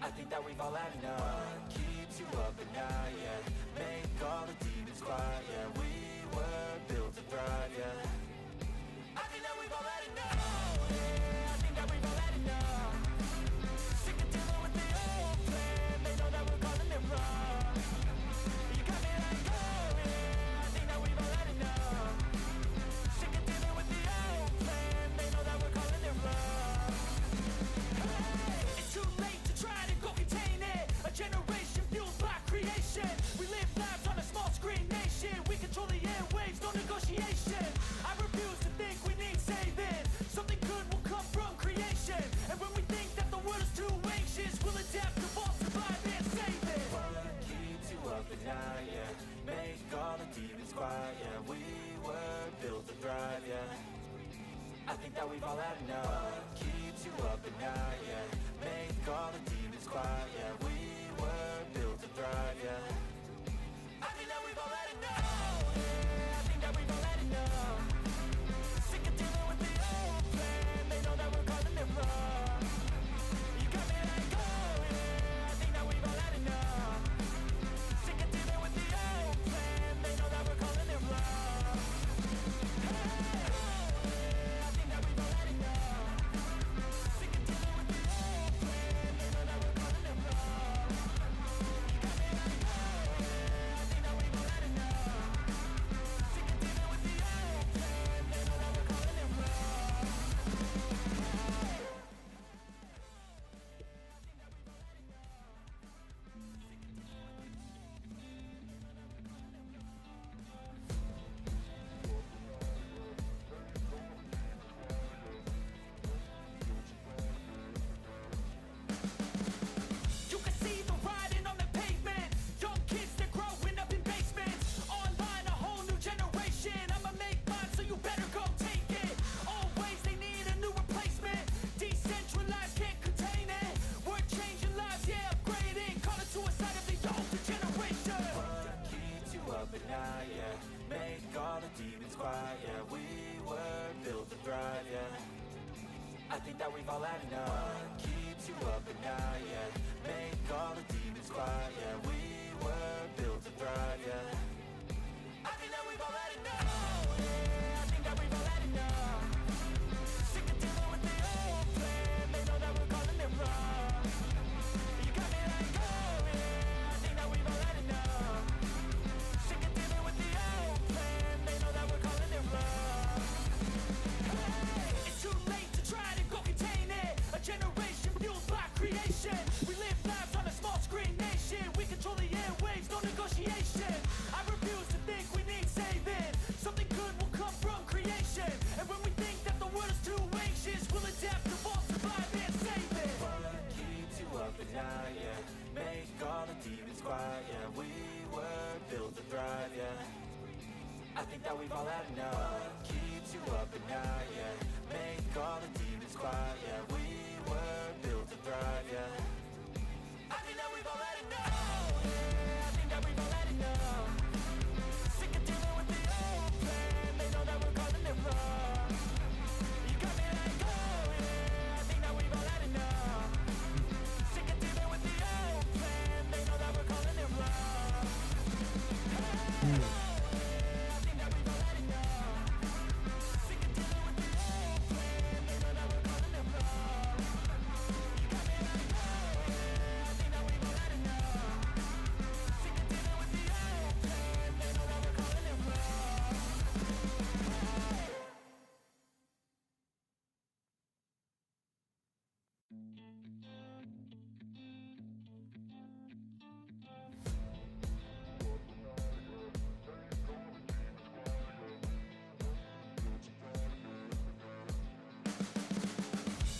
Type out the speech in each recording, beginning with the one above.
I think that we've all had enough. What keeps you up at night, yeah? Make all the demons quiet, yeah. We were built to thrive, yeah. I think that we've all had enough. Oh, yeah, I think that we've all had enough. Sick of dealing with the old plan. They know that we're calling it wrong. You got me like, oh, yeah, I think that we've all had enough. Sick of dealing with the old plan. They know that we're calling it wrong. Hey, it's too late to try to go contain it. A generation fueled by creation. We live lives on a small screen nation. We control the airwaves, no negotiation. I refuse to think we need saving. Something good will come from creation. And when we think that the world is too anxious, we'll adapt, evolve, survive and save it. What keeps you up at night, yeah? Make all the demons quiet, yeah. We were built to thrive, yeah. I think that we've all had enough. What keeps you up at night, yeah? Make all the demons quiet, yeah. We were built to thrive, yeah. I think that we've all had enough. Oh, yeah, I think that we've all had enough. Sick of dealing with the old plan. They know that we're calling it wrong. You got me like, oh, yeah, I think that we've all had enough. Sick of dealing with the old plan. They know that we're calling it wrong. Hey, oh, yeah, I think that we've all had enough. Sick of dealing with the old plan. They know that we're calling it wrong. You got me like, oh, yeah, I think that we've all had enough. Sick of dealing with the old plan. They know that we're calling it wrong. You can see the writing on the pavement. Young kids, they're growing up in basements. Online, a whole new generation. I'ma make mine, so you better go take it. Always, they need a new replacement. Decentralized, can't contain it. We're changing lives, yeah, upgrading. Call it suicide of the older generation. What keeps you up at night, yeah? Make all the demons quiet, yeah. We were built to thrive, yeah. I think that we've all had enough. What keeps you up at night, yeah? Make all the demons quiet, yeah. We were built to thrive, yeah. I think that we've all had enough. Oh, yeah, I think that we've all had enough. Sick of dealing with the old plan. They know that we're calling it wrong. You got me like, oh, yeah, I think that we've all had enough. Sick of dealing with the old plan. They know that we're calling it wrong. Hey, it's too late to try to go contain it. A generation fueled by creation. We live lives on a small screen nation. We control the airwaves, no negotiation. I refuse to think we need saving. Something good will come from creation. And when we think that the world is too anxious, we'll adapt, evolve, survive and save it. What keeps you up at night, yeah? Make all the demons quiet, yeah. We were built to thrive, yeah. I think that we've all had enough. What keeps you up at night, yeah? Make all the demons quiet, yeah. We were built to thrive, yeah. I think that we've all had enough. Oh, yeah, I think that we've all had enough. Sick of dealing with the old plan. They know that we're calling it wrong. You got me like, oh, yeah, I think that we've all had enough. Sick of dealing with the old plan. They know that we're calling it wrong. Hey, oh, yeah, I think that we've all had enough. Sick of dealing with the old plan. They know that we're calling it wrong. You got me like, oh, yeah, I think that we've all had enough. Sick of dealing with the old plan. They know that we're calling it wrong.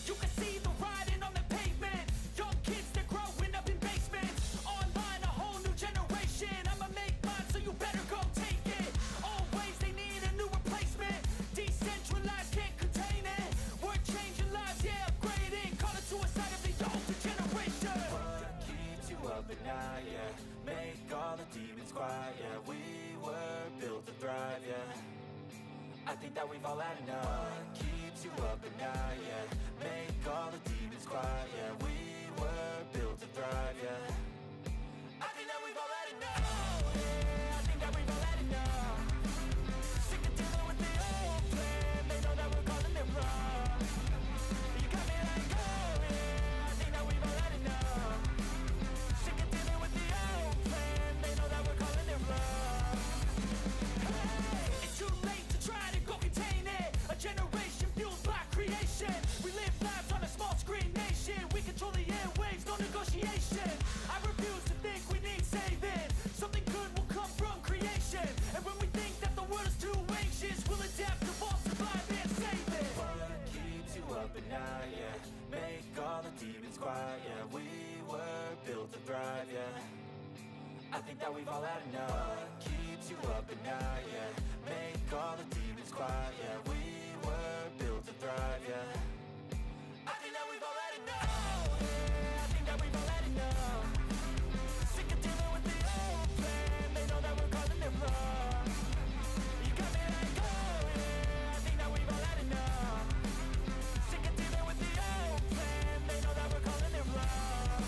You can see the writing on the pavement. Young kids, they're growing up in basements. Online, a whole new generation. I'ma make mine, so you better go take it. Always, they need a new replacement. Decentralized, can't contain it. We're changing lives, yeah, upgrading. Call it suicide of the older generation. What keeps you up at night, yeah? Make all the demons quiet, yeah. We were built to thrive, yeah. I think that we've all had enough. What keeps you up at night, yeah? Make all the demons quiet, yeah. We were built to thrive. demons quiet, yeah. We were built to thrive, yeah. I think that we've all had enough. Keeps you up at night, yeah. Make all the demons quiet, yeah. We were built to thrive, yeah. I think that we've all had enough. Yeah, I think that we've all had enough. Sick of dealing with the old plan. They know that we're calling it wrong. You got me like, oh yeah, I think that we've all had enough. Sick of dealing with the old plan. They know that we're calling it wrong.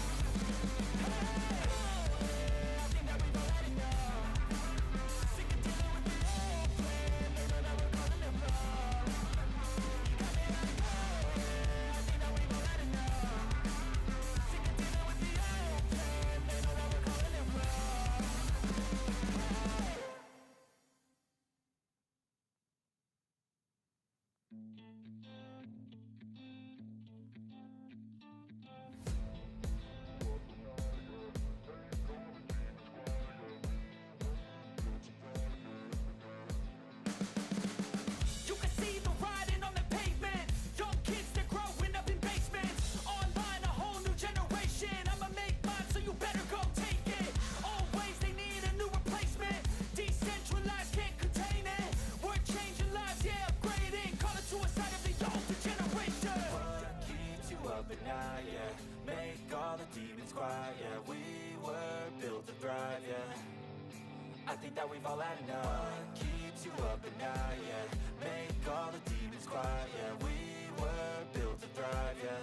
I think that we've all had enough. Keeps you up at night, yeah. Make all the demons quiet, yeah. We were built to thrive, yeah.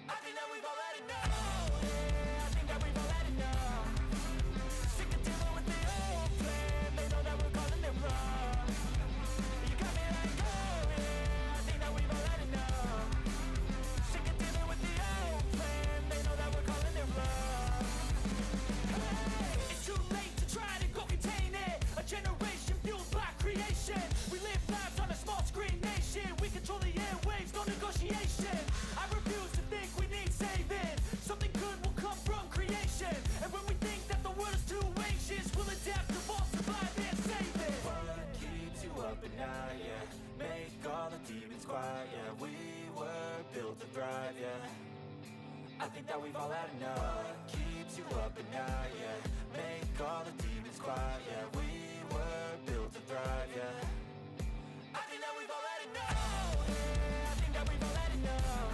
I think that we've all had enough. Yeah, I think that we've all had enough. Sick of dealing with the old plan. They know that we're calling it wrong. You got me like, oh yeah, I think that we've all had enough. Sick of dealing with the old plan. They know that we're calling it wrong. Hey, it's too late to try to go contain it. A generation fueled by creation. We live lives on a small screen nation. We control the airwaves, no negotiation. I refuse to think we need saving. Something good will come from creation. And when we think that the world is too anxious, we'll adapt, evolve, survive, and save it. What keeps you up at night, yeah. Make all the demons quiet, yeah. We were built to thrive, yeah. I think that we've all had enough. Keeps you up at night, yeah. Make all the demons quiet, yeah. We were built to thrive, yeah. I think that we've all had enough. Yeah, I think that we've all had enough.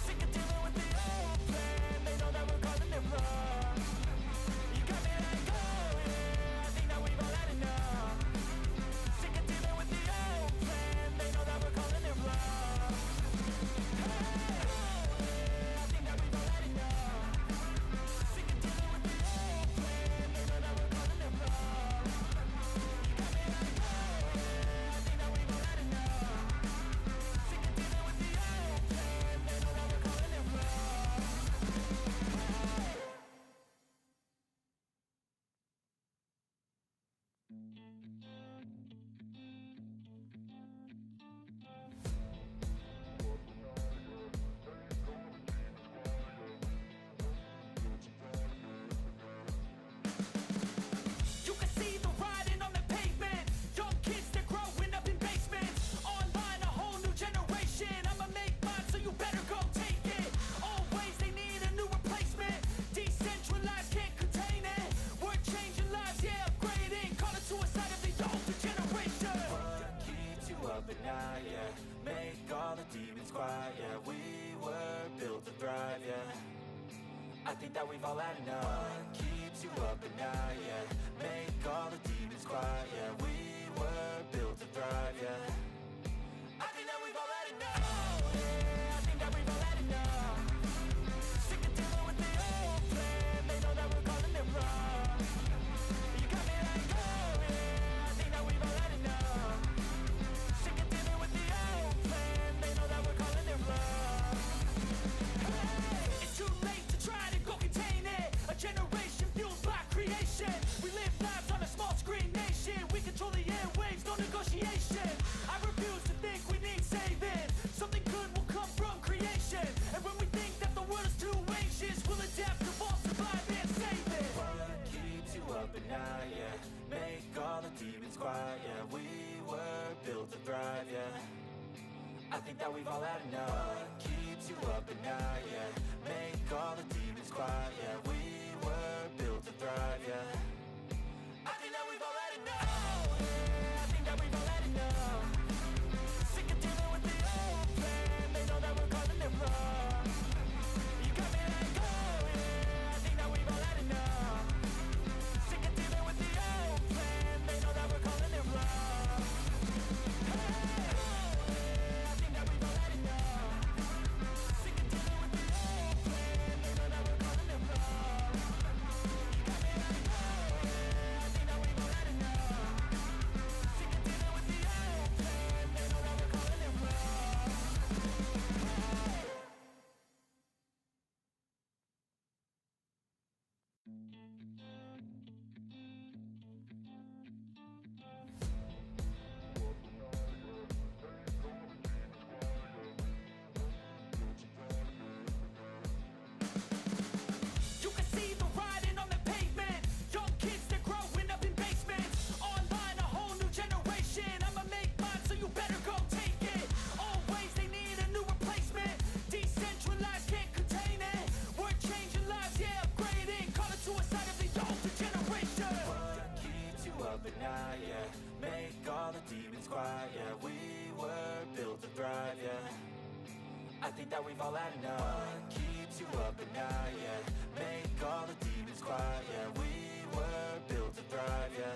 Sick of dealing with the old plan. They know that we're calling it wrong. You got me like, oh yeah, I think that we've all had enough. Sick of dealing with the old plan. They know that we're calling it wrong. I think that we've all had enough. Sick of dealing with the old plan. They know that we're calling it wrong. You got me like, oh yeah, I think that we've all had enough. Sick of dealing with the old plan. They know that we're calling it wrong. You can see the writing on the pavement. Young kids, they're growing up in basements. Online, a whole new generation. I'ma make mine, so you better go take it. Always, they need a new replacement. Decentralized, can't contain it. We're changing lives, yeah, upgrading. Call it suicide of the older generation. What keeps you up at night, yeah. Make all the demons quiet, yeah. We were built to thrive, yeah. I think that we've all had enough. Keeps you up at night, yeah. Make all the demons quiet, yeah. We were built to thrive, yeah. I think that we've all had enough. Yeah, I think that we've all had enough. Sick of dealing with the old plan. They know that we're calling it wrong. You got me like, oh yeah, I think that we've all had enough. Sick of dealing with the old plan. They know that we're calling it wrong. Hey, it's too late to try to go contain it. A generation fueled by creation. We live lives on a small screen nation. We control the airwaves, no negotiation. I refuse to think we need saving. Something good will come from creation. And when we think that the world is too anxious, we'll adapt, evolve, survive, and save it. What keeps you up at night, yeah. Make all the demons quiet, yeah. We were built to thrive, yeah. I think that we've all had enough. Keeps you up at night, yeah. I think that we've all had enough. What keeps you up at night, yeah? Make all the demons quiet, yeah. We were built to thrive, yeah.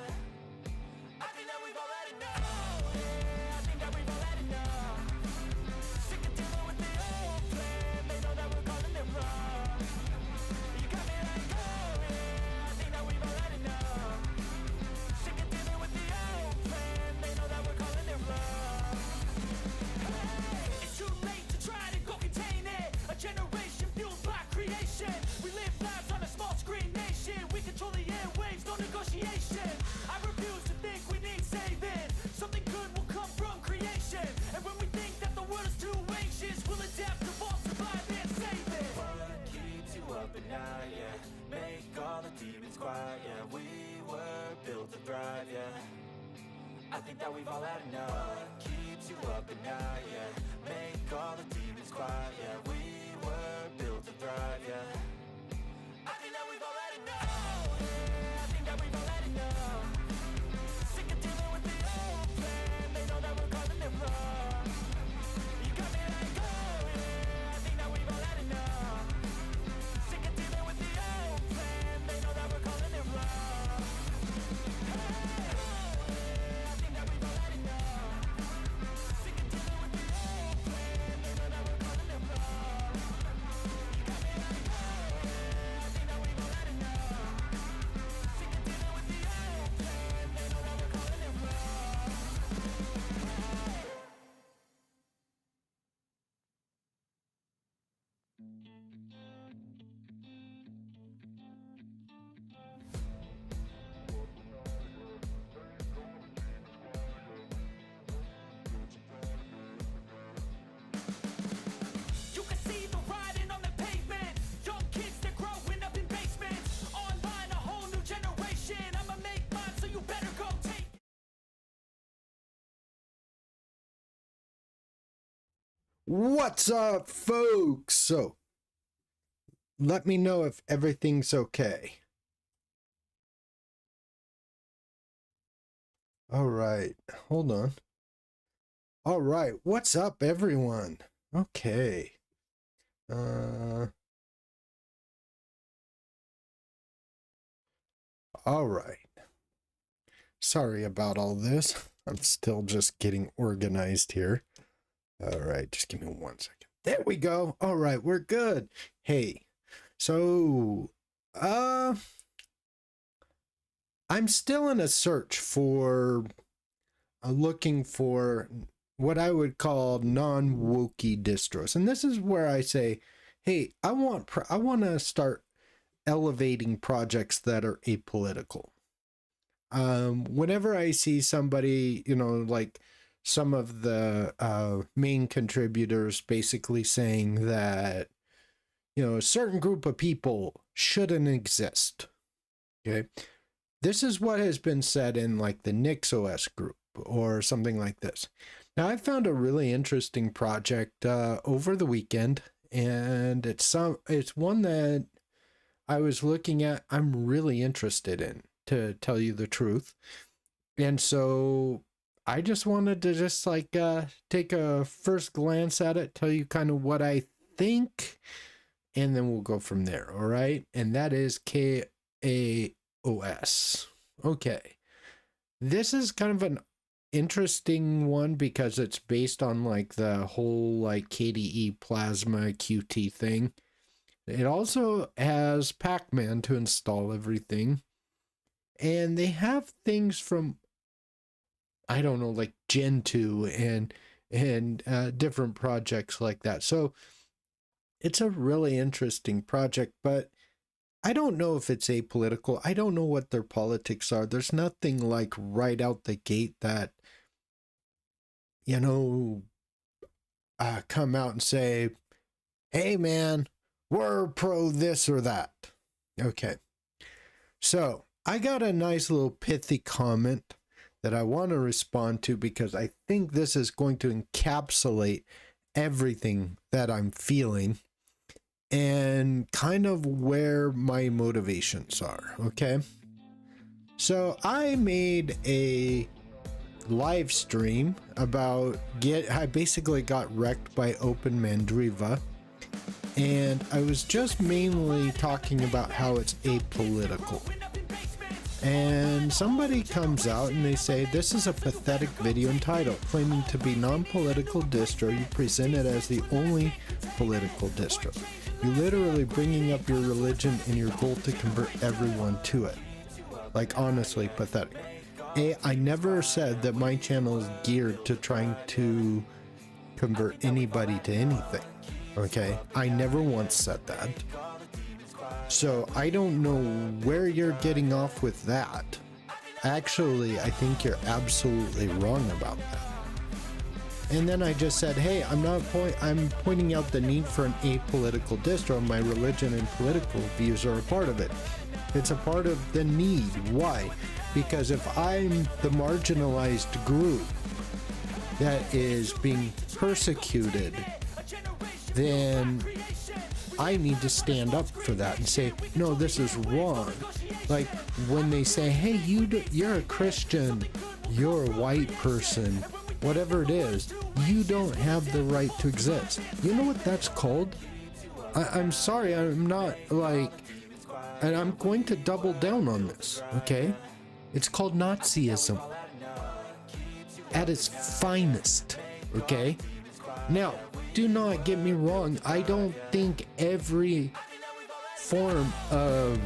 I think that we've all had enough. Yeah, I think that we've all had enough. Sick of dealing with the old plan. They know that we're calling it wrong. You got me like, oh yeah, I think that we've all had enough. Sick of dealing with the old plan. They know that we're calling it wrong. Hey, it's too late to try to go contain it. A generation fueled by creation. We live lives on a small screen nation. We control the airwaves, no negotiation. I refuse to think we need saving. Something good will come from creation. And when we think that the world is too anxious, we'll adapt, evolve, survive, and save it. What keeps you up at night, yeah? Make all the demons quiet, yeah. We were built to thrive, yeah. I think that we've all had enough. What keeps you up at night, yeah? Make all the demons quiet, yeah. We were built to thrive, yeah. I think that we've all had enough. Yeah, I think that we've all had enough. Sick of dealing with the old plan. They know that we're calling it wrong. You got me like, oh yeah, I think that we've all had enough. Sick of dealing with the old plan. They know that we're calling it wrong. Hey, oh yeah, I think that we've all had enough. Sick of dealing with the old plan. They know that we're calling it wrong. You got me like, oh yeah, I think that we've all had enough. Sick of dealing with the old plan. They know that we're calling it wrong. You can see the writing on the pavement. Young kids, they're growing up in basements. Online, a whole new generation. I'ma make mine, so you better go take it. What's up, folks? So, let me know if everything's okay. All right, hold on. All right, what's up, everyone? Okay. All right. Sorry about all this. I'm still just getting organized here. All right, just give me 1 second. There we go. All right, we're good. Hey, so, I'm still in a search for, looking for what I would call non-wokey distros. And this is where I say, hey, I want to start elevating projects that are apolitical. Whenever I see somebody, you know, like some of the main contributors basically saying that, you know, a certain group of people shouldn't exist. Okay. This is what has been said in like the NixOS group or something like this. Now, I found a really interesting project over the weekend, and it's one that I was looking at. I'm really interested in, to tell you the truth. And so I just wanted to just like take a first glance at it, tell you kind of what I think, and then we'll go from there. All right. And that is KaOS. Okay. This is kind of an interesting one because it's based on like the whole like KDE Plasma Qt thing. It also has Pac-Man to install everything. And they have things from, I don't know, like Gentoo and different projects like that. So it's a really interesting project, but I don't know if it's apolitical. I don't know what their politics are. There's nothing like right out the gate that, you know, come out and say, hey man, we're pro this or that. Okay. So I got a nice little pithy comment that I want to respond to because I think this is going to encapsulate everything that I'm feeling and kind of where my motivations are. Okay. So I made a live stream about I basically got wrecked by Open Mandriva, and I was just mainly talking about how it's apolitical. And somebody comes out and they say, this is a pathetic video entitled, claiming to be non-political distro, you present it as the only political distro. You literally bringing up your religion and your goal to convert everyone to it. Like, honestly, pathetic. I never said that my channel is geared to trying to convert anybody to anything. Okay? I never once said that. So I don't know where you're getting off with that. Actually, I think you're absolutely wrong about that. And then I just said, hey, I'm pointing out the need for an apolitical distro. My religion and political views are a part of it. It's a part of the need. Why? Because if I'm the marginalized group that is being persecuted, then I need to stand up for that and say, no, this is wrong. Like when they say, hey, you're a Christian, you're a white person, whatever it is, you don't have the right to exist. You know what that's called? I'm sorry, I'm not like, and I'm going to double down on this, okay? It's called Nazism at its finest, okay? Now, do not get me wrong, I don't think every form of,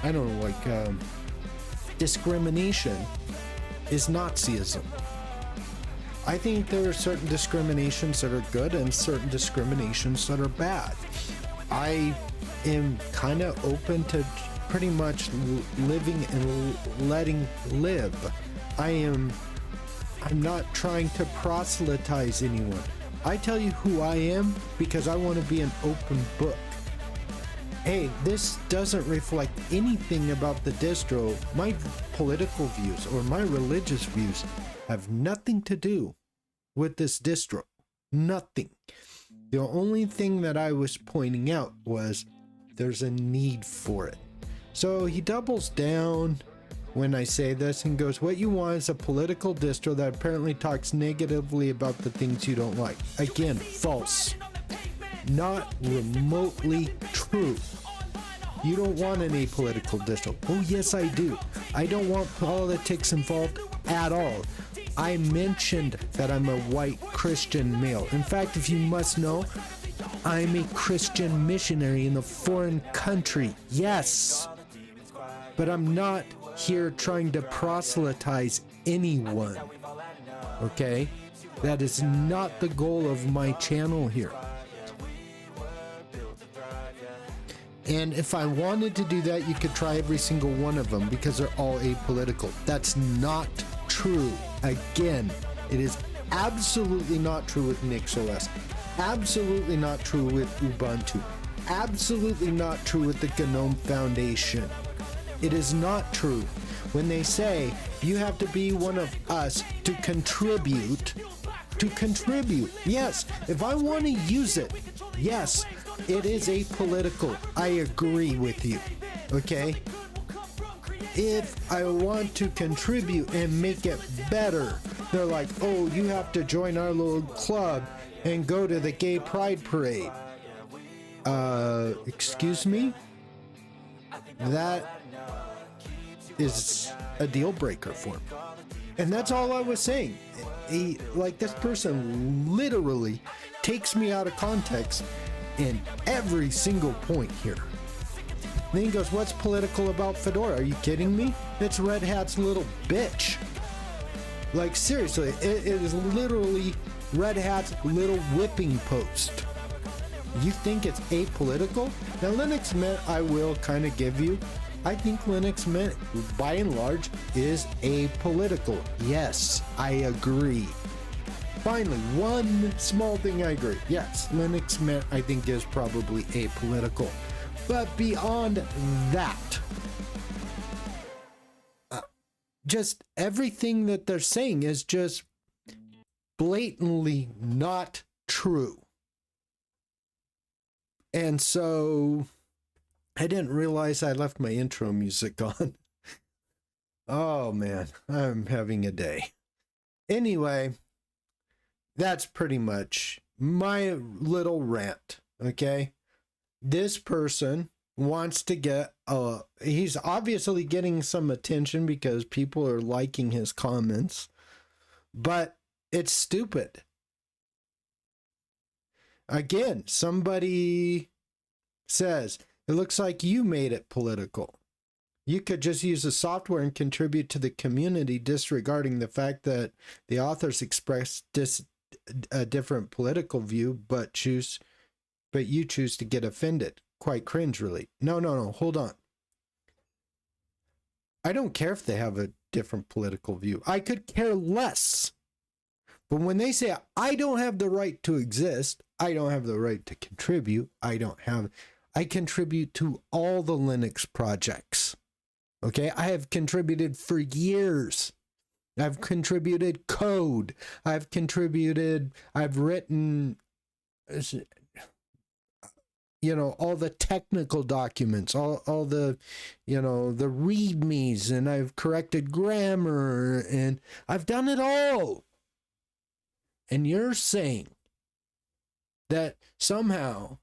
I don't know, like discrimination is Nazism. I think there are certain discriminations that are good and certain discriminations that are bad. I am kind of open to pretty much living and letting live. I'm not trying to proselytize anyone. I tell you who I am because I want to be an open book. Hey, this doesn't reflect anything about the distro. My political views or my religious views have nothing to do with this distro. Nothing. The only thing that I was pointing out was there's a need for it. So he doubles down when I say this and goes, what you want is a political distro that apparently talks negatively about the things you don't like. Again, false. Not remotely true. You don't want an apolitical distro. Oh, yes, I do. I don't want politics involved at all. I mentioned that I'm a white Christian male. In fact, if you must know, I'm a Christian missionary in a foreign country. Yes. But I'm not here trying to proselytize anyone. Okay? That is not the goal of my channel here. And if I wanted to do that, you could try every single one of them because they're all apolitical. That's not true. Again, it is absolutely not true with NixOS. Absolutely not true with Ubuntu. Absolutely not true with the GNOME Foundation. It is not true when they say you have to be one of us to contribute. To contribute. Yes, if I want to use it, yes, it is apolitical. I agree with you. Okay? If I want to contribute and make it better, they're like, oh, you have to join our little club and go to the gay pride parade. Excuse me? That is a deal breaker for me. And that's all I was saying. This person literally takes me out of context in every single point here. And then he goes, what's political about Fedora? Are you kidding me? It's Red Hat's little bitch. Like, seriously, it is literally Red Hat's little whipping post. You think it's apolitical? Now, Linux Mint, I will kind of give you. I think Linux Mint, by and large, is apolitical. Yes, I agree. Finally, one small thing I agree. Yes, Linux Mint, I think, is probably apolitical. But beyond that, just everything that they're saying is just blatantly not true. And so I didn't realize I left my intro music on. Oh man, I'm having a day. Anyway, that's pretty much my little rant. Okay. This person wants to get, he's obviously getting some attention because people are liking his comments, but it's stupid. Again, somebody says, it looks like you made it political. You could just use the software and contribute to the community, disregarding the fact that the authors expressed a different political view, but you choose to get offended. Quite cringe, really. No, hold on. I don't care if they have a different political view. I could care less. But when they say I don't have the right to exist, I don't have the right to contribute, I contribute to all the Linux projects. Okay, I have contributed for years. I've contributed code. I've written, all the technical documents, all the, the readmes, and I've corrected grammar, and I've done it all. And you're saying that somehow,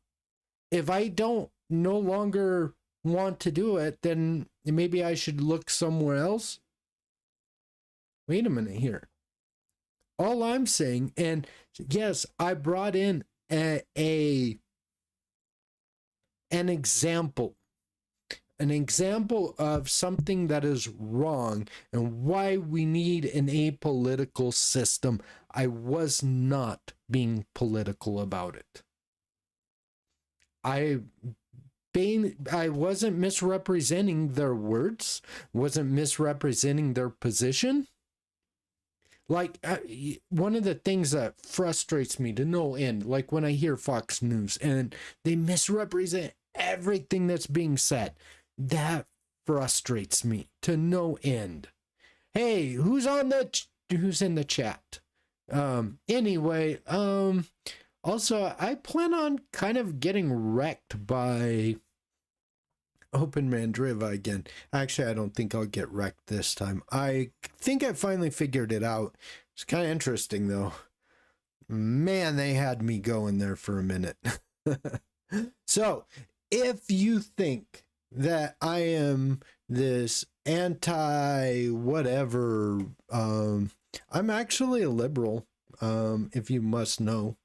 if I don't no longer want to do it, then maybe I should look somewhere else? Wait a minute here. All I'm saying, and yes, I brought in an example of something that is wrong and why we need an apolitical system. I was not being political about it. I wasn't misrepresenting their words, wasn't misrepresenting their position. Like, one of the things that frustrates me to no end, like when I hear Fox News and they misrepresent everything that's being said, that frustrates me to no end. Hey, who's in the chat? Anyway, also, I plan on kind of getting wrecked by Open Mandriva again. Actually, I don't think I'll get wrecked this time. I think I finally figured it out. It's kind of interesting, though. Man, they had me going there for a minute. So, if you think that I am this anti-whatever, I'm actually a liberal, if you must know.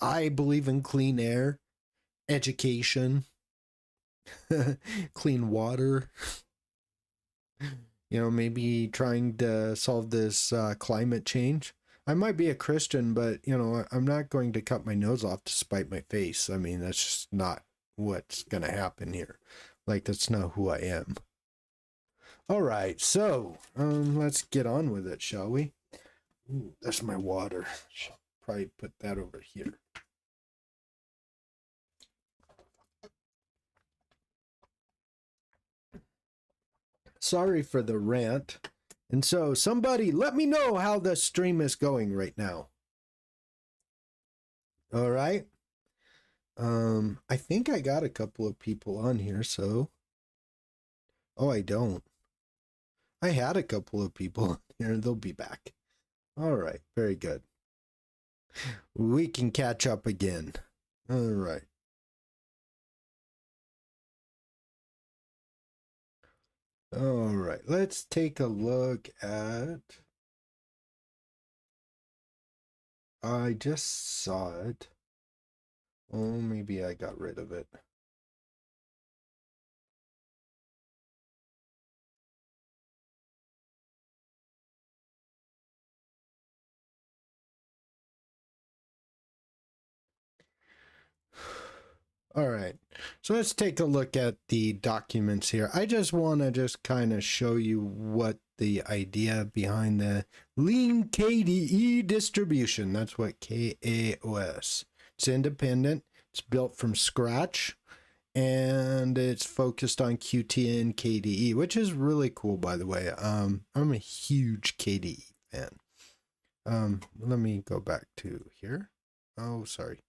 I believe in clean air, education, clean water, maybe trying to solve this climate change. I might be a Christian, but, I'm not going to cut my nose off to spite my face. I mean, that's just not what's going to happen here. Like, that's not who I am. All right, so let's get on with it, shall we? Ooh, that's my water. Should probably put that over here. Sorry for the rant. And so somebody let me know how the stream is going right now. All right. I think I got a couple of people on here, so. Oh, I don't. I had a couple of people on here. They'll be back. All right. Very good. We can catch up again. All right. All right. Let's take a look at. I just saw it. Oh, maybe I got rid of it. All right, so let's take a look at the documents here. I just want to kind of show you what the idea behind the Lean KDE distribution. That's what KaOS. It's independent. It's built from scratch, and it's focused on Qt and KDE, which is really cool, by the way. I'm a huge KDE fan. Let me go back to here. Oh, sorry.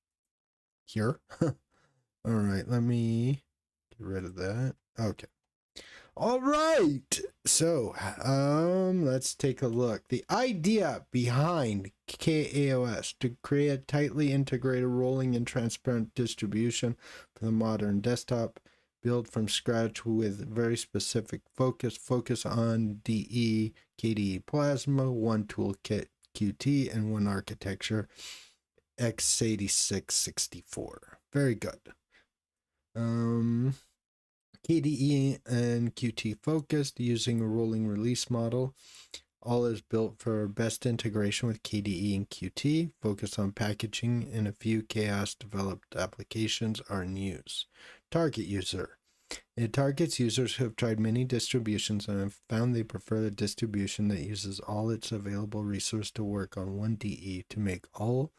Here. All right, let me get rid of that. Okay. All right. So, let's take a look. The idea behind KaOS to create a tightly integrated, rolling, and transparent distribution for the modern desktop, built from scratch with very specific focus on DE, KDE Plasma, one toolkit Qt, and one architecture x86-64. Very good. KDE and Qt focused using a rolling release model. All is built for best integration with KDE and Qt, focused on packaging, and a few KaOS developed applications are in use. Target user. It targets users who have tried many distributions and have found they prefer the distribution that uses all its available resources to work on one DE to make all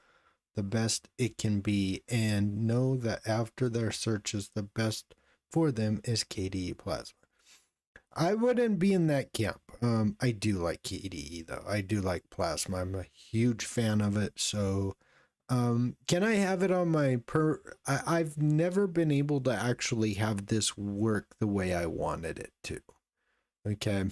the best it can be, and know that after their searches, the best for them is KDE Plasma. I wouldn't be in that camp. I do like KDE though. I do like Plasma. I'm a huge fan of it. So, can I have it on my I've never been able to actually have this work the way I wanted it to. Okay.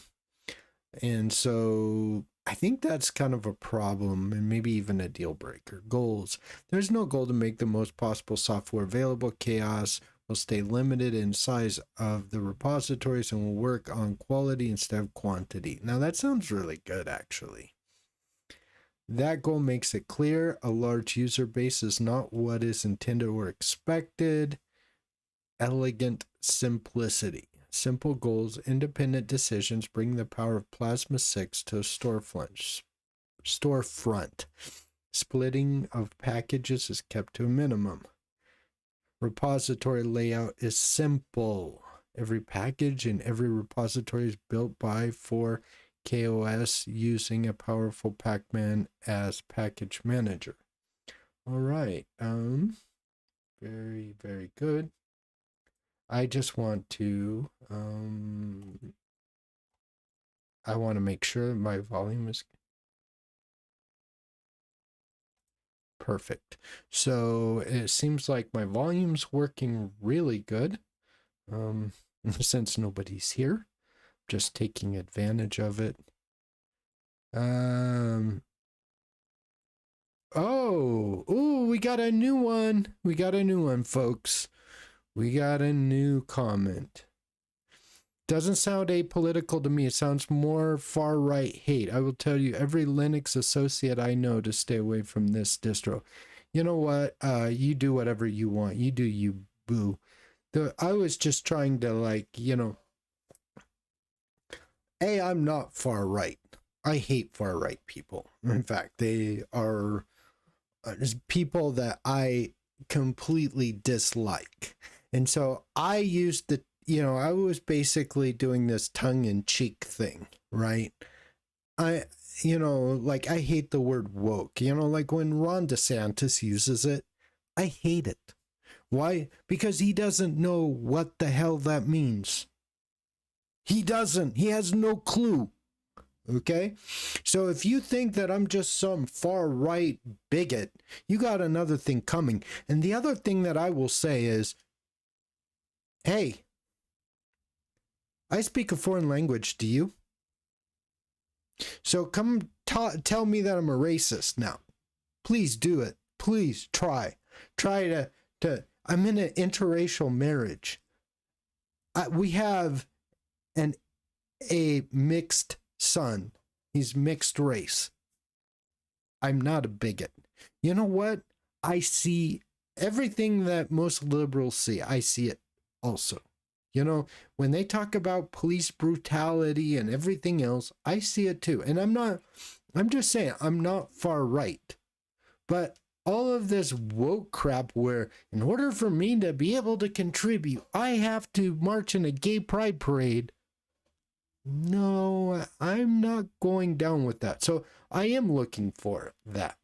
And so I think that's kind of a problem and maybe even a deal breaker. Goals. There's no goal to make the most possible software available. KaOS will stay limited in size of the repositories and will work on quality instead of quantity. Now that sounds really good, actually. That goal makes it clear a large user base is not what is intended or expected. Elegant simplicity. Simple goals, independent decisions bring the power of Plasma 6 to a storefront. Splitting of packages is kept to a minimum. Repository layout is simple. Every package in every repository is built by for KaOS using a powerful Pacman as package manager. All right. Very, very good. I just want to I want to make sure my volume is perfect. So it seems like my volume's working really good. Since nobody's here, just taking advantage of it. Oh, we got a new one. We got a new one, folks. We got a new comment. Doesn't sound apolitical to me. It sounds more far-right hate. I will tell you, every Linux associate I know to stay away from this distro. You know what? You do whatever you want. You do you, boo. I was just trying to, like, you know, I'm not far-right. I hate far-right people. In fact, they are people that I completely dislike. And so I used the, I was basically doing this tongue-in-cheek thing, right? I hate the word woke. Like when Ron DeSantis uses it, I hate it. Why? Because he doesn't know what the hell that means. He doesn't. He has no clue. Okay? So if you think that I'm just some far-right bigot, you got another thing coming. And the other thing that I will say is, hey, I speak a foreign language, do you? So come tell me that I'm a racist now. Please do it. Please try. Try to I'm in an interracial marriage. We have a mixed son. He's mixed race. I'm not a bigot. You know what? I see everything that most liberals see. I see it also. When they talk about police brutality and everything else, I see it too. And I'm just saying, I'm not far right. But all of this woke crap where in order for me to be able to contribute, I have to march in a gay pride parade. No, I'm not going down with that. So I am looking for that.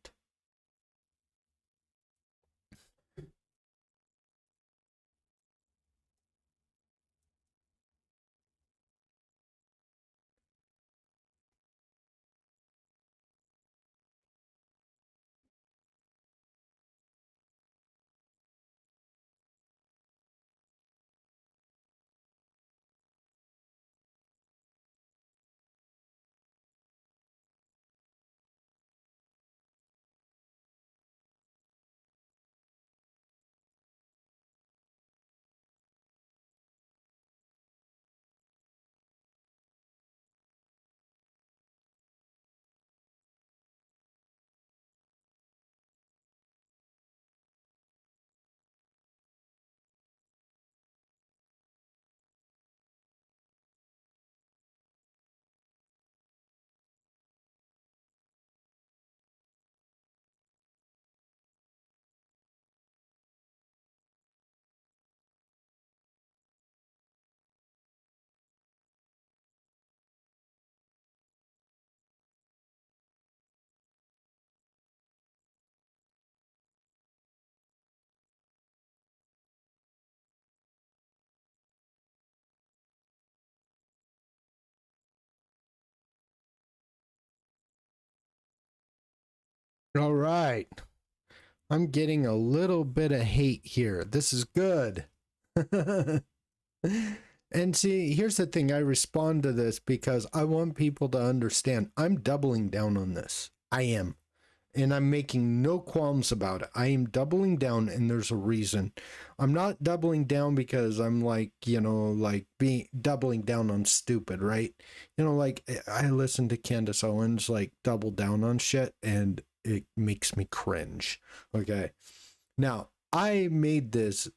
All right. I'm getting a little bit of hate here. This is good. And see, here's the thing. I respond to this because I want people to understand I'm doubling down on this. I am. And I'm making no qualms about it. I am doubling down, and there's a reason. I'm not doubling down because I'm like, like doubling down on stupid, right? Like I listen to Candace Owens like double down on shit, and it makes me cringe. Okay. Now, I made this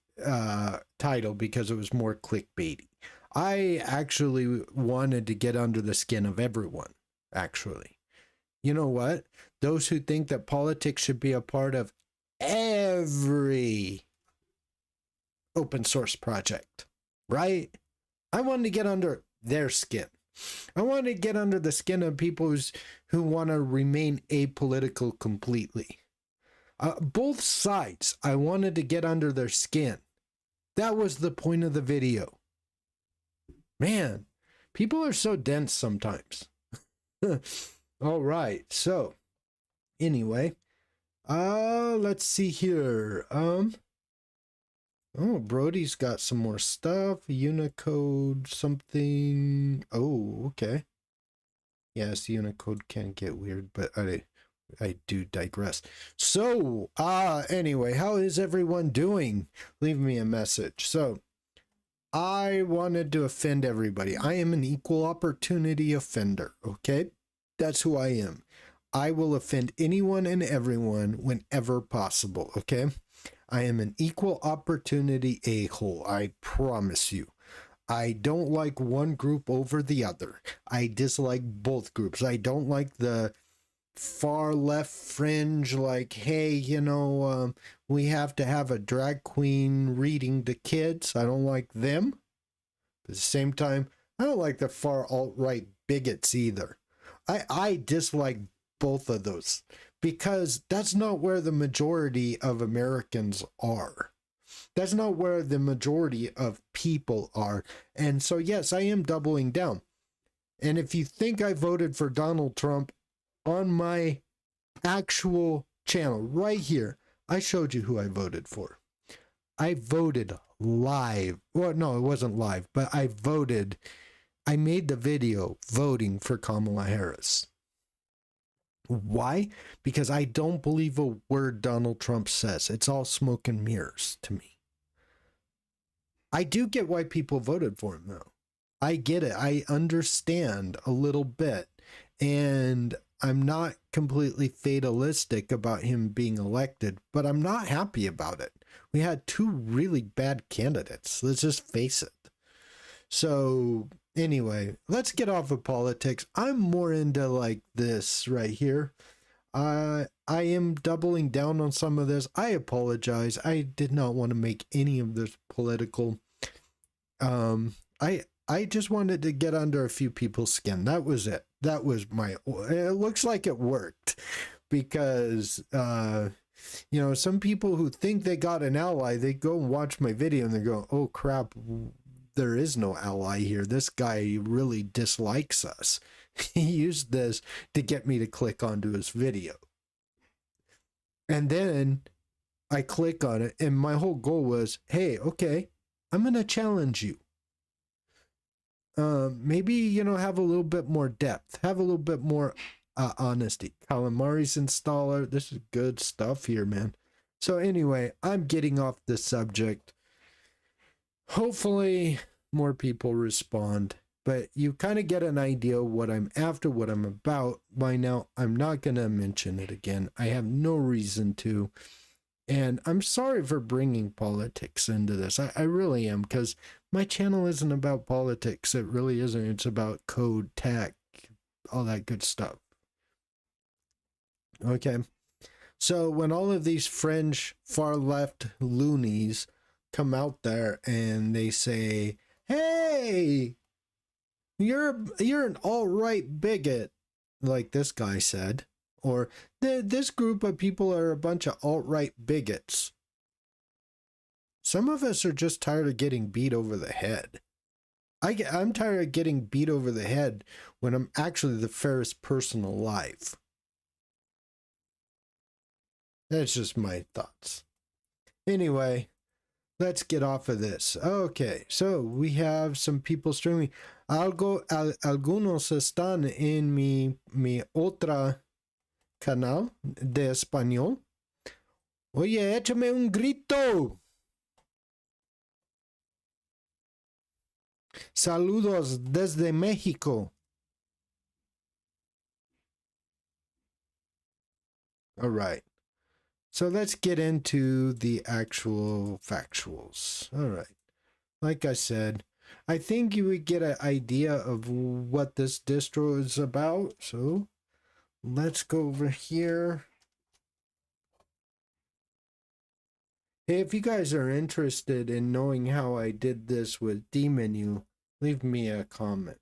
title because it was more clickbaity. I actually wanted to get under the skin of everyone, actually. You know what? Those who think that politics should be a part of every open source project, right? I wanted to get under their skin. I want to get under the skin of people who want to remain apolitical completely. Both sides, I wanted to get under their skin. That was the point of the video. Man, people are so dense sometimes. All right, so anyway, let's see here. Oh, Brody's got some more stuff. Unicode something. Oh, okay. Yes, Unicode can get weird, but I do digress. So, anyway, how is everyone doing? Leave me a message. So, I wanted to offend everybody. I am an equal opportunity offender, okay? That's who I am. I will offend anyone and everyone whenever possible, okay? I am an equal opportunity a-hole, I promise you. I don't like one group over the other. I dislike both groups. I don't like the far left fringe, like, hey, we have to have a drag queen reading to kids. I don't like them. But at the same time, I don't like the far alt-right bigots either. I dislike both of those because that's not where the majority of Americans are. That's not where the majority of people are. And so, yes, I am doubling down. And if you think I voted for Donald Trump, on my actual channel right here, I showed you who I voted for. I voted live. Well, no, it wasn't live, but I voted. I made the video voting for Kamala Harris. Why? Because I don't believe a word Donald Trump says. It's all smoke and mirrors to me. I do get why people voted for him, though. I get it. I understand a little bit. And I'm not completely fatalistic about him being elected, but I'm not happy about it. We had two really bad candidates. Let's just face it. So anyway, let's get off of politics. I'm more into like this right here. I am doubling down on some of this. I apologize. I did not want to make any of this political. I just wanted to get under a few people's skin. That was it. That was it looks like it worked because, some people who think they got an ally, they go and watch my video and they go, oh crap, there is no ally here. This guy really dislikes us. He used this to get me to click onto his video. And then I click on it and my whole goal was, hey, okay, I'm going to challenge you. Maybe, have a little bit more depth, have a little bit more honesty. Calamari's installer. This is good stuff here, man. So anyway, I'm getting off the subject. Hopefully more people respond, but you kind of get an idea of what I'm after, what I'm about by now. I'm not going to mention it again. I have no reason to. And I'm sorry for bringing politics into this. I really am, because my channel isn't about politics. It really isn't. It's about code, tech, all that good stuff. Okay. So when all of these fringe far left loonies come out there and they say, hey, you're an alt-right bigot, like this guy said, or this group of people are a bunch of alt-right bigots. Some of us are just tired of getting beat over the head. I'm tired of getting beat over the head when I'm actually the fairest person alive. That's just my thoughts. Anyway, let's get off of this. Okay, so we have some people streaming. Algunos están en mi otra canal de español. Oye, échame un grito. Saludos desde México. All right. So let's get into the actual factuals. All right. Like I said, I think you would get an idea of what this distro is about. So let's go over here. Hey, if you guys are interested in knowing how I did this with dmenu, leave me a comment.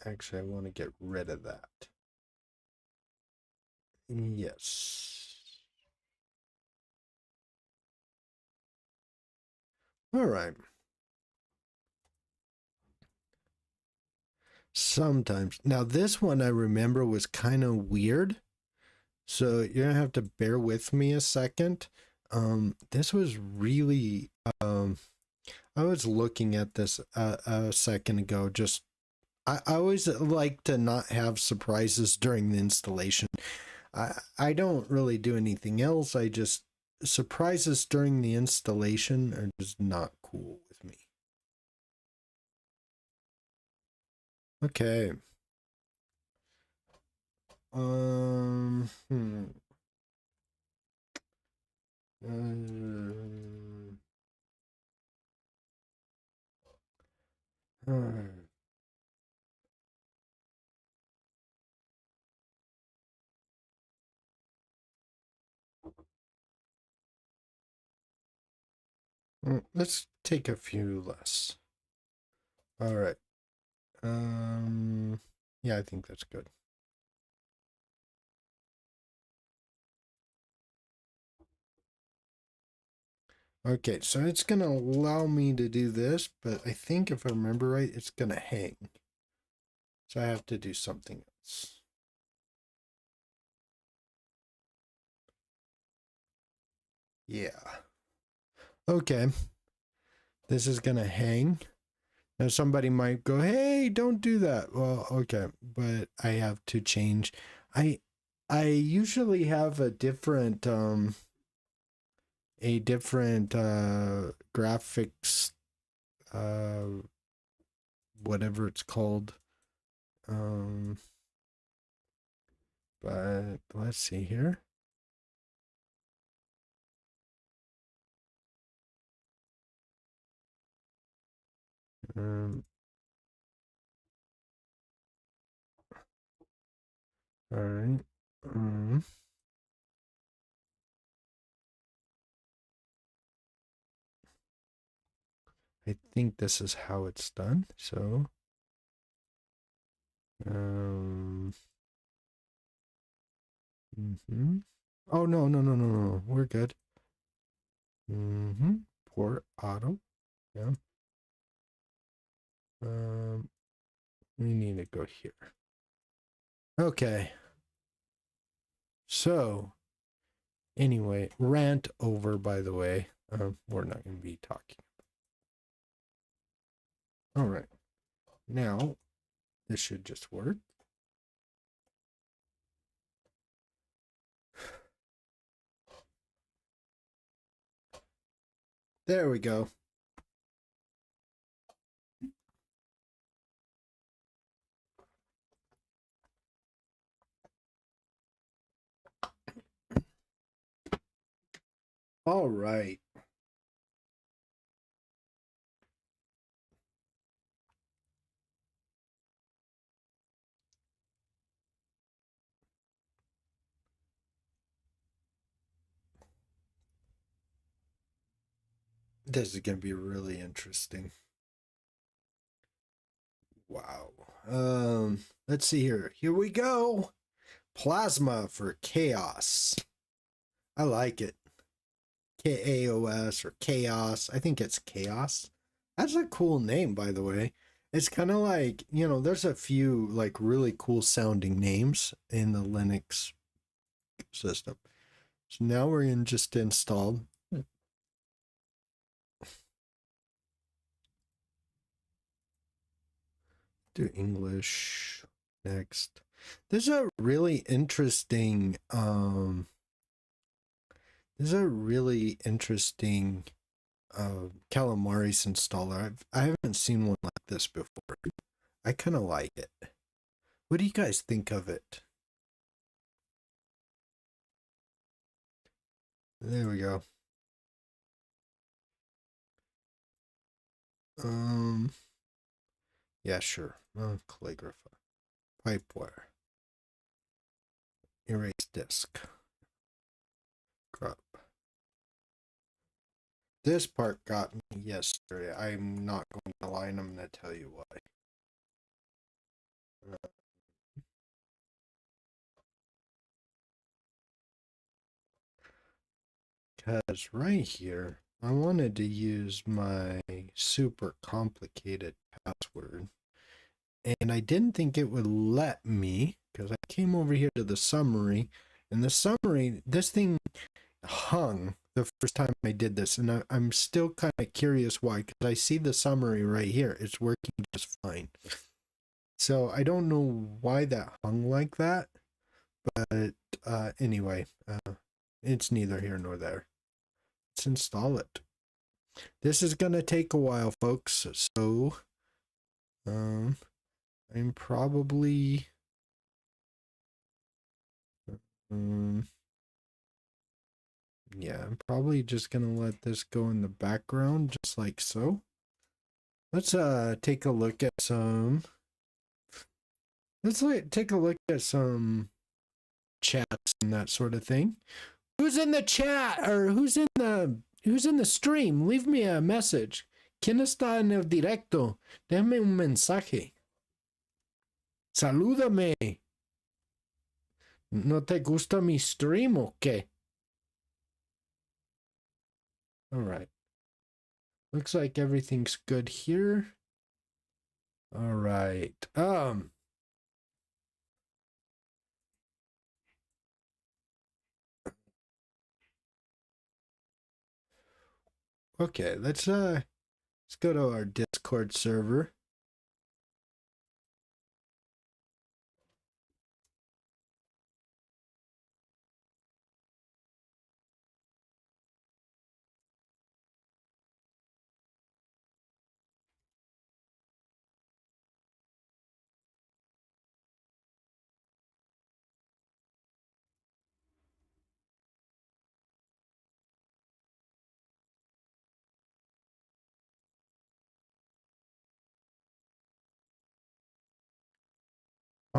Actually, I want to get rid of that. Yes. All right. Sometimes. Now, this one I remember was kind of weird. So you're going to have to bear with me a second. This was really... I was looking at this a second ago. Just I always like to not have surprises during the installation. I don't really do anything else. I just... Surprises during the installation are just not cool with me. Okay. Hmm. Let's take a few less. All right. Yeah, I think that's good. Okay, so it's gonna allow me to do this, but I think if I remember right, it's gonna hang. So I have to do something else. Yeah. Okay. This is gonna hang. Now somebody might go, hey, don't do that. Well, okay, but I have to change. I usually have a different graphics whatever it's called. But let's see here. All right. I think this is how it's done. So, oh no, we're good. Port auto. Yeah. We need to go here. Okay. So, anyway, rant over, by the way. We're not going to be talking. All right. Now, this should just work. There we go. All right. This is going to be really interesting. Wow. Let's see here. Here we go. Plasma for KaOS. I like it. KaOS or KaOS. I think it's KaOS. That's a cool name, by the way. It's kind of like, you know, there's a few like really cool sounding names in the Linux system. So now we're in just installed. Do English next. There's a really interesting Calamares installer. I haven't seen one like this before. I kind of like it. What do you guys think of it? There we go. Yeah, sure. Calligraphy. Pipewire. Erase disk. Crop. This part got me yesterday. I'm not going to lie, and I'm going to tell you why. Because right here, I wanted to use my super complicated password. And I didn't think it would let me, because I came over here to the summary. And the summary, this thing hung the first time I did this. And I'm still kind of curious why, because I see the summary right here. It's working just fine. So I don't know why that hung like that. But anyway, it's neither here nor there. Let's install it. This is going to take a while, folks. So I'm probably yeah, I'm probably just going to let this go in the background just like so. Let's take a look at some take a look at some chats and that sort of thing. Who's in the chat or who's in the stream? Leave me a message. ¿Quién está en el directo? Déjame un mensaje. Salúdame. ¿No te gusta mi stream o qué? All right. Looks like everything's good here. All right. Okay, let's go to our Discord server.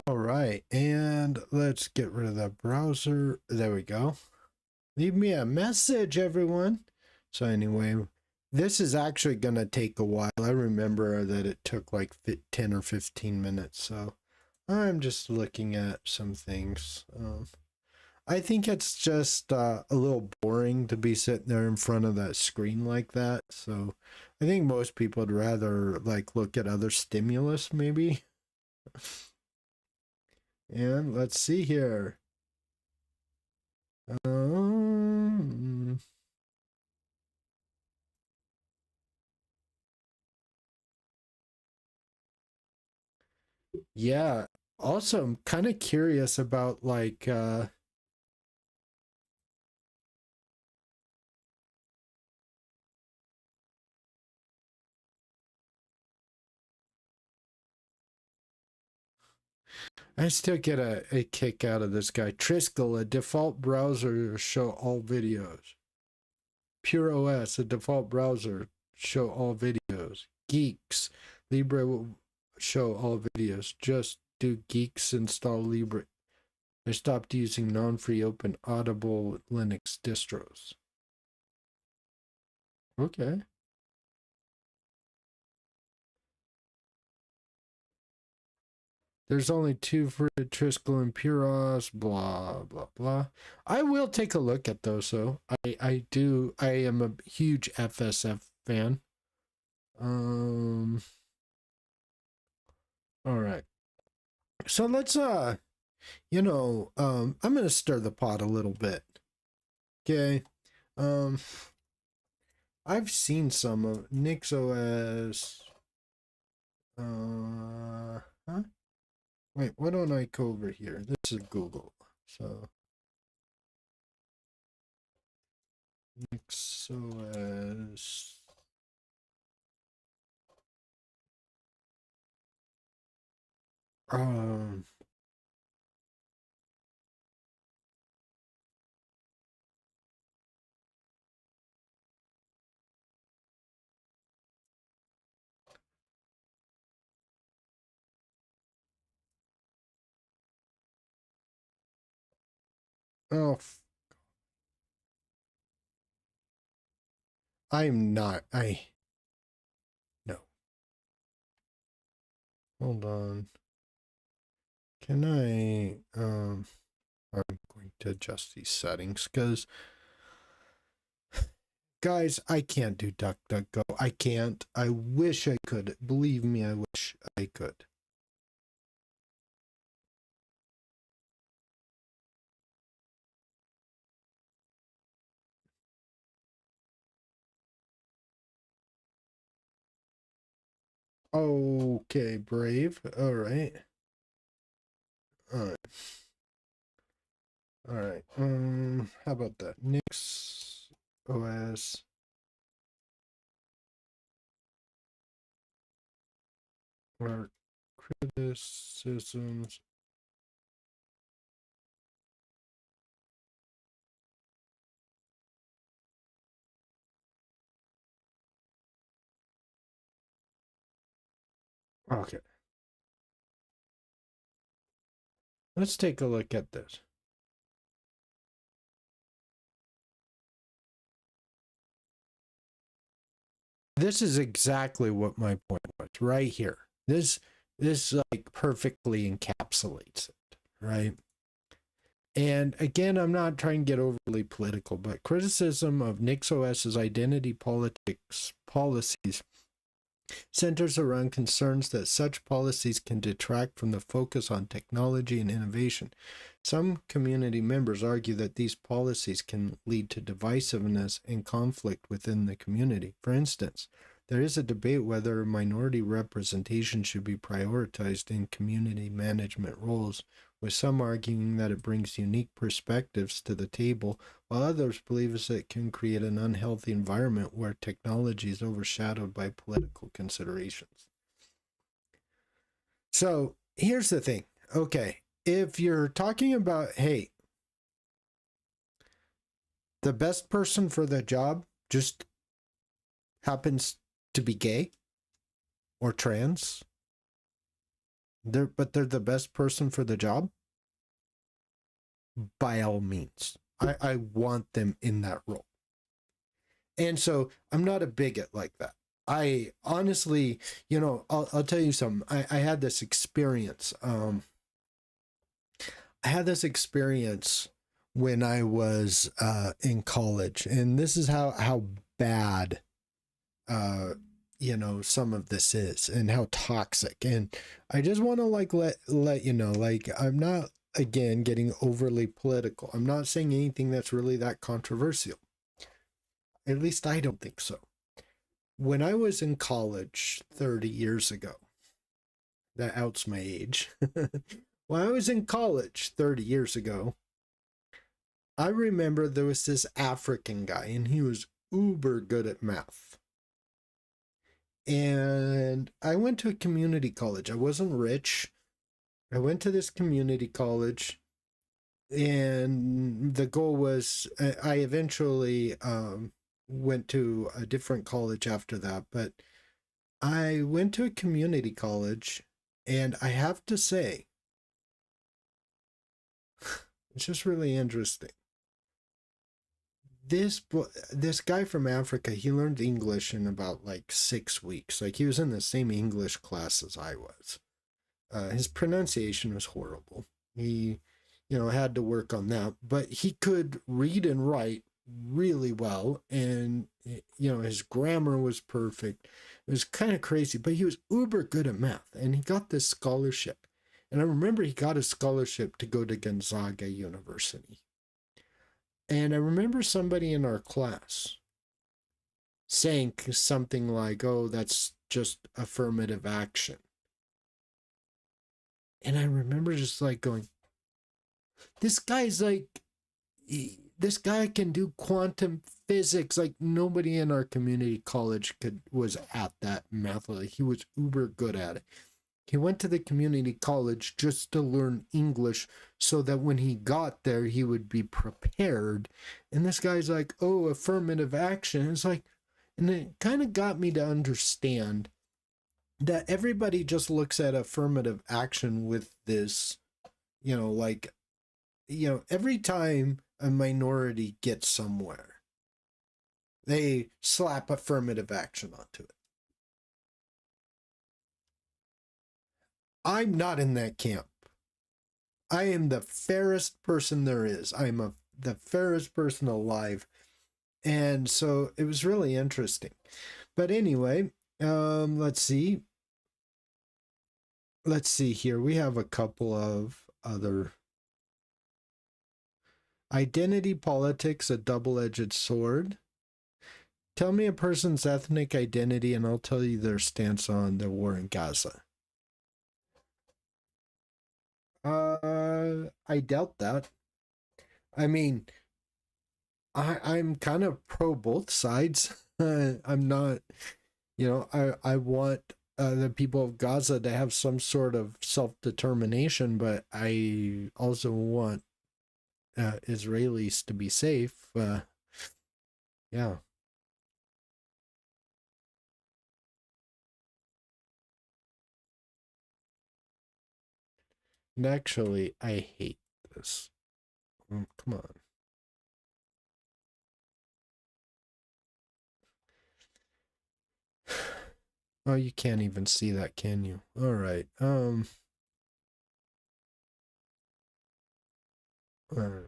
All right, and let's get rid of the browser. There we go. Leave me a message, everyone. So anyway, this is actually going to take a while. I remember that it took like 10 or 15 minutes. So I'm just looking at some things. I think it's just a little boring to be sitting there in front of that screen like that. So I think most people would rather like look at other stimulus maybe. And let's see here. Yeah. Also, I'm kind of curious about like I still get a kick out of this guy. Triskel, a default browser, show all videos. Pure OS, a default browser, show all videos. Geeks, Libre will show all videos. Just do Geeks install Libre. I stopped using non-free open audible Linux distros. Okay. There's only two for Triskel and Puros, blah, blah, blah. I will take a look at those, though. I am a huge FSF fan. All right. So let's I'm gonna stir the pot a little bit. Okay. I've seen some of NixOS. Huh? Wait, why don't I go over here? This is Google. So NixOS. Um oh I'm not. No. Hold on. Can I'm going to adjust these settings because guys, I can't do DuckDuckGo. I can't. I wish I could. Believe me, I wish I could. Okay, Brave. All right. All right. All right. How about that? Nix OS. Or criticisms. Okay. Let's take a look at this. This is exactly what my point was right here. This like perfectly encapsulates it, right? And again, I'm not trying to get overly political, but criticism of NixOS's identity politics policies centers around concerns that such policies can detract from the focus on technology and innovation. Some community members argue that these policies can lead to divisiveness and conflict within the community. For instance, there is a debate whether minority representation should be prioritized in community management roles, with some arguing that it brings unique perspectives to the table, while others believe it can create an unhealthy environment where technology is overshadowed by political considerations. So here's the thing. Okay, if you're talking about, hey, the best person for the job just happens to be gay or trans, but they're the best person for the job, by all means. I want them in that role. And so I'm not a bigot like that. I honestly, I'll tell you something. I had this experience. I had this experience when I was in college, and this is how bad some of this is and how toxic. And I just want to let you know, like, I'm not again getting overly political. I'm not saying anything that's really that controversial. At least I don't think so. When I was in college 30 years ago, that outs my age. When I was in college 30 years ago, I remember there was this African guy and he was uber good at math. And I went to a community college. I wasn't rich. I went to this community college, and the goal was I eventually went to a different college after that, but I went to a community college, and I have to say, it's just really interesting. This guy from Africa, he learned English in about like 6 weeks. Like, he was in the same English class as I was. His pronunciation was horrible. He, had to work on that, but he could read and write really well, and his grammar was perfect. It was kind of crazy, but he was uber good at math, and he got this scholarship. And I remember he got a scholarship to go to Gonzaga University. And I remember somebody in our class saying something like, oh, that's just affirmative action. And I remember just like going, this guy's like, this guy can do quantum physics. Like nobody in our community college was at that math. Like he was uber good at it. He went to the community college just to learn English so that when he got there, he would be prepared. And this guy's like, oh, affirmative action. It's like, and it kind of got me to understand that everybody just looks at affirmative action with this, like, every time a minority gets somewhere, they slap affirmative action onto it. I'm not in that camp. I am the fairest person there is. I'm the fairest person alive. And so it was really interesting. But anyway, let's see. Let's see here. We have a couple of other. Identity politics, a double-edged sword. Tell me a person's ethnic identity and I'll tell you their stance on the war in Gaza. I doubt that. I mean, I'm kind of pro both sides. I'm not, I want the people of Gaza to have some sort of self-determination, but I also want Israelis to be safe. Yeah. And actually, I hate this. Come on. Oh, you can't even see that, can you? All right. All right.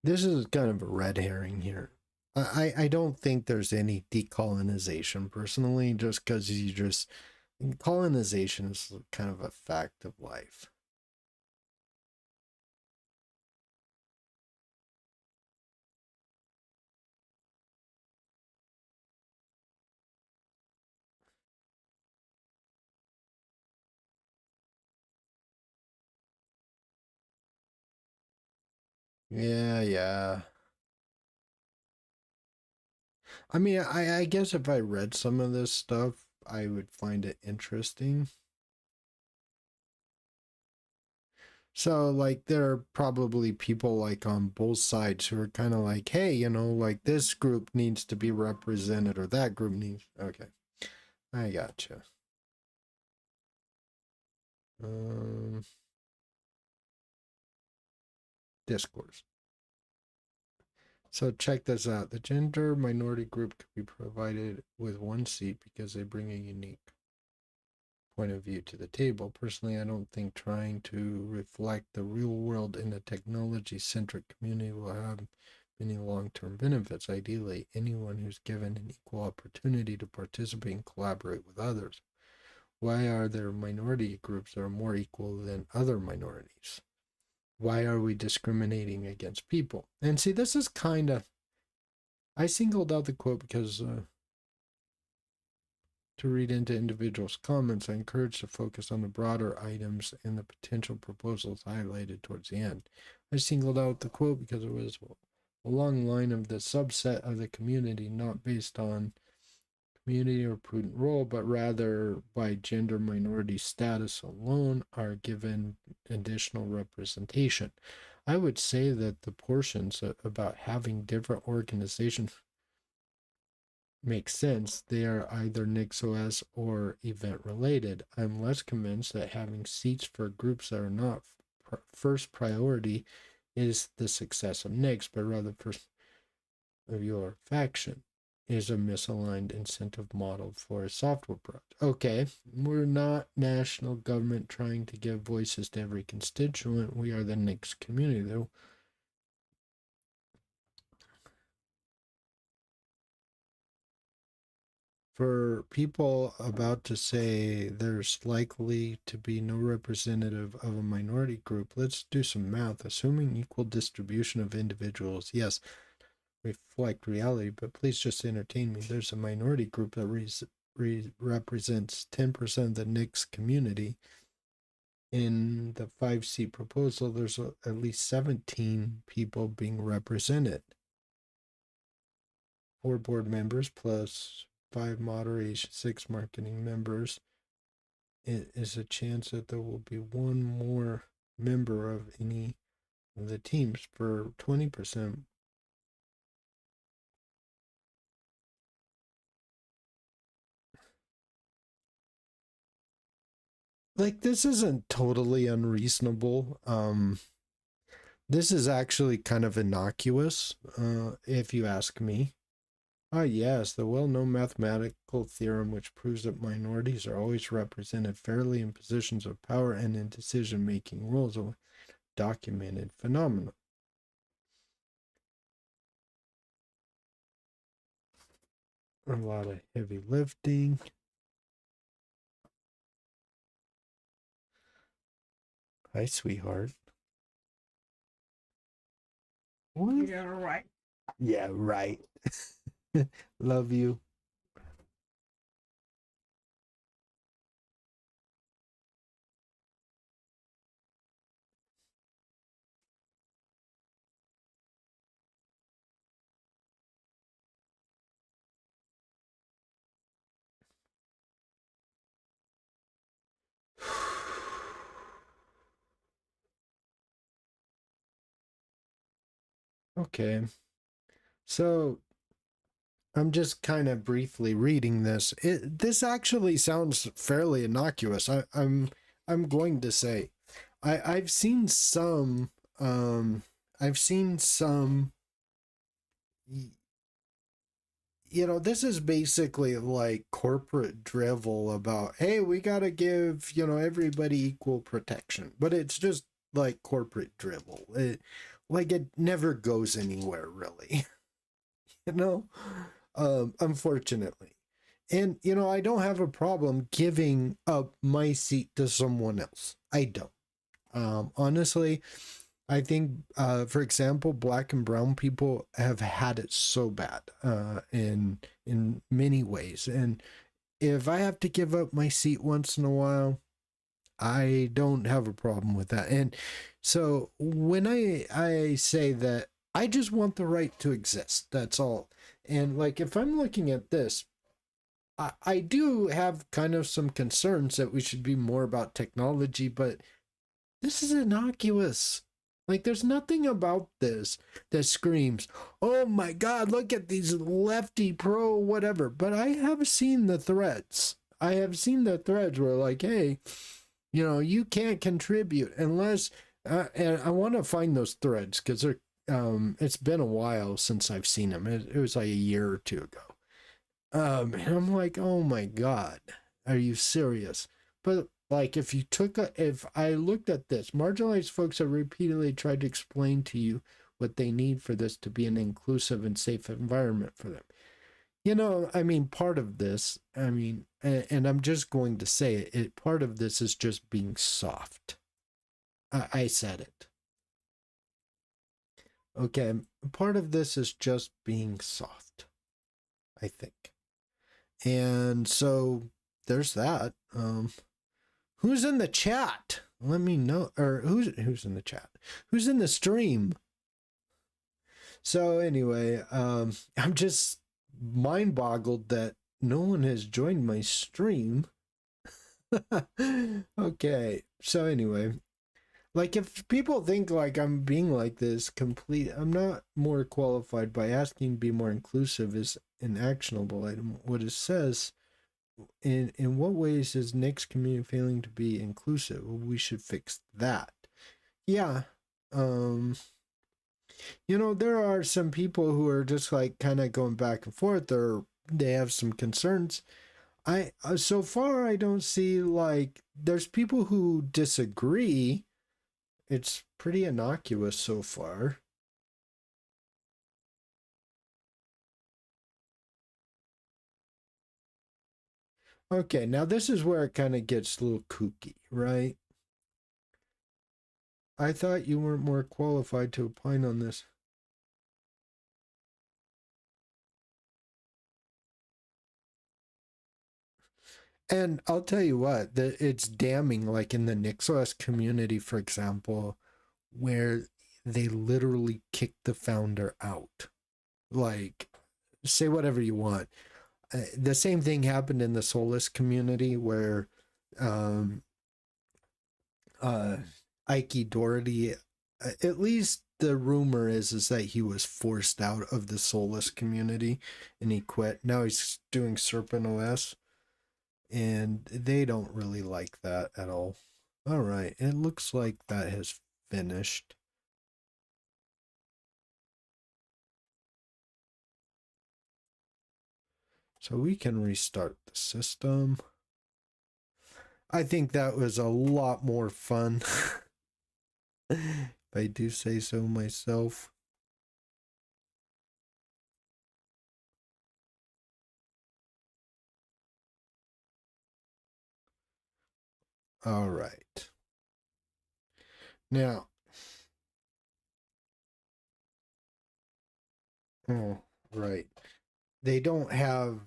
This is kind of a red herring here. I don't think there's any decolonization personally, just because colonization is kind of a fact of life. Yeah. I mean, I guess if I read some of this stuff, I would find it interesting. So, like, there are probably people, like, on both sides who are kind of like, hey, like, this group needs to be represented or that group needs... Okay. I gotcha. Discourse. So check this out. The gender minority group could be provided with one seat because they bring a unique point of view to the table. Personally, I don't think trying to reflect the real world in a technology-centric community will have many long-term benefits. Ideally, anyone who's given an equal opportunity to participate and collaborate with others. Why are there minority groups that are more equal than other minorities? Why are we discriminating against people? And see, this is kind of... I singled out the quote because to read into individuals' comments, I encourage to focus on the broader items and the potential proposals highlighted towards the end. I singled out the quote because it was along the line of the subset of the community, not based on community or prudent role, but rather by gender minority status alone are given additional representation. I would say that the portions about having different organizations makes sense. They are either NixOS or event related. I'm less convinced that having seats for groups that are not first priority is the success of Nix, but rather first of your faction is a misaligned incentive model for a software product. Okay, we're not national government trying to give voices to every constituent. We are the Nix community, though. For people about to say there's likely to be no representative of a minority group, let's do some math. Assuming equal distribution of individuals, yes, reflect reality, but please just entertain me. There's a minority group that represents 10% of the Nix community. In the 5-seat proposal, there's at least 17 people being represented. 4 board members plus 5 moderation, 6 marketing members. It is a chance that there will be one more member of any of the teams for 20%. Like, this isn't totally unreasonable. This is actually kind of innocuous, if you ask me. Ah, yes, the well-known mathematical theorem which proves that minorities are always represented fairly in positions of power and in decision-making roles, a documented phenomenon. A lot of heavy lifting. Hi, sweetheart. What? Yeah, right. Yeah, right. Love you. Okay. So I'm just kind of briefly reading this. This actually sounds fairly innocuous. I'm going to say, I've seen some I've seen some. You know, this is basically like corporate drivel about, hey, we got to give, everybody equal protection. But it's just like corporate drivel. It never goes anywhere, really. Unfortunately. And, I don't have a problem giving up my seat to someone else. I don't. Honestly, I think, for example, black and brown people have had it so bad in many ways. And if I have to give up my seat once in a while, I don't have a problem with that. And so when I say that I just want the right to exist, that's all. And like, if I'm looking at this, I do have kind of some concerns that we should be more about technology, but this is innocuous. Like, there's nothing about this that screams, oh my God, look at these lefty pro whatever. But I have seen the threads. I have seen the threads where like, hey, you can't contribute unless, and I want to find those threads because they're, it's been a while since I've seen them. It was like a year or two ago. And I'm like, oh my God, are you serious? But like, if I looked at this, marginalized folks have repeatedly tried to explain to you what they need for this to be an inclusive and safe environment for them. Part of this, and I'm just going to say it, part of this is just being soft. I said it. Okay, part of this is just being soft, I think. And so there's that. Who's in the chat? Let me know. Or who's in the chat? Who's in the stream? So anyway, I'm just mind boggled that no one has joined my stream. Okay. So anyway, Like, if people think like I'm being like this complete, I'm not more qualified by asking be more inclusive is an actionable item. What it says, in what ways is Nick's community failing to be inclusive? Well, we should fix that. Yeah. You know, there are some people who are just like kind of going back and forth, or they have some concerns. I so far I don't see like there's people who disagree. It's pretty innocuous so far. Okay, now this is where it kind of gets a little kooky, right? I thought you weren't more qualified to opine on this. And I'll tell you what, it's damning, like in the NixOS community, for example, where they literally kicked the founder out. Like, say whatever you want. The same thing happened in the Solus community where um, Ike Doherty, at least the rumor is that he was forced out of the Solus community and he quit. Now he's doing Serpent OS, and they don't really like that at all. All right, it looks like that has finished. So we can restart the system. I think that was a lot more fun. If I do say so myself. All right. Now, oh, right. They don't have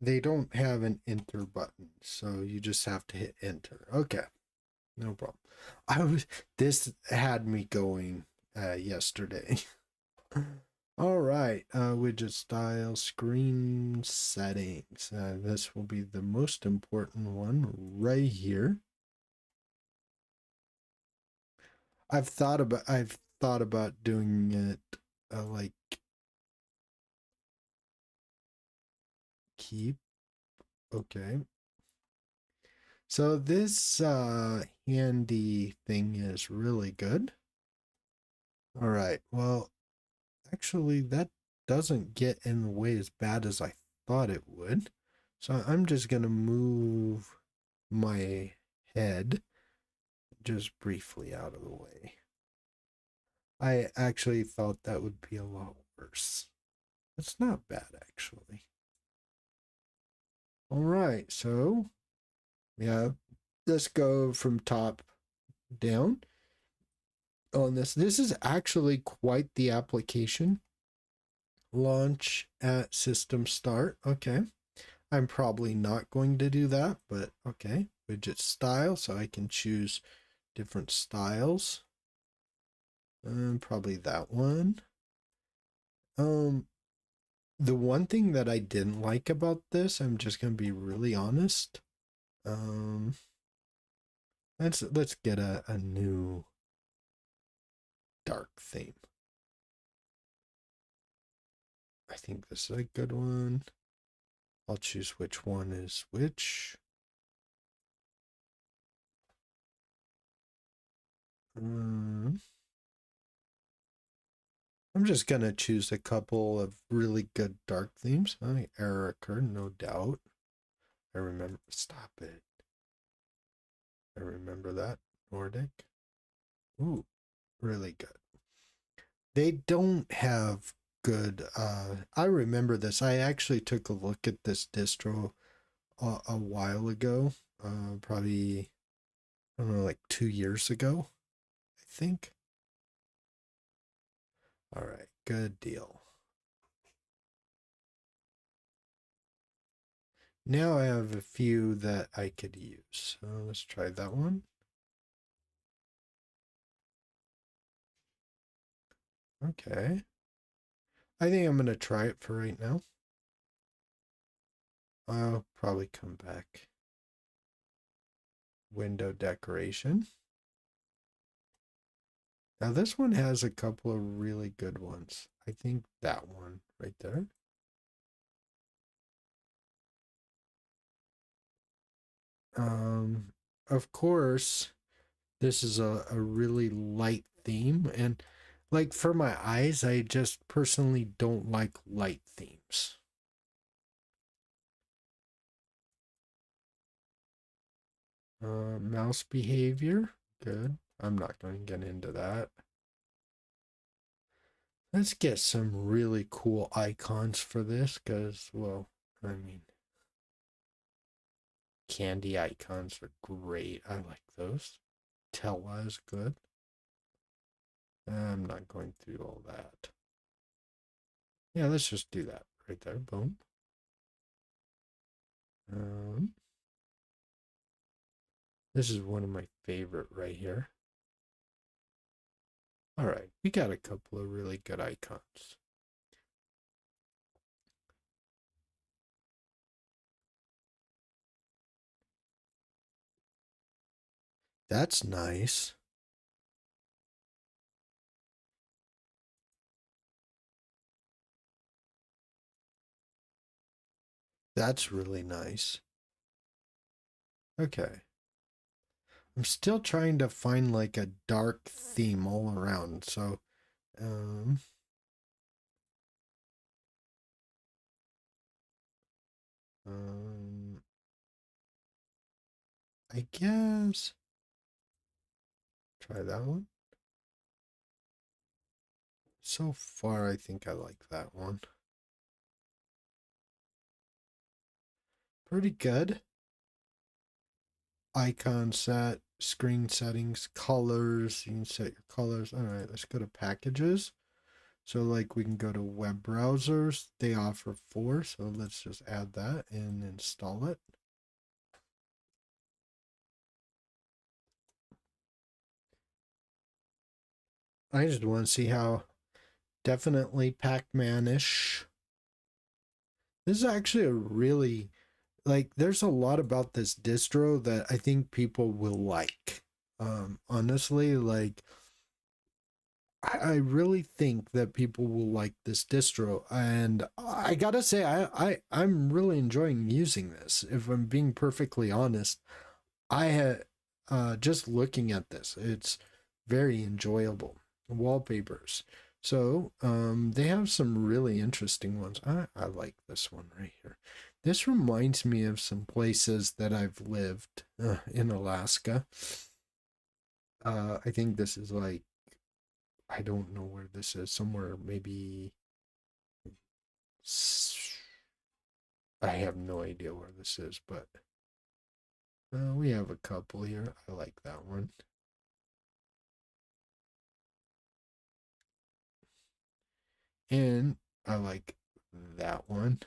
an enter button, so you just have to hit enter. Okay. No problem. This had me going yesterday. All right, widget style, screen settings. This will be the most important one right here. I've thought about doing it like keep. Okay. So this handy thing is really good. All right. Well, actually, that doesn't get in the way as bad as I thought it would. So I'm just going to move my head just briefly out of the way. I actually thought that would be a lot worse. It's not bad, actually. All right, so yeah, let's go from top down on this. This is actually quite the application. Launch at system start. Okay. I'm probably not going to do that, but okay. Widget style, so I can choose different styles. Probably that one. The one thing that I didn't like about this, I'm just gonna be really honest. Let's get a new dark theme. I think this is a good one. I'll choose which one is which. I'm just gonna choose a couple of really good dark themes. Error occurred, no doubt. I remember. Stop it. I remember that. Nordic. Ooh, really good. They don't have good. I remember this. I actually took a look at this distro a while ago. Probably, I don't know, like 2 years ago, I think. All right, good deal. Now I have a few that I could use. So let's try that one. Okay. I think I'm going to try it for right now. I'll probably come back. Window decoration. Now this one has a couple of really good ones. I think that one right there. Of course, this is a really light theme, and like for my eyes, I just personally don't like light themes. Mouse behavior, good. I'm not going to get into that. Let's get some really cool icons for this, because, well, I mean, candy icons are great. I like those. Tella is good. I'm not going through all that. Yeah, let's just do that right there. Boom. This is one of my favorite right here. All right, we got a couple of really good icons. That's nice. That's really nice. Okay. I'm still trying to find like a dark theme all around. So, um, um, I guess try that one. So far, I think I like that one. Pretty good. Icon set, screen settings, colors. You can set your colors. All right, let's go to packages. So like we can go to web browsers. They offer 4. So let's just add that and install it. I just want to see how definitely Pac-Man-ish. This is actually a really, like, there's a lot about this distro that I think people will like. Honestly, like, I really think that people will like this distro, and I gotta say, I'm really enjoying using this. If I'm being perfectly honest, I had just looking at this, it's very enjoyable. Wallpapers. So they have some really interesting ones. I like this one right here. This reminds me of some places that I've lived in Alaska. I think this is like, I don't know where this is. Somewhere maybe, I have no idea where this is, but we have a couple here. I like that one. And I like that one.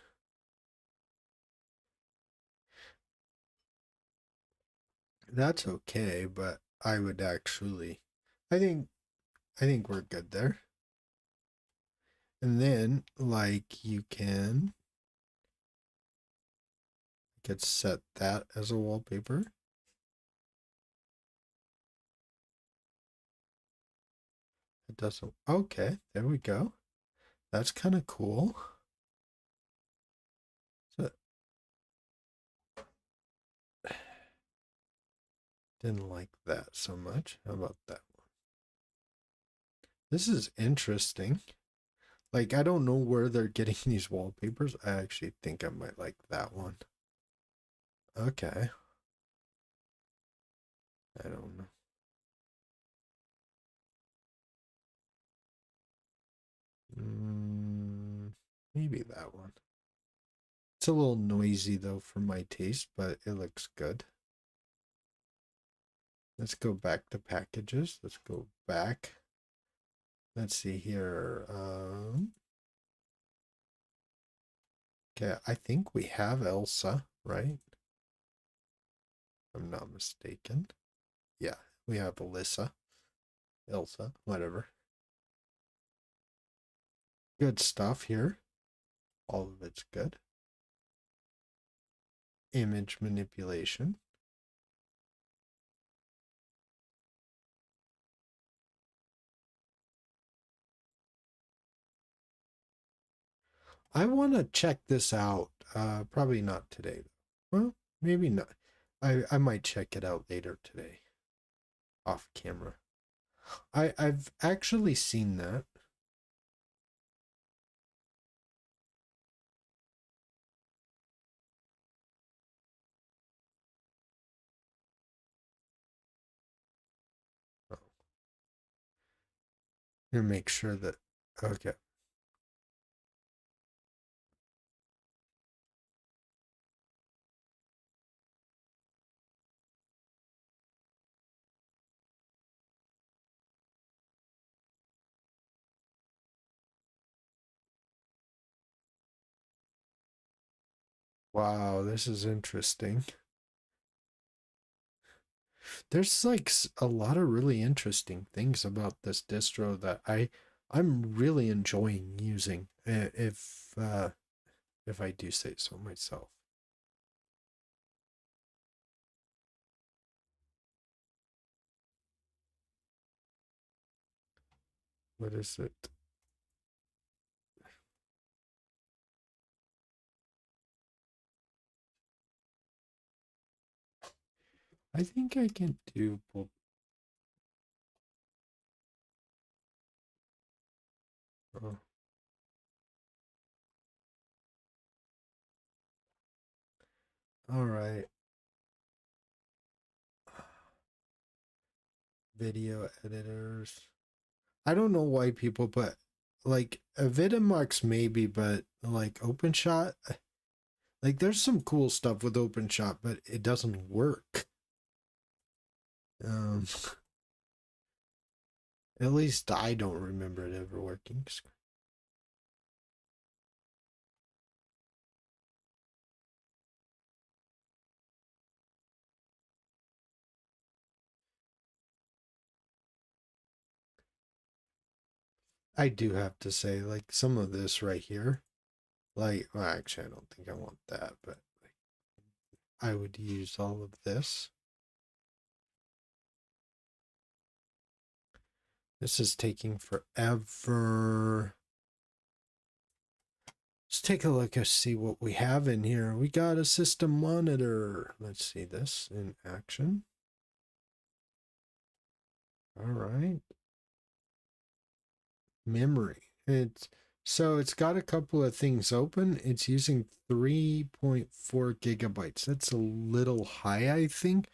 That's okay, but I would actually, I think, I think we're good there. And then, like, you can get set that as a wallpaper. It doesn't, okay, there we go. That's kind of cool. So, didn't like that so much. How about that one? This is interesting. Like, I don't know where they're getting these wallpapers. I actually think I might like that one. Okay. I don't know. Maybe that one. It's a little noisy though for my taste, but it looks good. Let's go back to packages. Let's go back. Let's see here. Okay, I think we have Elsa, right? If I'm not mistaken. Yeah, we have Alyssa. Elsa, whatever. Good stuff here. All of it's good. Image manipulation. I want to check this out. Probably not today. Well, maybe not. I might check it out later today, off camera. I've actually seen that. Oh, here, make sure that. Okay. Wow, this is interesting. There's like a lot of really interesting things about this distro that I'm really enjoying using. If I do say so myself. What is it? I think I can do both. Oh. All right. Video editors. I don't know why people put like a Vidimux maybe, but like OpenShot, like there's some cool stuff with OpenShot, but it doesn't work. Um, at least I don't remember it ever working. I do have to say, like some of this right here, like, well, actually, I don't think I want that, but like, I would use all of this. This is taking forever. Let's take a look and see what we have in here. We got a system monitor. Let's see this in action. All right. Memory. It's got a couple of things open. It's using 3.4 gigabytes. That's a little high, I think,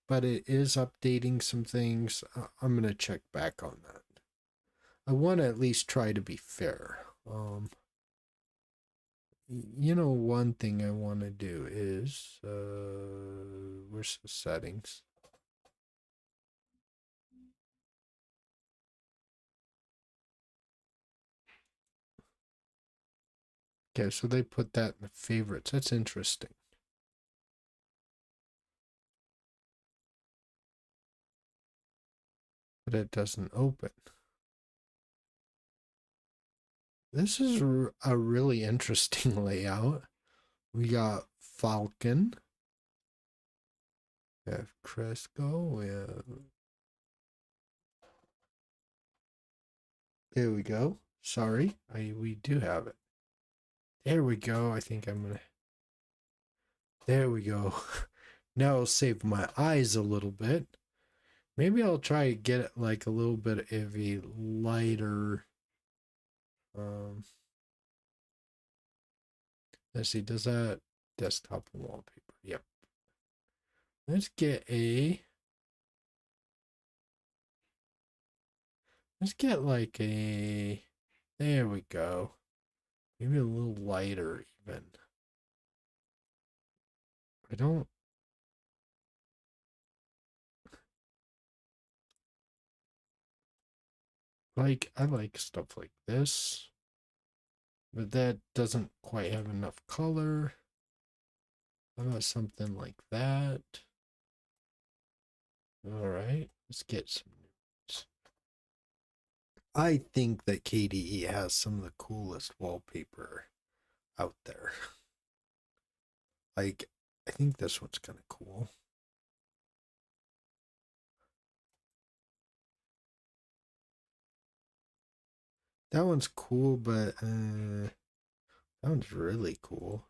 but it is updating some things. I'm going to check back on that. I want to at least try to be fair. You know, one thing I want to do is, where's the settings? Okay, so they put that in the favorites. That's interesting. But it doesn't open. This is a really interesting layout. We got Falcon. We have Cresco. We have... There we go. Sorry, we do have it. There we go. I think I'm gonna... There we go. Now I'll save my eyes a little bit. Maybe I'll try to get it like a little bit of a lighter... let's see, does that desktop wallpaper? Yep. Let's get like a, there we go. Maybe a little lighter even. I don't, I like stuff like this, but that doesn't quite have enough color. How about something like that? All right, let's get some nudes. I think that KDE has some of the coolest wallpaper out there. Like, I think this one's kind of cool. That one's cool, but Sounds really cool.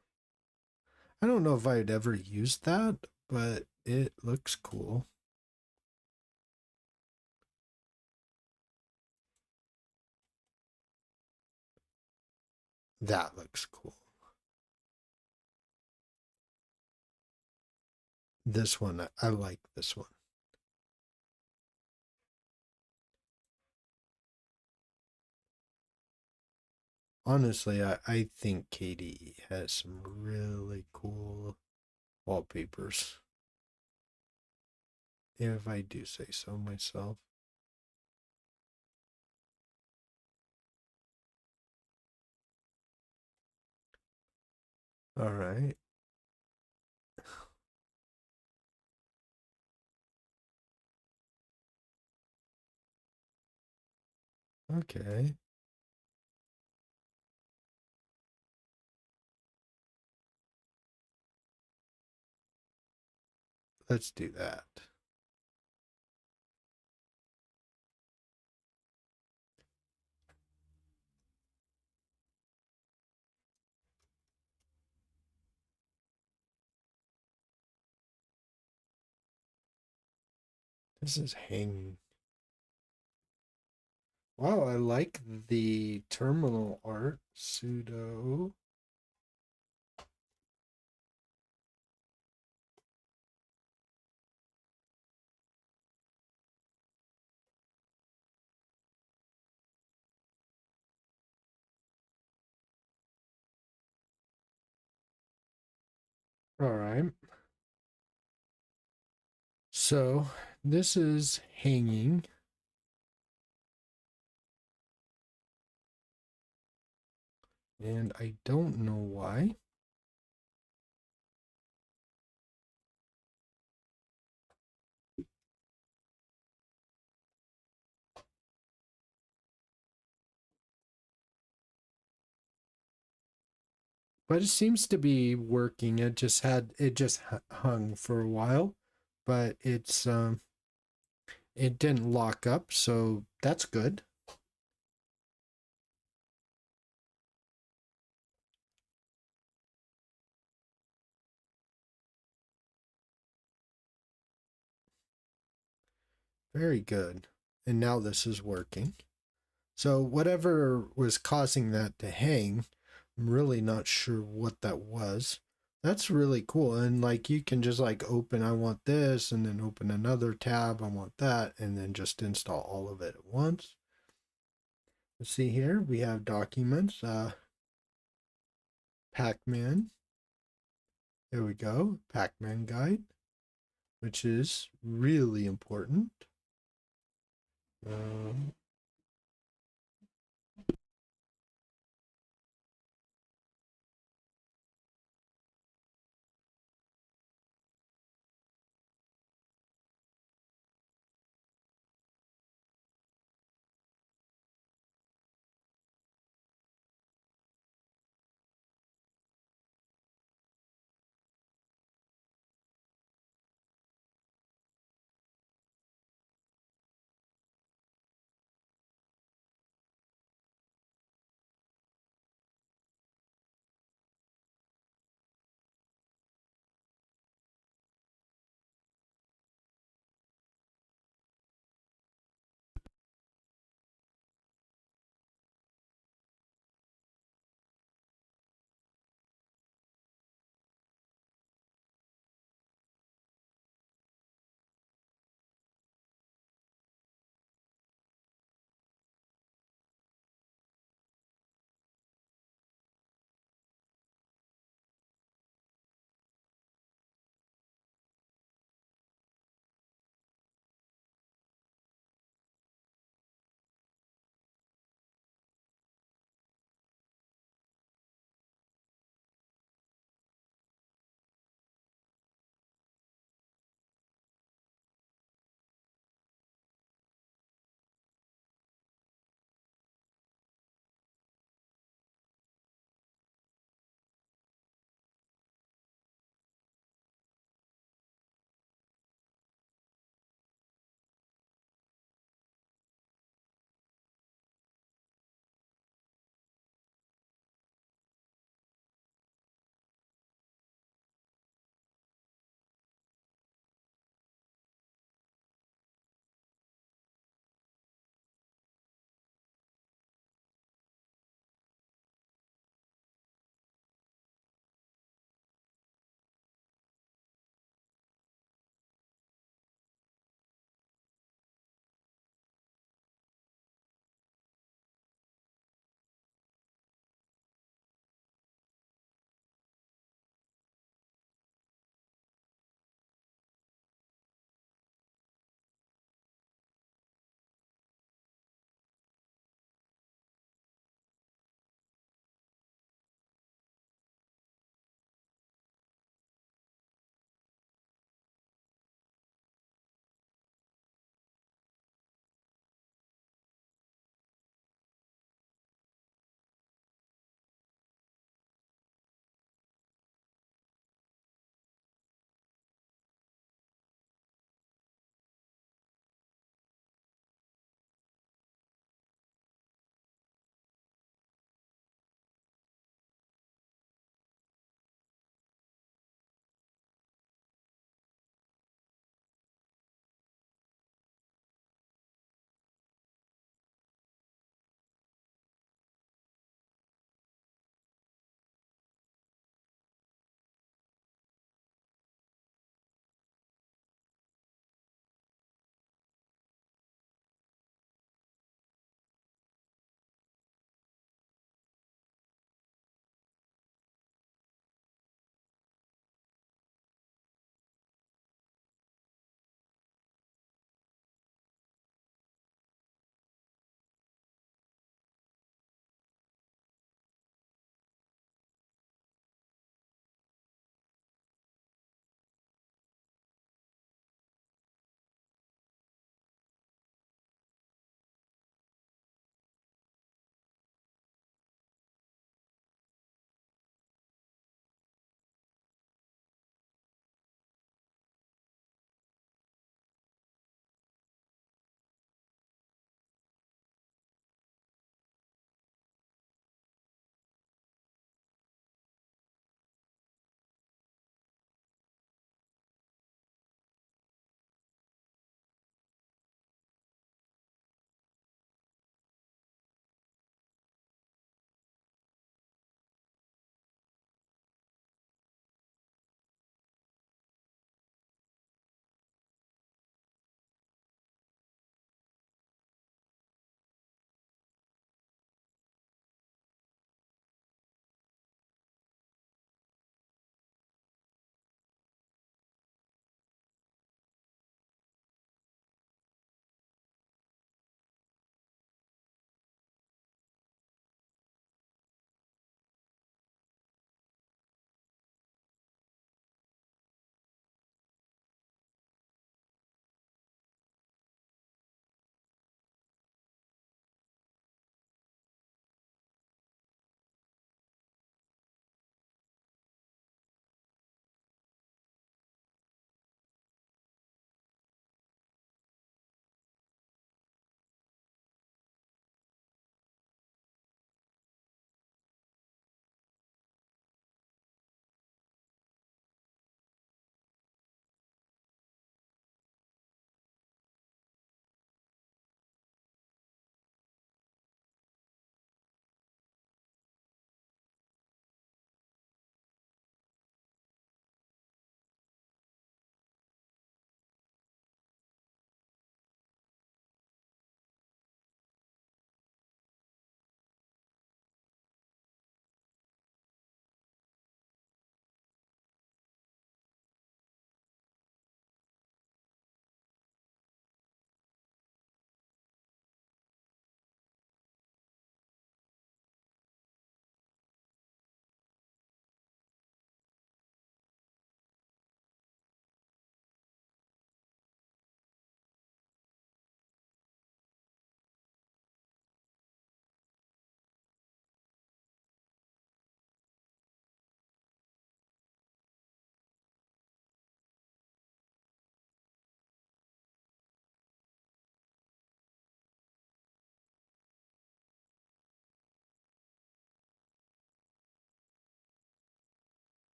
I don't know if I'd ever used that, but it looks cool. That looks cool. This one, I like this one. Honestly, I think KDE has some really cool wallpapers. If I do say so myself. All right. Okay. Let's do that. This is hanging. Wow, I like the terminal art. Sudo. All right. So this is hanging. And I don't know why. But it seems to be working. It just hung for a while, but it didn't lock up, so that's good. Very good. And now this is working. So whatever was causing that to hang, I'm really not sure what that was. That's really cool. And like you can just like open, I want this, and then open another tab, I want that, and then just install all of it at once. Let's see here. We have documents, Pac-Man. There we go. Pac-Man guide, which is really important. Um,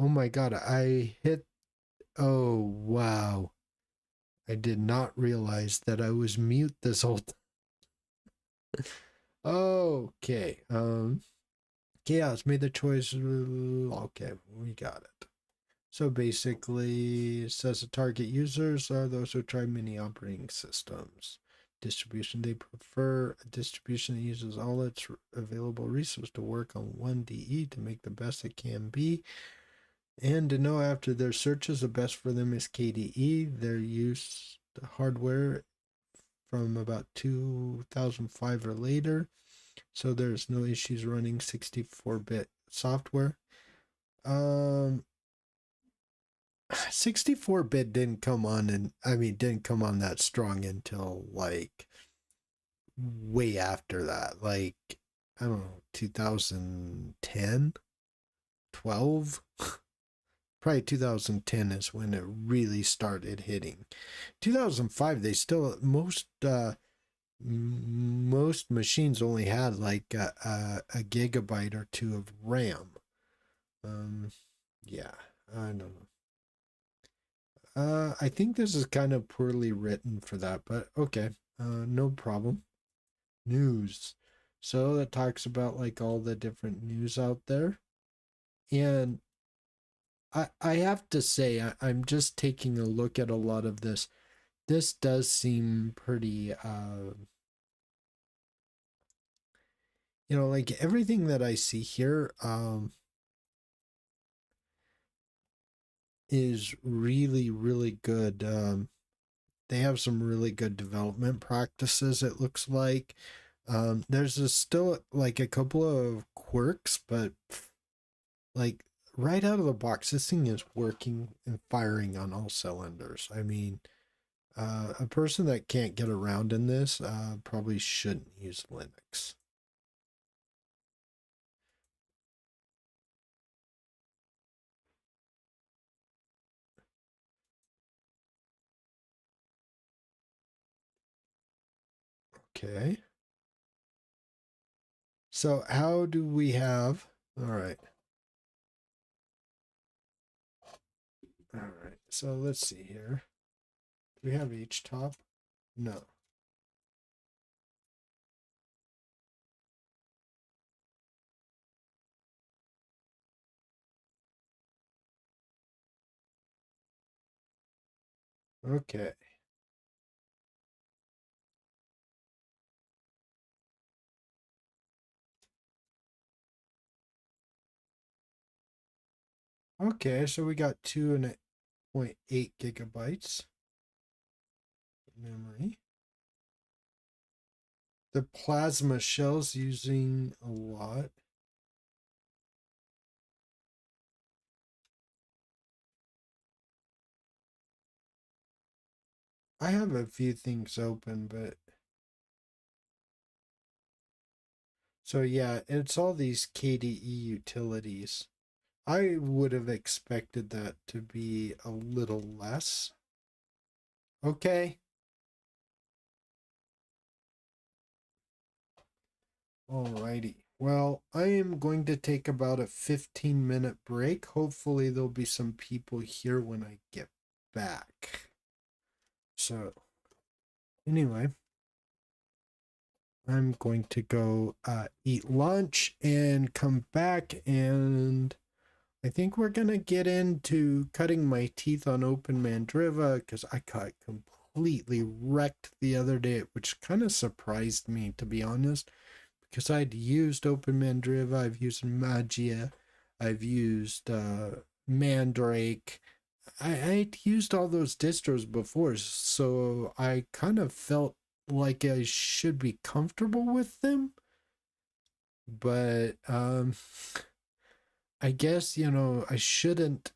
Oh my god, I hit. Oh, wow. I did not realize that I was mute this whole time. Okay. KaOS made the choice. Okay, we got it. So basically, it says the target users are those who try many operating systems. Distribution they prefer, a distribution that uses all its available resources to work on one DE to make the best it can be, and to know after their searches the best for them is KDE. Their use the hardware from about 2005 or later, so there's no issues running 64-bit software. 64-bit didn't come on, and didn't come on that strong until like way after that, like I don't know, 2010, 12. Probably 2010 is when it really started hitting. 2005, they still most machines only had like a gigabyte or two of RAM. Yeah, I don't know. I think this is kind of poorly written for that, but okay, no problem. News. So that talks about like all the different news out there. And I have to say, I'm just taking a look at a lot of this. This does seem pretty, like everything that I see here, is really, really good. They have some really good development practices, it looks like. There's still like a couple of quirks, but like right out of the box, this thing is working and firing on all cylinders. I mean, a person that can't get around in this probably shouldn't use Linux. Okay. So how do we have... All right. All right. So let's see here. Do we have HTOP? No. Okay. Okay, so we got 2.8 gigabytes memory. The plasma shell's using a lot. I have a few things open, but... So yeah, it's all these KDE utilities. I would have expected that to be a little less. Okay. Alrighty. Well, I am going to take about a 15-minute break. Hopefully there'll be some people here when I get back. So, anyway, I'm going to go eat lunch and come back, and I think we're going to get into cutting my teeth on Open Mandriva, because I got completely wrecked the other day, which kind of surprised me, to be honest, because I'd used Open Mandriva, I've used Magia, I've used Mandrake. I'd used all those distros before, so I kind of felt like I should be comfortable with them. But I guess, I shouldn't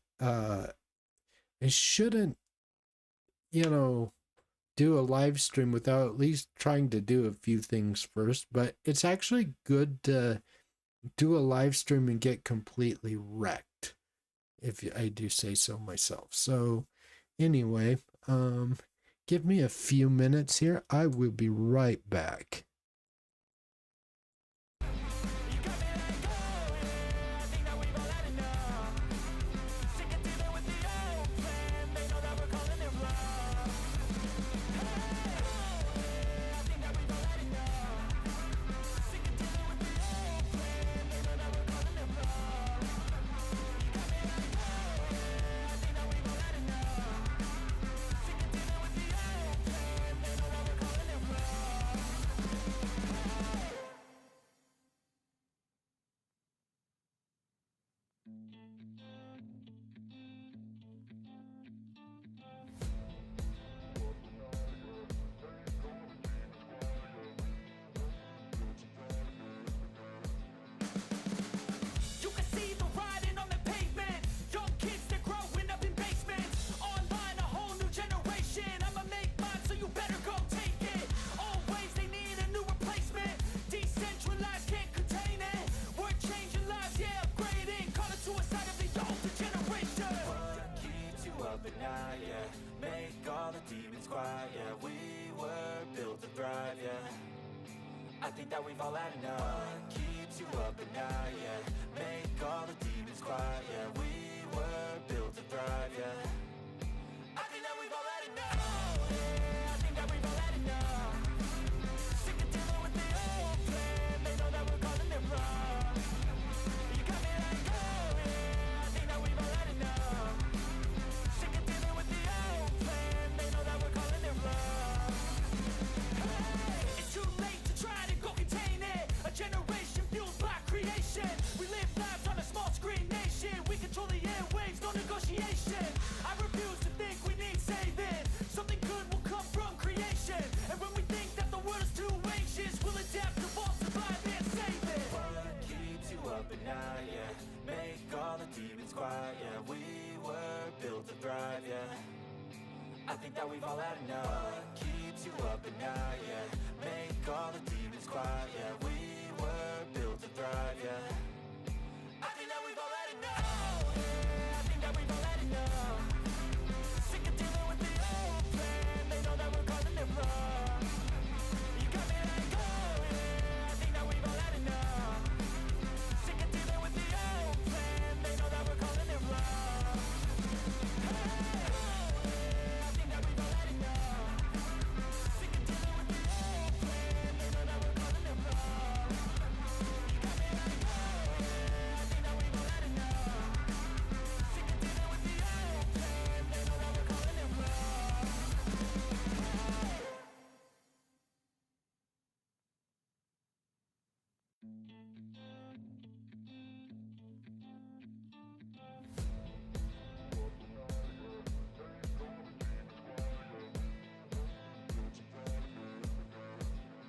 do a live stream without at least trying to do a few things first. But it's actually good to do a live stream and get completely wrecked, if I do say so myself. So anyway, give me a few minutes here. I will be right back. You can see the writing on the pavement. Young kids, they're growing up in basements. Online, a whole new generation. I'ma make mine, so you better go take it. Always, they need a new replacement. Decentralized, can't contain it. We're changing lives, yeah, upgrading. Call it suicide of the older generation. What keeps you up at night, yeah? Make all the demons quiet, yeah. We were built to thrive, yeah. I think that we've all had enough. What keeps you up at night, yeah? Make all the demons quiet, yeah. We were built to thrive, yeah. I think that we've all had enough. Yeah, I think that we've all had enough. Sick of dealing with the old plan. They know that we're calling it wrong. You got me like, oh yeah, I think that we've all had enough. Sick of dealing with the old plan. They know that we're calling it wrong. It's too late to try to go contain it. A generation fueled by creation. We live lives on a small screen nation. We control the airwaves, no negotiation. I refuse to think we need saving. Something good will come from creation. And when we think that the world is too anxious, we'll adapt, evolve, survive, and save it. What keeps you up at night, yeah? Make all the demons quiet, yeah. We were built to thrive, yeah. I think that we've all had enough. What keeps you up at night, yeah? Make all the demons quiet, yeah. We were built to thrive, yeah. I think that we've all had enough. Yeah, I think that we've all had enough. Sick of dealing with the old plan. They know that we're calling it wrong. You got me like, oh yeah, I think that we've all had enough. Sick of dealing with the old plan. They know that we're calling it wrong. I think that we've all had enough. Sick of dealing with the old plan. They know that we're calling it wrong. You got me like, oh yeah, I think that we've all had enough. Sick of dealing with the old plan. They know that we're calling it wrong.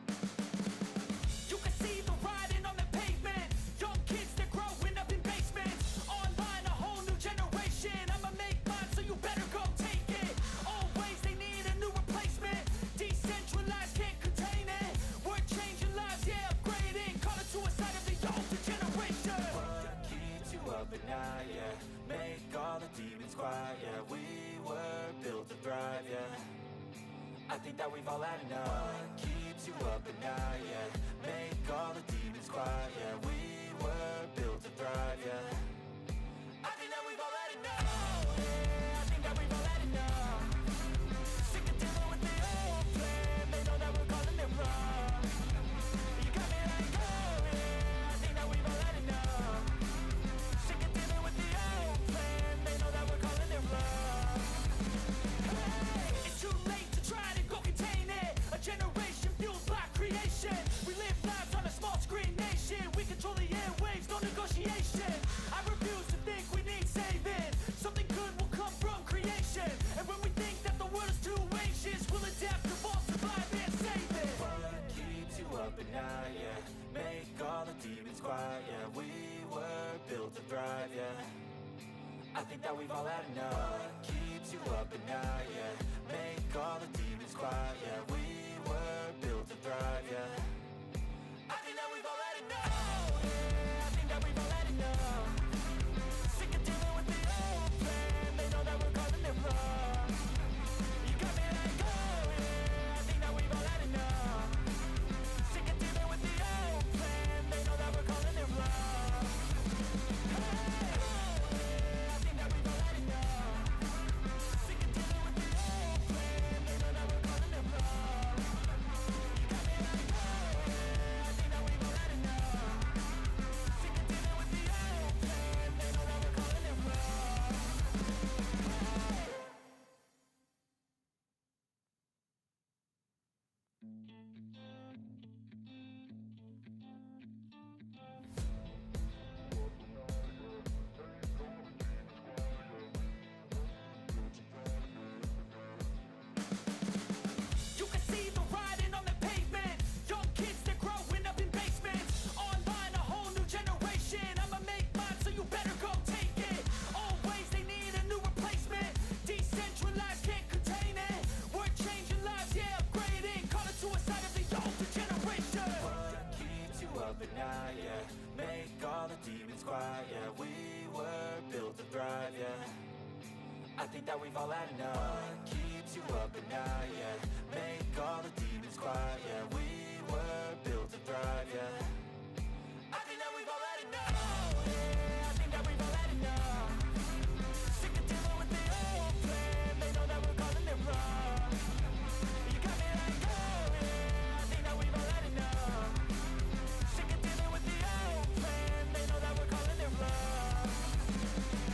You can see the writing on the pavement. Young kids, they're growing up in basements. Online, a whole new generation. I'ma make mine, so you better go take it. Always, they need a new replacement. Decentralized, can't contain it. We're changing lives, yeah, upgrading. Call it suicide of the older generation. What keeps you up at night, yeah? Make all the demons quiet, yeah. We were built to thrive, yeah. I think that we've all had enough. What keeps you up at night, yeah? Make all the demons quiet, yeah. We were built to thrive, yeah. I think that we've all had enough. Yeah, I think that we've all had enough. Sick of dealing with the old plan. They know that we're calling it wrong. You got me like, oh yeah, I think that we've all had enough. Sick of dealing with the old plan. They know that we're calling it wrong. It's too late to try to go contain it. A generation fueled by creation. We live lives on a small screen nation. We control the airwaves, no negotiation. I refuse to think we need saving. Something good will come from creation. And when we think that the world is too anxious, we'll adapt, evolve, survive, and save it. What keeps you up at night, yeah? Make all the demons quiet, yeah. We were built to thrive, yeah. I think that we've all had enough. What keeps you up at night, yeah? Make all the demons quiet, yeah. We were built to thrive, yeah. I think that we've all had enough. Yeah, I think that we've all had enough. Sick of dealing with the old plan. They know that we're calling it wrong. You got me like, oh yeah, I think that we've all had enough. Sick of dealing with the old plan. They know that we're calling it wrong. I think that we've all had enough. Sick of dealing with the old plan. They know that we're calling it wrong. You got me like, oh night, yeah. Make all the demons quiet, yeah. We were built to thrive, yeah. I think that we've all had enough. What keeps you up at night, yeah. Make all the demons quiet, yeah. We were built to thrive, yeah. I think that we've all had enough. Yeah, I think that we've all had enough. Sick of dealing with the old plan. They know that we're calling it wrong. You got me like, oh yeah, I think that we've all had enough. Sick of dealing with the old plan. They know that we're calling it wrong.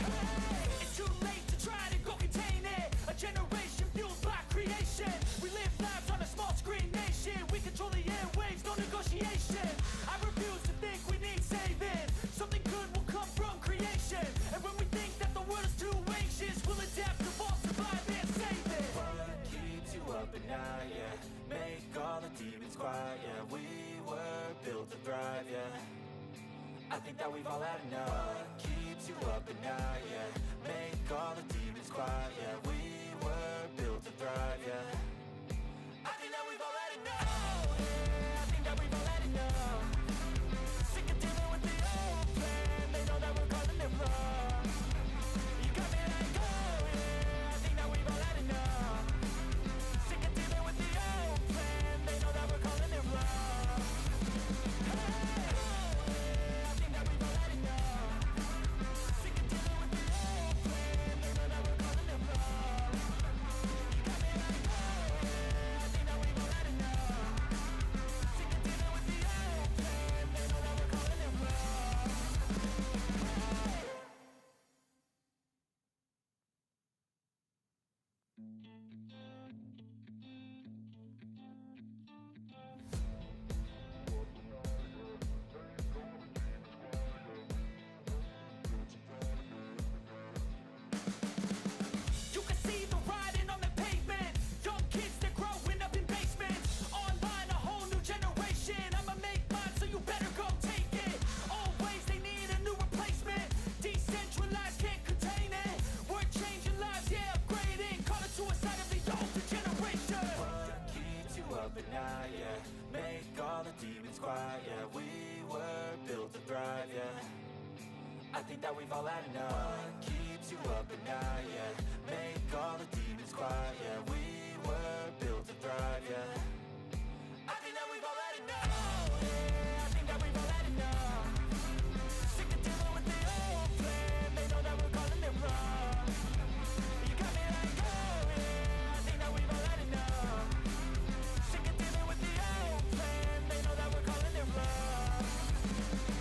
Hey, it's too late to try to go contain it. A generation fueled by creation. We live lives on a small screen nation. We control the airwaves, no negotiation. I refuse to think we need saving. Something good will come from creation. And when we think that the world is too anxious, we'll adapt, evolve, survive, and save it. What keeps you up at night, yeah. Make all the demons quiet, yeah. We were built to thrive, yeah. I think that we've all had enough. What keeps you up at night, yeah. Make all the demons quiet, yeah. We were built to thrive, yeah. I think that we've all had enough. Yeah, I think that we've all had enough. Sick of dealing with the old plan. They know that we're calling it wrong. You got me like, oh yeah, I think that we've all had enough. Sick of dealing with the old plan. They know that we're calling it wrong. Hey, oh yeah, I think that we've all had enough. Sick of dealing with the old plan. They know that we're calling it wrong. You got me like, oh yeah, I think that we've all had enough. Sick of dealing with the old plan. They know that we're calling it wrong. You can see the writing on the pavement. Young kids, they're growing up in basements. Online, a whole new generation. I'ma make mine, so you better go take it. Always, they need a new replacement. Decentralized, can't contain it. We're changing lives, yeah, upgrading. Call it suicide of the older generation. What keeps you up at night, yeah. Make all the demons quiet, yeah. We were built to thrive, yeah. I think that we've all had enough. What keeps you up at night, yeah. Make all the demons quiet, yeah. We were built to thrive, yeah. I think that we've all had enough. Yeah, I think that we've all had enough. Sick of dealing with the old plan. They know that we're calling it wrong. You got me like, oh yeah, I think that we've all had enough. Sick of dealing with the old plan. They know that we're calling it wrong.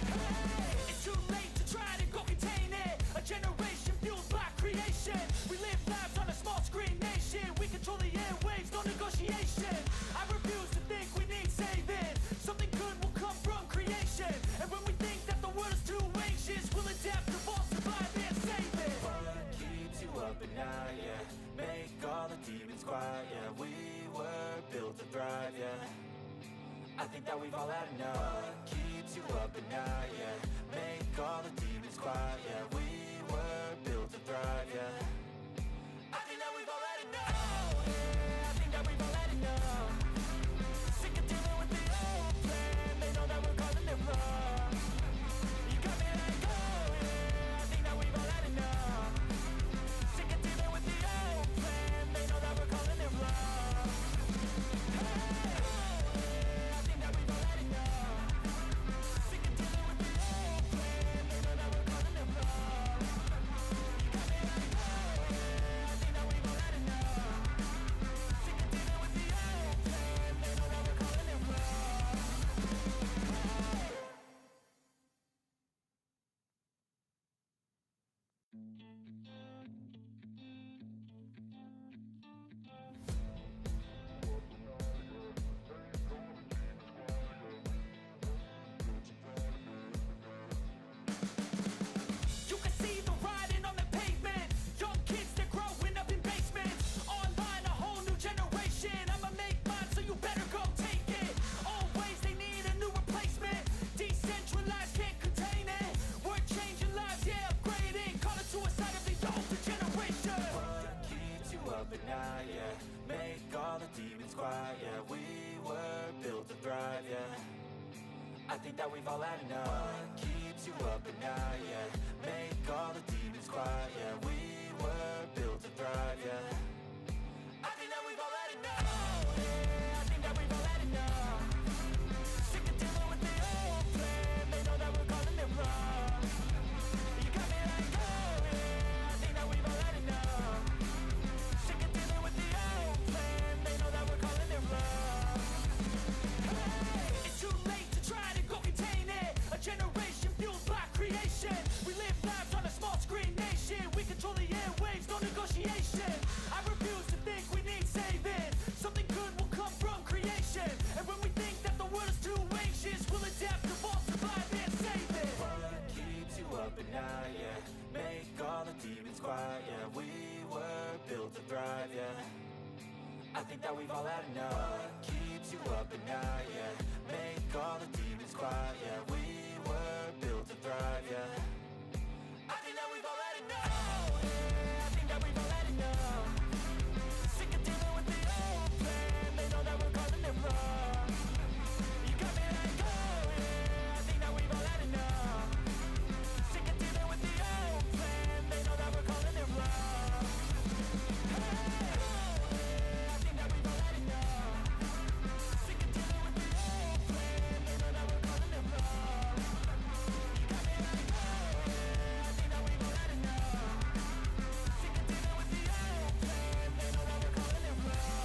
Hey, it's too late to try to go contain it. A generation fueled by creation. We live lives on a small screen nation. We control the airwaves, no negotiation. I refuse to think we need saving. Something good will come from creation. And when we think that the world is too anxious, we'll adapt, evolve, survive, and save it. What keeps you up at night, yeah. Make all the demons quiet, yeah. We were built to thrive, yeah. I think that we've all had enough. What keeps you up at night, yeah. Make all the demons quiet, yeah. We were built to thrive, yeah. I think that we've all had enough. Yeah, I think that we've all had enough. Sick of dealing with the old plan. They know that we're calling it wrong. You got me like, oh yeah, I think that we've all had enough. Sick of dealing with the old plan. They know that we're calling it wrong. Hey, oh yeah, I think that we've all had enough. Sick of dealing with the I think that we've all had enough. What keeps you up at night, yeah? Make all the demons quiet, yeah. We were built to thrive, yeah. I think that we've all had enough. Yeah, I think that we've all had enough. Sick of dealing with the old plan. They know that we're calling it wrong. You got me like, oh yeah, I think that we've all had enough. Sick of dealing with the old plan. They know that we're calling it wrong. Hey, it's too late to try to go contain it. A generation fueled by creation. We live lives on a small screen nation. We control the airwaves, no negotiation. I refuse to think we need saving. Something good will come from creation. And when we think that the world is too anxious, we'll adapt, evolve, survive, and save it. What keeps you up at night, yeah? Make all the demons quiet, yeah. We were built to thrive, yeah. I think that we've all had enough. What keeps you up at night, yeah? Make all the demons quiet, yeah. We were built to thrive, yeah. I think that we've all had enough. Yeah, I think that we've all had enough. Sick of dealing with the old plan. They know that we're calling it wrong. You got me like, oh yeah, I think that we've all had enough. Sick of dealing with the old plan. They know that we're calling it wrong. I think that we've all had enough. Sick of dealing with the old plan. They know that we're calling it wrong. You got me like, oh yeah, I think that we've all had enough. Sick of dealing with the old plan. They know that we're calling it wrong.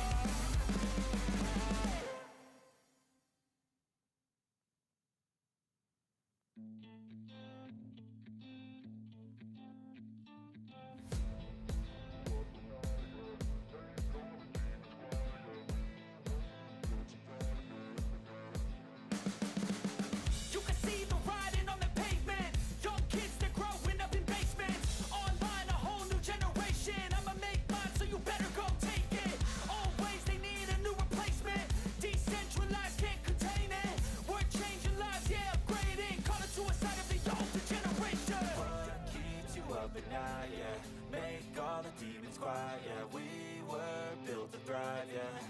You can see the writing on the pavement. Young kids, they're growing up in basements. Online, a whole new generation. I'ma make mine, so you better go take it. Always, they need a new replacement. Decentralized, can't contain it. We're changing lives, yeah, upgrading. Call it suicide of the older generation. What keeps you up at night, yeah? Make all the demons quiet, yeah. We were built to thrive, yeah.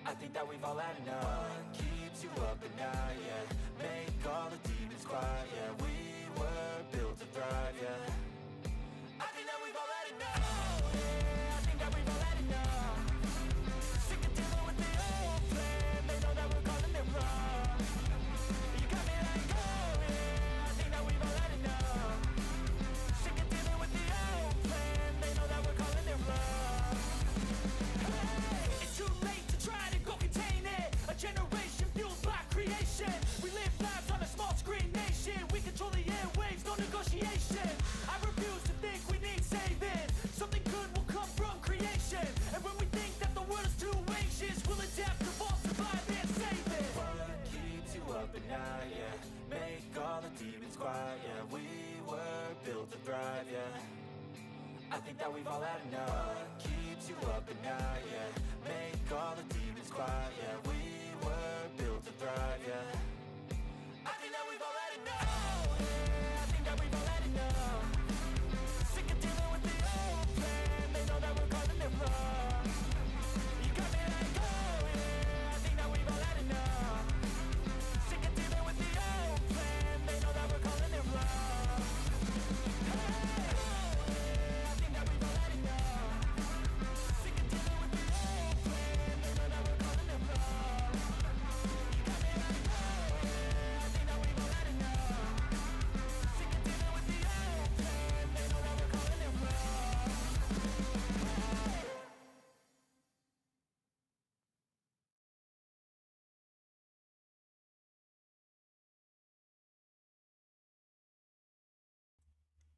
I think that we've all had enough. What keeps you up at night, yeah? Make all the demons quiet, yeah. We were built to thrive, yeah. I think that we've all had enough. Yeah, I think that we've all had enough. Sick of dealing with the old plan. They know that we're calling it wrong. You got me like, oh yeah, I think that we've all had enough. Sick of dealing with the old plan. They know that we're calling it wrong. Hey, it's too late to try to go contain it. A generation fueled by creation. We live lives on a small screen nation. We control the airwaves, no negotiation. I refuse to think we need saving. Something good will come from creation. And when we think that the world is too anxious, we'll adapt, evolve, survive, and save it. What keeps you up at night, yeah? Make all the demons quiet, yeah. We were built to thrive, yeah. I think that we've all had enough. What keeps you up at night, yeah? Make all the demons quiet, yeah. We were built to thrive, yeah. I think that we've all had enough. Yeah, I think that we've all had enough. Sick of dealing with the old plan. They know that we're calling it wrong. You got me like, oh yeah, I think that we've all had enough. Sick of dealing with the old plan. They know that we're calling it wrong. I think that we've all had enough. Sick of dealing with the old plan. They know that we're calling it wrong. You got me like, oh yeah, I think that we've all had enough. Sick of dealing with the old plan. They know that we're calling it wrong.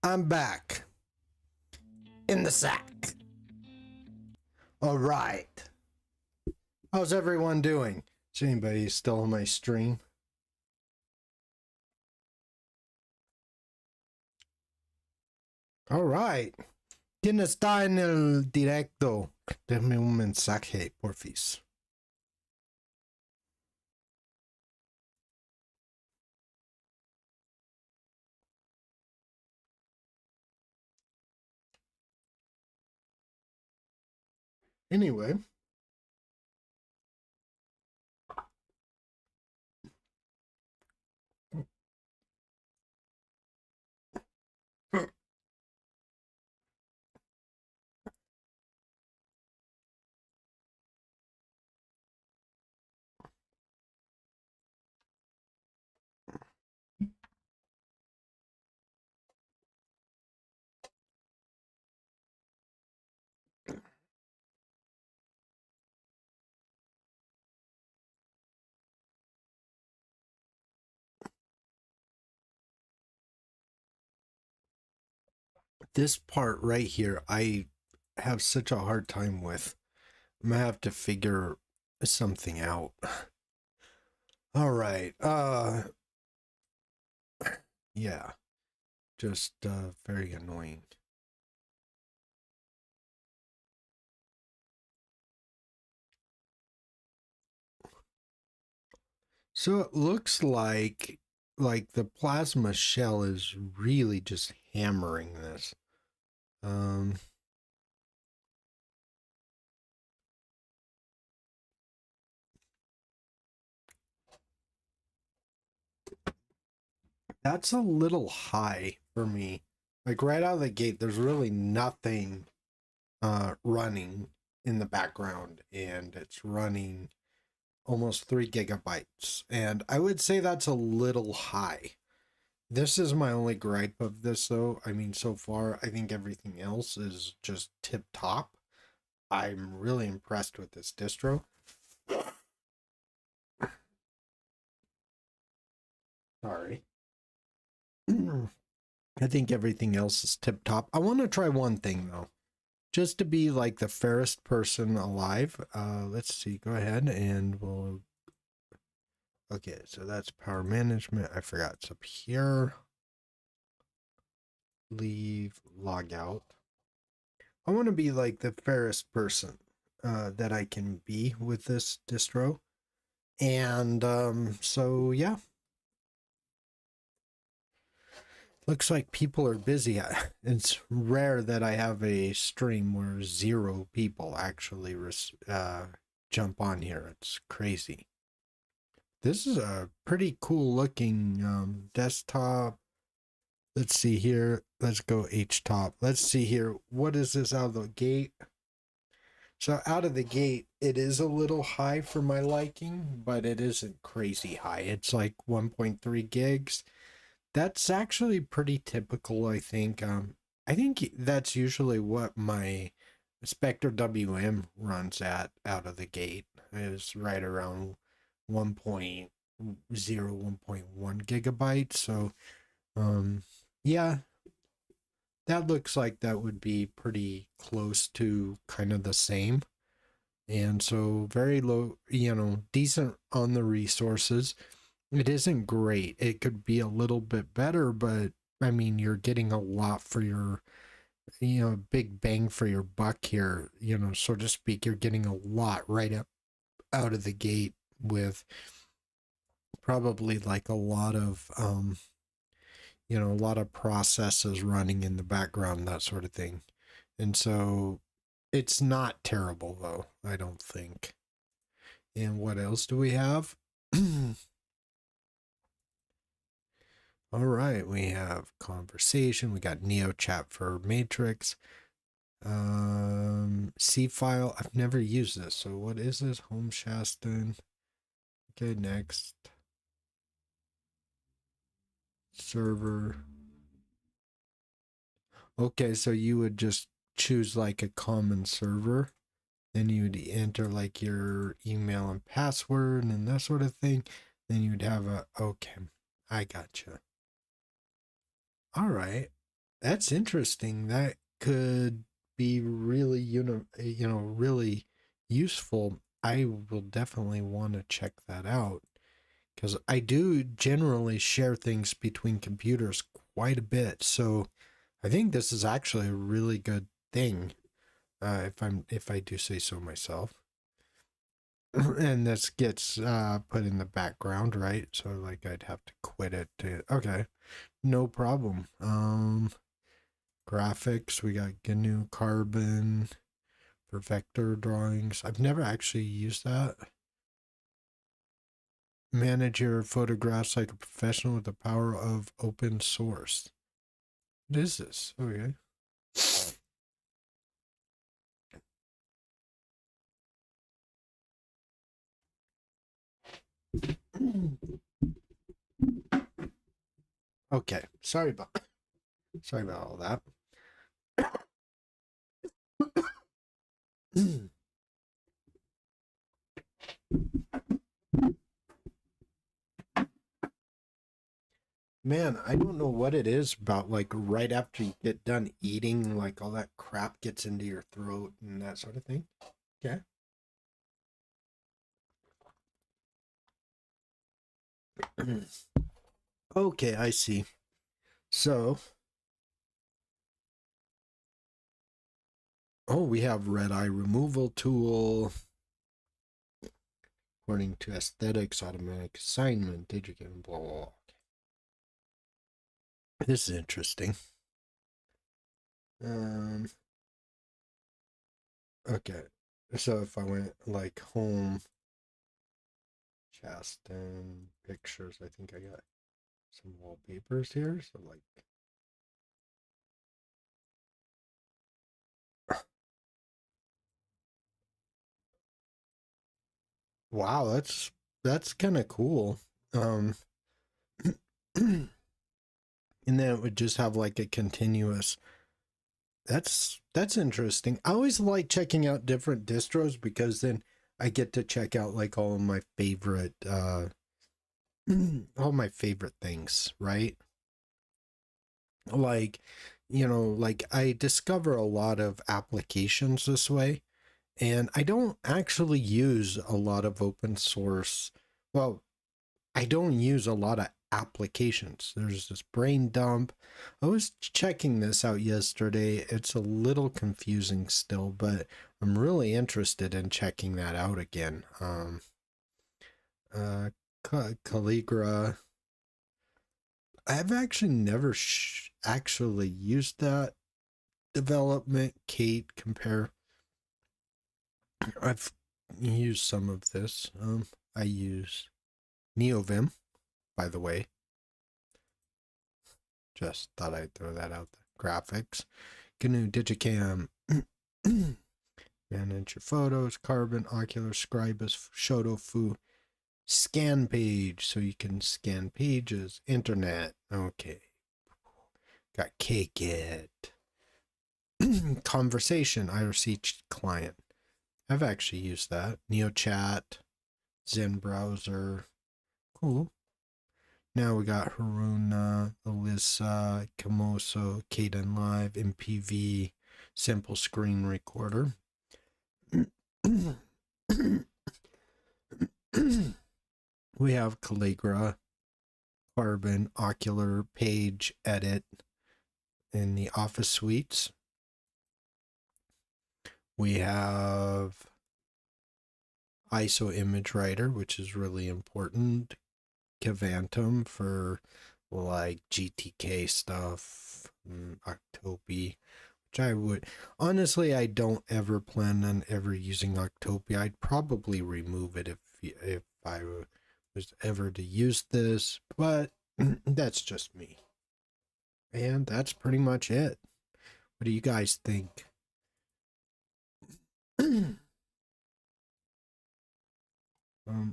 I'm back in the sack. All right. How's everyone doing? Is anybody still on my stream? All right. ¿Quién está en el directo? Déjame un mensaje, porfis. Anyway, This part right here, I have such a hard time with. I'm gonna have to figure something out. All right. Yeah. Just very annoying. So it looks like the plasma shell is really just hammering this. That's a little high for me. Like right out of the gate, there's really nothing running in the background, and it's running almost 3 gigabytes. And I would say that's a little high. This is my only gripe of this, though. I mean, so far, I think everything else is just tip top. I'm really impressed with this distro. Sorry. I think everything else is tip top. I want to try one thing, though. Just to be like the fairest person alive. Let's see. Go ahead and we'll... Okay, so that's power management. I forgot it's up here. Leave, log out. I want to be like the fairest person that I can be with this distro. And so, yeah. Looks like people are busy. It's rare that I have a stream where 0 people actually jump on here. It's crazy. This is a pretty cool looking desktop. Let's see here. Let's go H-top. Let's see here. What is this out of the gate? So out of the gate, it is a little high for my liking, but it isn't crazy high. It's like 1.3 gigs. That's actually pretty typical, I think. I think that's usually what my Spectre WM runs at out of the gate. Is right around 1.0, 1.1 gigabytes. So, yeah, that looks like that would be pretty close to kind of the same. And so very low, decent on the resources. It isn't great. It could be a little bit better, but I mean, you're getting a lot for your, big bang for your buck here, so to speak. You're getting a lot right up out of the gate with probably like a lot of, a lot of processes running in the background, that sort of thing. And so it's not terrible, though, I don't think. And what else do we have? All right, we have conversation. We got NeoChat for Matrix. C file. I've never used this. So what is this? Home Shaston. Okay, next. Server. Okay, so you would just choose like a common server. Then you would enter like your email and password and that sort of thing. Then you'd have okay, I gotcha. All right. That's interesting. That could be really, really useful. I will definitely want to check that out because I do generally share things between computers quite a bit. So I think this is actually a really good thing, if I do say so myself. And this gets put in the background, right? So like I'd have to quit it to... Okay, no problem. Graphics, we got GNU Carbon for vector drawings. I've never actually used that. Manage your photographs like a professional with the power of open source. What is this? Okay. Okay, sorry about all that. Man, I don't know what it is about, like, right after you get done eating, like, all that crap gets into your throat and that sort of thing. Okay. Okay, I see. So, oh, we have red eye removal tool. According to aesthetics, automatic assignment, digit, blah, blah, blah. This is interesting. Okay. So if I went like home, Chasten, pictures, I think I got some wallpapers here. So like, wow, that's kind of cool. And then it would just have like a continuous. That's interesting. I always like checking out different distros because then I get to check out like all my favorite all my favorite things, right? Like, like I discover a lot of applications this way, and I don't actually use a lot of open source. Well, I don't use a lot of applications. There's this brain dump. I was checking this out yesterday. It's a little confusing still, but I'm really interested in checking that out again. Calligra. I've actually never actually used that development. Kate compare. I've used some of this. I use NeoVim, by the way. Just thought I'd throw that out there. Graphics. GNU Digicam. Manage your photos. Carbon, Ocular, Scribus, Shotofu. Scan page, so you can scan pages. Internet. Okay. Got KKit. Conversation, IRC client. I've actually used that. NeoChat. Zen browser. Cool. Now we got Haruna, Alyssa, Kamoso, Kaden Live, MPV, Simple Screen Recorder. We have Calligra, Carbon, Ocular, Page, Edit in the Office suites. We have ISO Image Writer, which is really important. Cavantum for like GTK stuff, Octopi, which I would honestly, I don't ever plan on ever using Octopi. I'd probably remove it if I was ever to use this, but that's just me. And that's pretty much it. What do you guys think?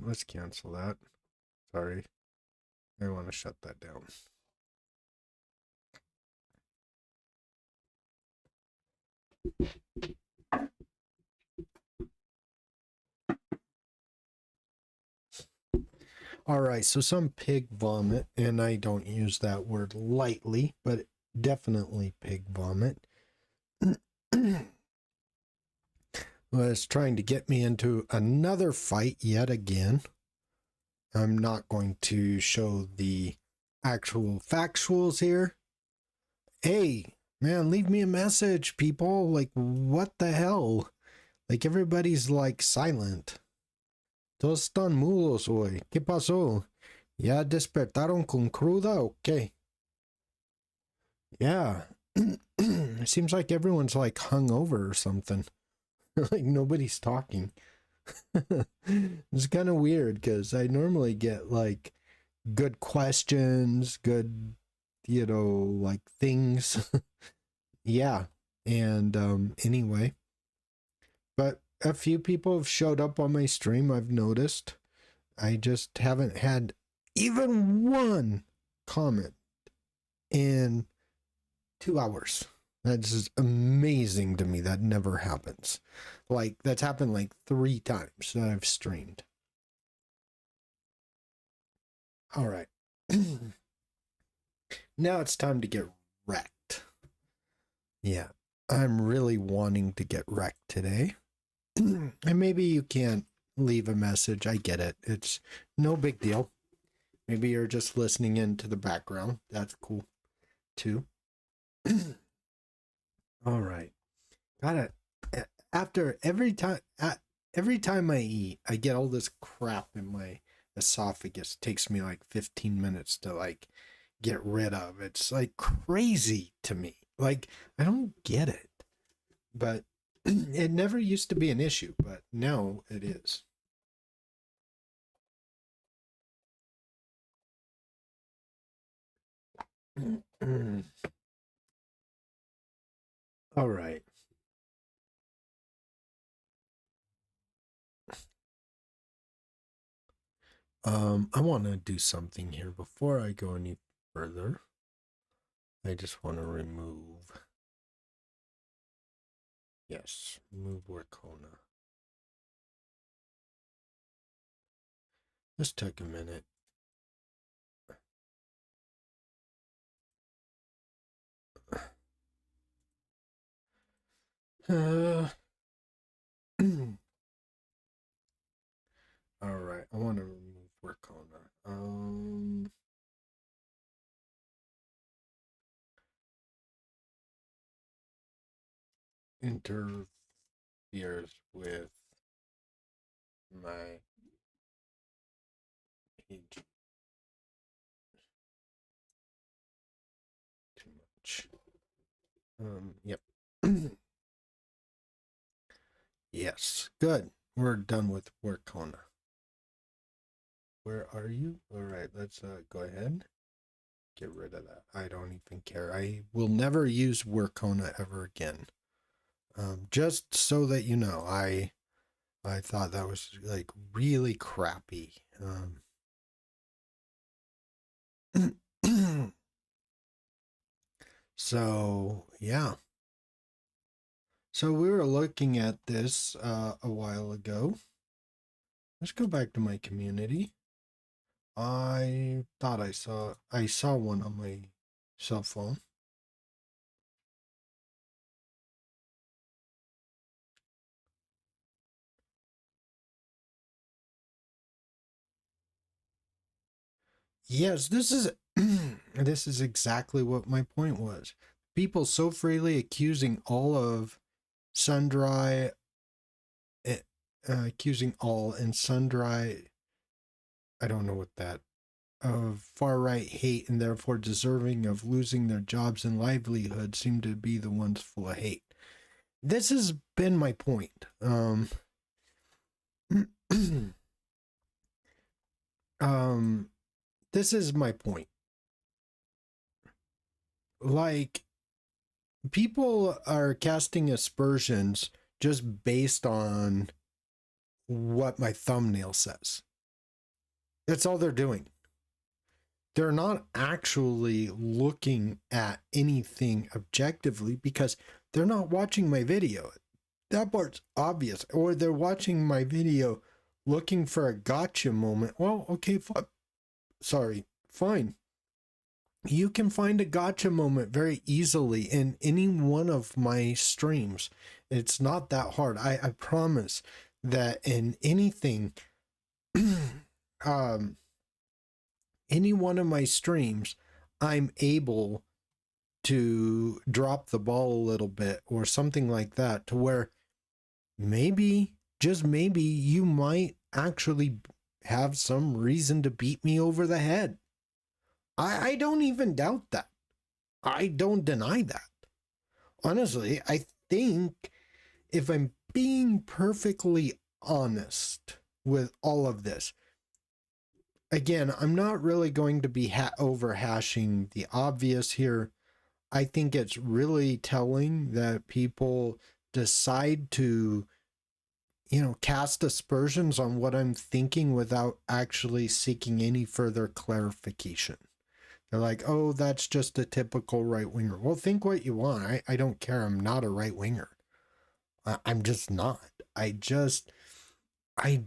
Let's cancel that. Sorry. I want to shut that down. All right, so some pig vomit, and I don't use that word lightly, but definitely pig vomit. Was trying to get me into another fight yet again. I'm not going to show the actual factuals here. Hey, man, leave me a message, people. Like, what the hell? Like, everybody's like silent. Todos están mudos hoy. ¿Qué pasó? ¿Ya despertaron con cruda o qué? Yeah. It seems like everyone's like hungover or something. Like nobody's talking. It's kind of weird because I normally get like good questions, good, like things. Yeah. And anyway, but a few people have showed up on my stream, I've noticed. I just haven't had even one comment in 2 hours. That's just amazing to me. That never happens. Like, that's happened like 3 times that I've streamed. All right. Now it's time to get wrecked. Yeah, I'm really wanting to get wrecked today. And maybe you can't leave a message. I get it. It's no big deal. Maybe you're just listening into the background. That's cool too. All right. Got it. After every time I eat, I get all this crap in my esophagus. It takes me like 15 minutes to like get rid of. It's like crazy to me. Like I don't get it. But it never used to be an issue, but now it is. All right. I want to do something here before I go any further. I just want to remove. Yes, move Workona. This took a minute. All right, I want to remove Workona. Interferes with my page too much. Yep. Yes, good. We're done with Workona. Where are you? All right, let's go ahead. Get rid of that. I don't even care. I will never use Workona ever again. Just so that you know, I thought that was like really crappy. So yeah. So we were looking at this a while ago. Let's go back to my community. I thought I saw one on my cell phone. Yes, this is this is exactly what my point was. People so freely accusing all of sundry, accusing all and sundry, I don't know what that, of far-right hate and therefore deserving of losing their jobs and livelihood seem to be the ones full of hate. This has been my point. This is my point. Like, people are casting aspersions just based on what my thumbnail says. That's all they're doing. They're not actually looking at anything objectively because they're not watching my video. That part's obvious. Or they're watching my video looking for a gotcha moment. Well, okay, fine. You can find a gotcha moment very easily in any one of my streams. It's not that hard. I promise that in anything, any one of my streams, I'm able to drop the ball a little bit or something like that to where maybe, just maybe, you might actually have some reason to beat me over the head. I don't even doubt that. I don't deny that. Honestly, I think if I'm being perfectly honest with all of this, again, I'm not really going to be over-hashing the obvious here. I think it's really telling that people decide to, cast aspersions on what I'm thinking without actually seeking any further clarification. They're like, oh, that's just a typical right-winger. Well, think what you want. I don't care. I'm not a right-winger. I'm just not. I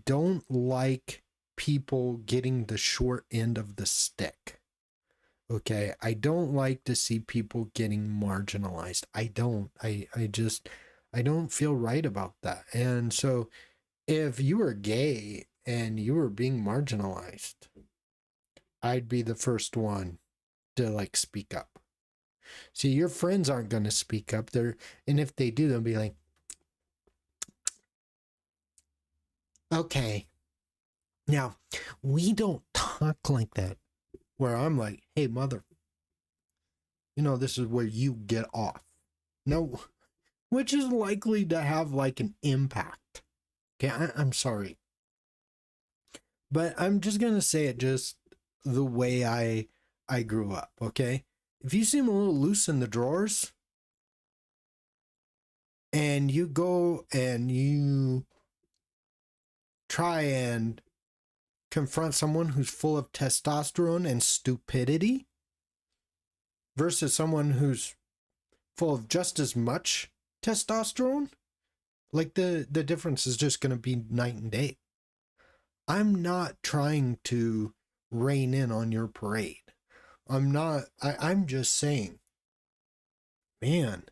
don't like people getting the short end of the stick. Okay, I don't like to see people getting marginalized. I don't. I don't feel right about that. And so if you were gay and you were being marginalized, I'd be the first one to like speak up. See, your friends aren't going to speak up there, and if they do, they'll be like, "Okay, now we don't talk like that." Where I'm like, "Hey, mother, you know this is where you get off." No, which is likely to have like an impact. Okay, I'm sorry, but I'm just gonna say it just the way I grew up. Okay, if you seem a little loose in the drawers, and you go and you try and confront someone who's full of testosterone and stupidity versus someone who's full of just as much testosterone, like the difference is just going to be night and day. I'm not trying to rein in on your parade. I'm just saying, man,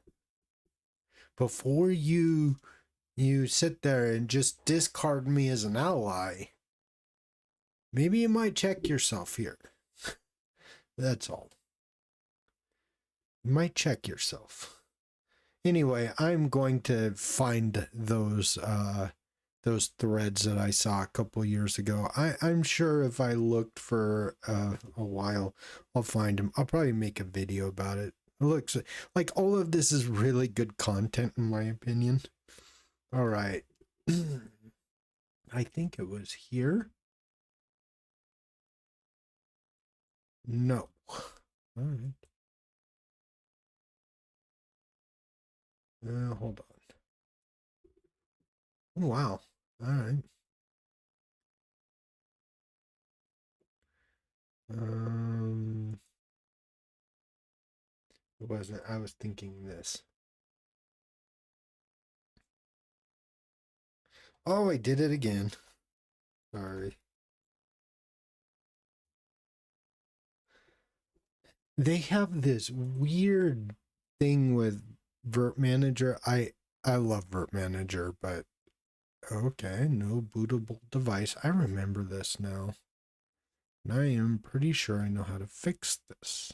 before you sit there and just discard me as an ally, maybe you might check yourself here. That's all. You might check yourself. Anyway, I'm going to find those threads that I saw a couple years ago. I'm sure if I looked for a while, I'll find them. I'll probably make a video about it. It looks like all of this is really good content in my opinion. All right. I think it was here. No. All right. Hold on. Oh, wow. All right. Um, it wasn't. I was thinking this. Oh, I did it again. Sorry. They have this weird thing with Vert Manager. I love Vert Manager, but okay, no bootable device. I remember this now. And I am pretty sure I know how to fix this.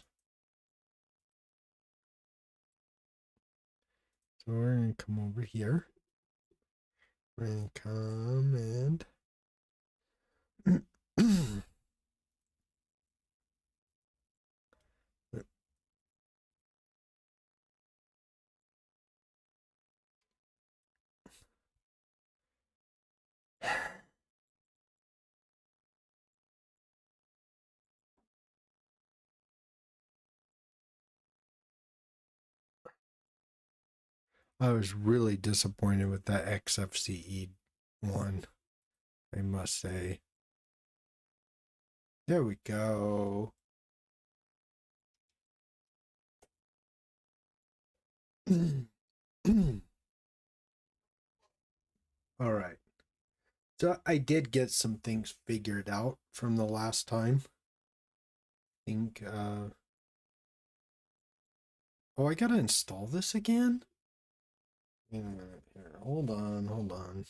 So we're going to come over here. We're going to come and I was really disappointed with that XFCE one, I must say. There we go. All right. So I did get some things figured out from the last time. I think, oh, I gotta install this again? Wait a minute here. Hold on.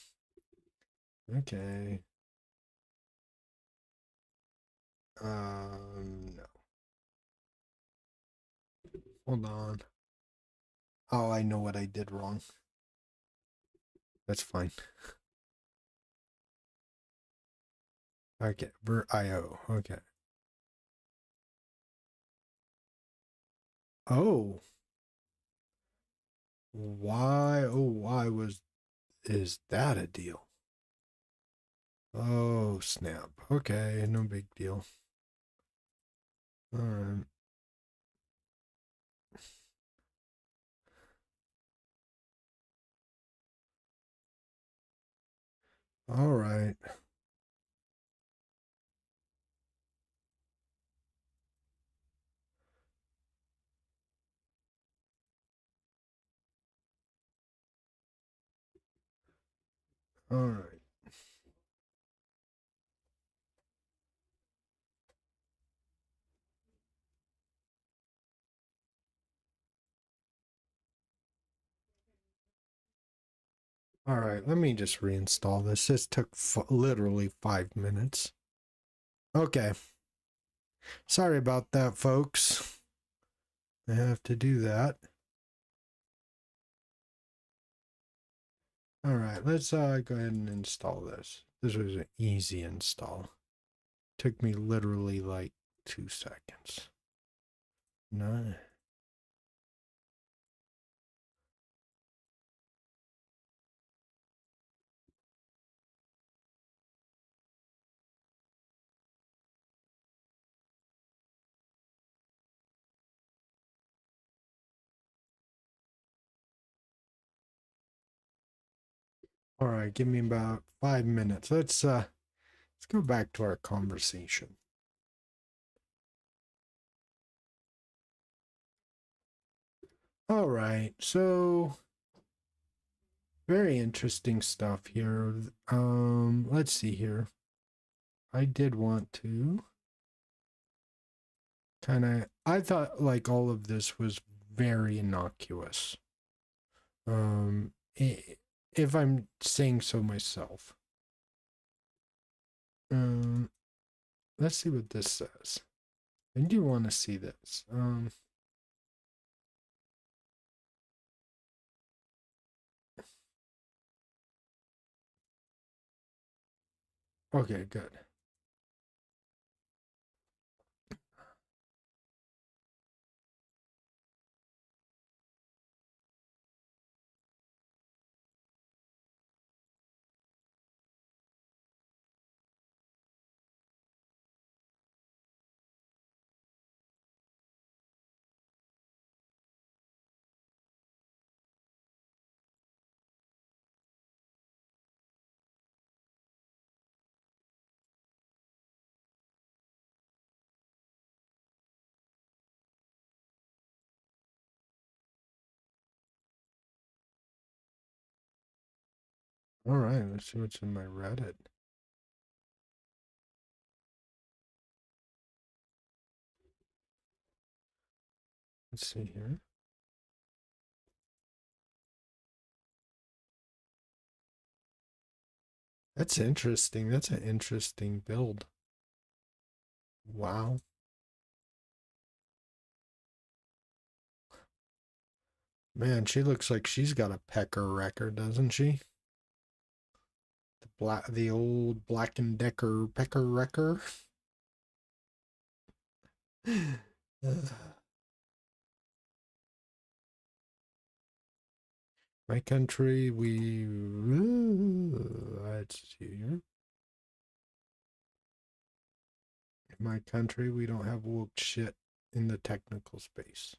Okay. No. Hold on. Oh, I know what I did wrong. That's fine. Okay, IO. Okay. Oh. Why? Oh, is that a deal? Oh, snap. Okay, no big deal. All right. All right. All right. All right, let me just reinstall this. This took literally 5 minutes. Okay. Sorry about that, folks. I have to do that. All right, let's go ahead and install this. This was an easy install. Took me literally like 2 seconds. No. All right, give me about 5 minutes. Let's go back to our conversation. All right, so very interesting stuff here. Let's see here. I did want to I thought like all of this was very innocuous. If I'm saying so myself. Let's see what this says. I do want to see this. Okay, good. All right, let's see what's in my Reddit. Let's see here. That's interesting. That's an interesting build. Wow. Man, she looks like she's got a pecker wrecker, doesn't she? The old Black and Decker pecker wrecker. My country, let's see here. In my country, we don't have woke shit in the technical space.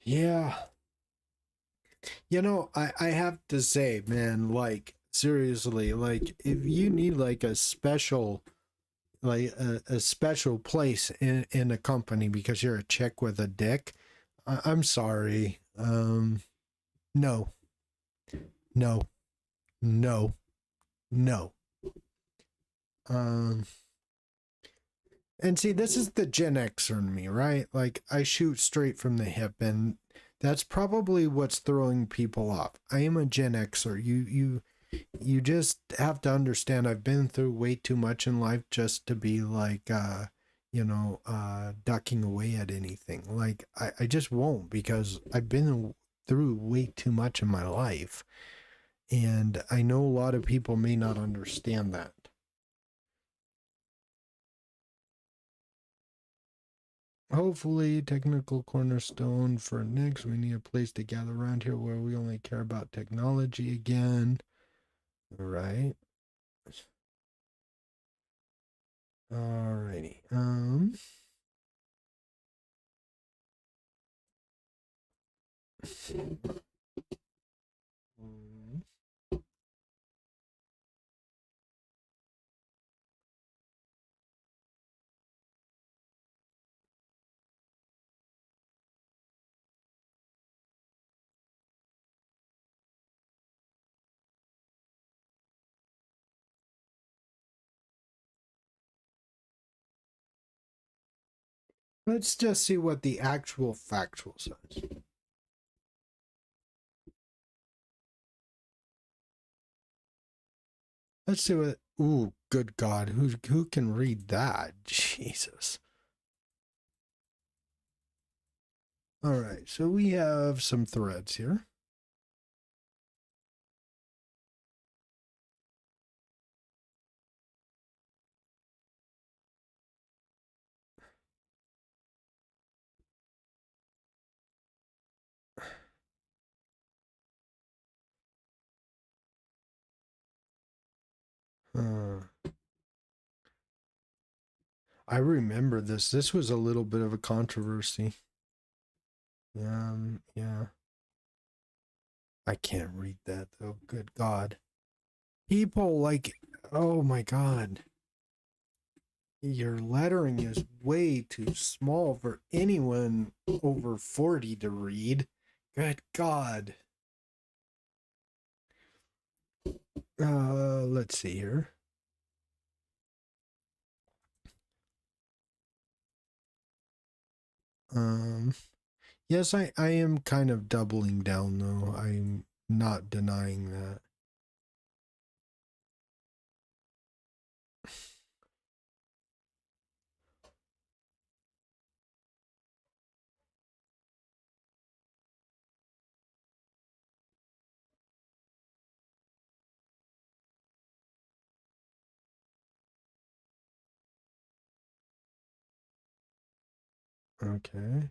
Yeah. You know, I have to say, man, like, seriously, like, if you need like a special, like a special place in a company because you're a chick with a dick, I'm sorry. No, no, no, no. Um, and see, this is the Gen Xer in me, right? Like, I shoot straight from the hip, and that's probably what's throwing people off. I am a Gen Xer. You just have to understand. I've been through way too much in life just to be like, ducking away at anything. Like, I just won't because I've been through way too much in my life, and I know a lot of people may not understand that. Hopefully, technical cornerstone for Nix. We need a place to gather around here where we only care about technology again. All right. Alrighty. Let's just see what the actual factual says. Let's see what. Ooh, good God! Who can read that? Jesus. All right, so we have some threads here. I remember this. This was a little bit of a controversy. Yeah. I can't read that though. Good God. People like, oh my God. Your lettering is way too small for anyone over 40 to read. Good God. Let's see here. Yes, I am kind of doubling down though. I'm not denying that. Okay.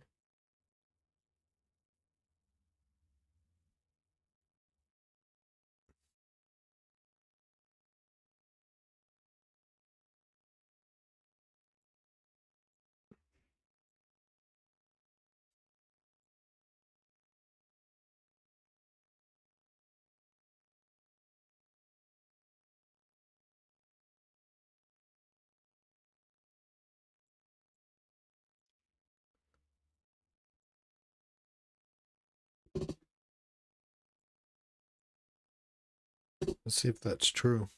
Let's see if that's true.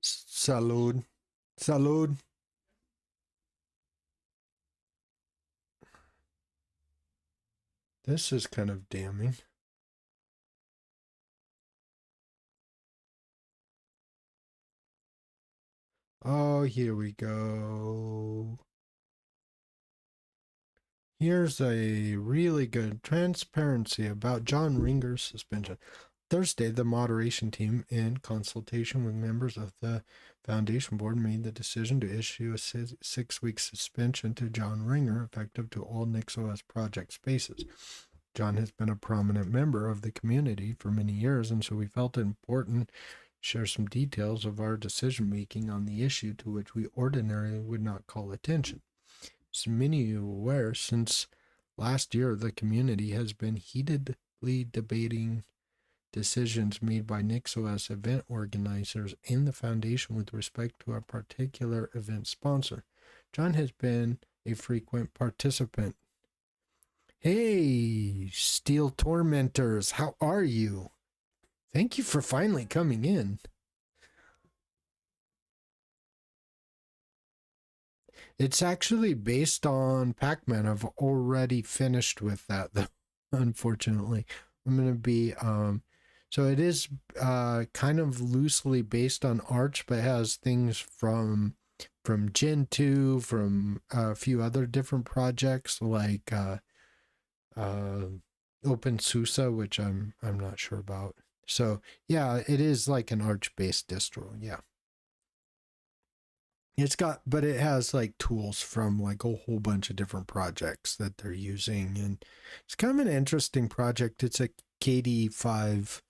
Salud. Salud. This is kind of damning. Oh, here we go. Here's a really good transparency about John Ringer's suspension. Thursday, the moderation team, in consultation with members of the Foundation Board, made the decision to issue a 6-week suspension to John Ringer, effective to all NixOS project spaces. John has been a prominent member of the community for many years, and so we felt it important to share some details of our decision making on the issue to which we ordinarily would not call attention. As many of you are aware, since last year, the community has been heatedly debating decisions made by NixOS event organizers and the Foundation with respect to a particular event sponsor. John has been a frequent participant. Hey, Steel Tormentors, how are you? Thank you for finally coming in. It's actually based on Pac-Man. I've already finished with that, though, unfortunately. I'm going to be, so it is kind of loosely based on Arch, but has things from Gen 2, from a few other different projects like OpenSUSE, which I'm not sure about. So yeah, it is like an Arch-based distro, yeah. But it has like tools from like a whole bunch of different projects that they're using, and it's kind of an interesting project. It's a KDE-5.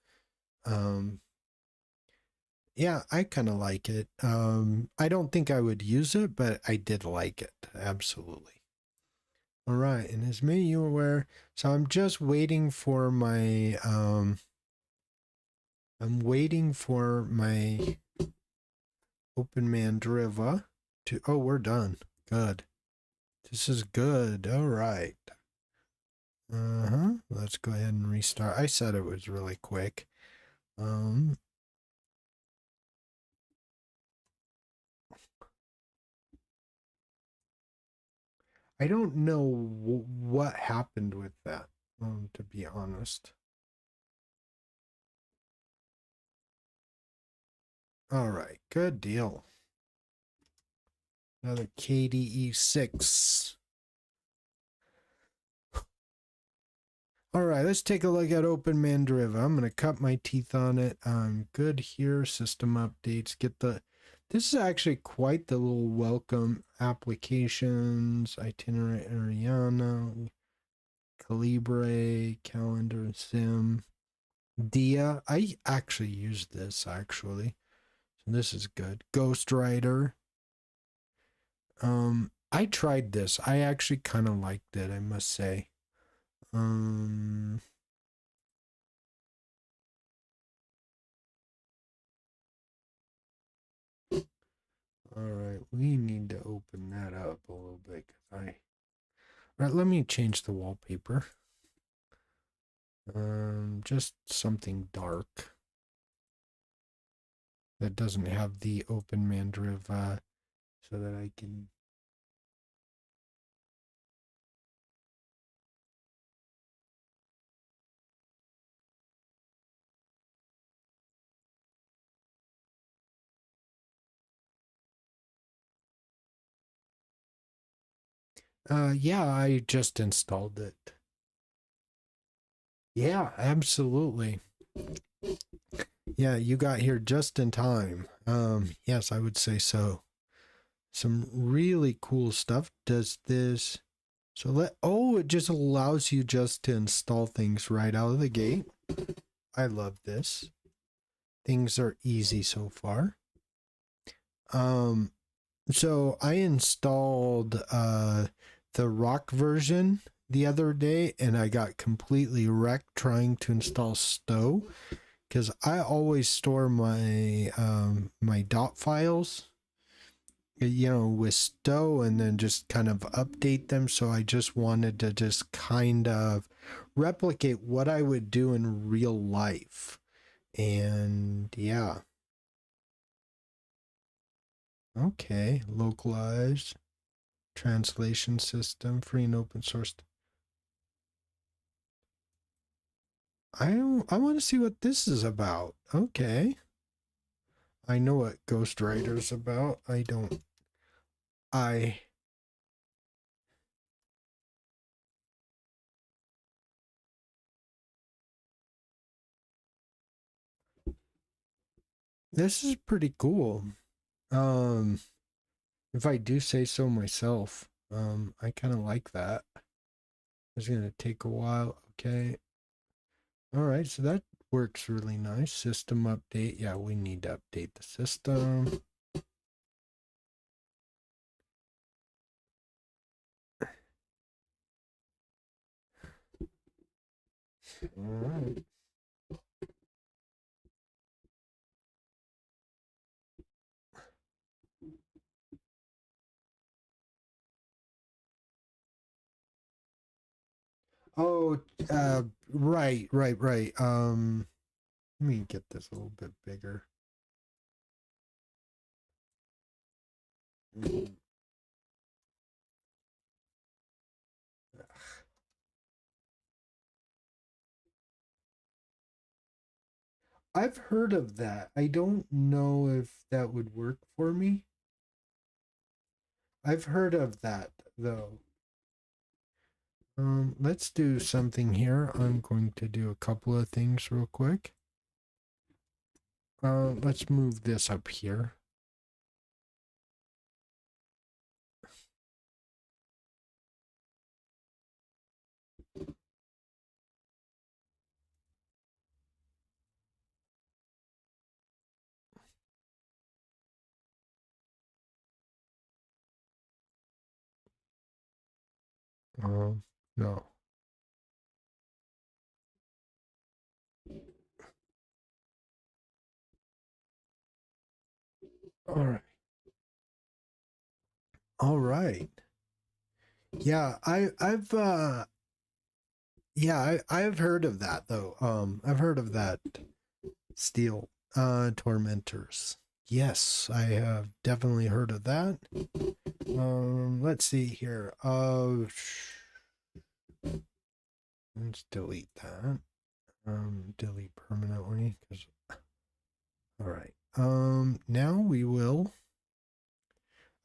Yeah, I kind of like it. I don't think I would use it, but I did like it, absolutely. All right, and as many of you are aware, so I'm just waiting for my I'm waiting for my Open Mandriva to, oh, we're done. Good. This is good. All right. Let's go ahead and restart. I said it was really quick. I don't know what happened with that, to be honest. All right, good deal. Another KDE 6. All right, let's take a look at Open Mandriva. I'm going to cut my teeth on it. Good here. System updates. Get the. This is actually quite the little welcome. Applications, itinerary, Ariana, Calibre, calendar, sim, Dia. I actually use this actually. So this is good. Ghostwriter. I tried this. I actually kind of liked it, I must say. All right, we need to open that up a little bit. All right, let me change the wallpaper. Just something dark that doesn't have the Open Mandriva, so that I can. Yeah, I just installed it. Yeah, absolutely. Yeah, you got here just in time. Yes, I would say so. Some really cool stuff. Does this, so it just allows you just to install things right out of the gate. I love this. Things are easy so far. So I installed the rock version the other day, and I got completely wrecked trying to install stow, because I always store my my dot files, with stow, and then just kind of update them. So I just wanted to just kind of replicate what I would do in real life. And yeah. Okay, localized translation system, free and open source. I want to see what this is about. Okay. I know what Ghostwriter's about. I don't. I. This is pretty cool. If I do say so myself. I kind of like that. It's gonna take a while. Okay. All right. So that works really nice. System update. Yeah, we need to update the system. All right. Oh, right. Let me get this a little bit bigger. I've heard of that. I don't know if that would work for me. I've heard of that though. Let's do something here. I'm going to do a couple of things real quick. Let's move this up here. No. All right. All right. Yeah, I've heard of that though. I've heard of that steel tormentors. Yes, I have definitely heard of that. Let's see here. Let's delete that. Delete permanently. All right. Now we will.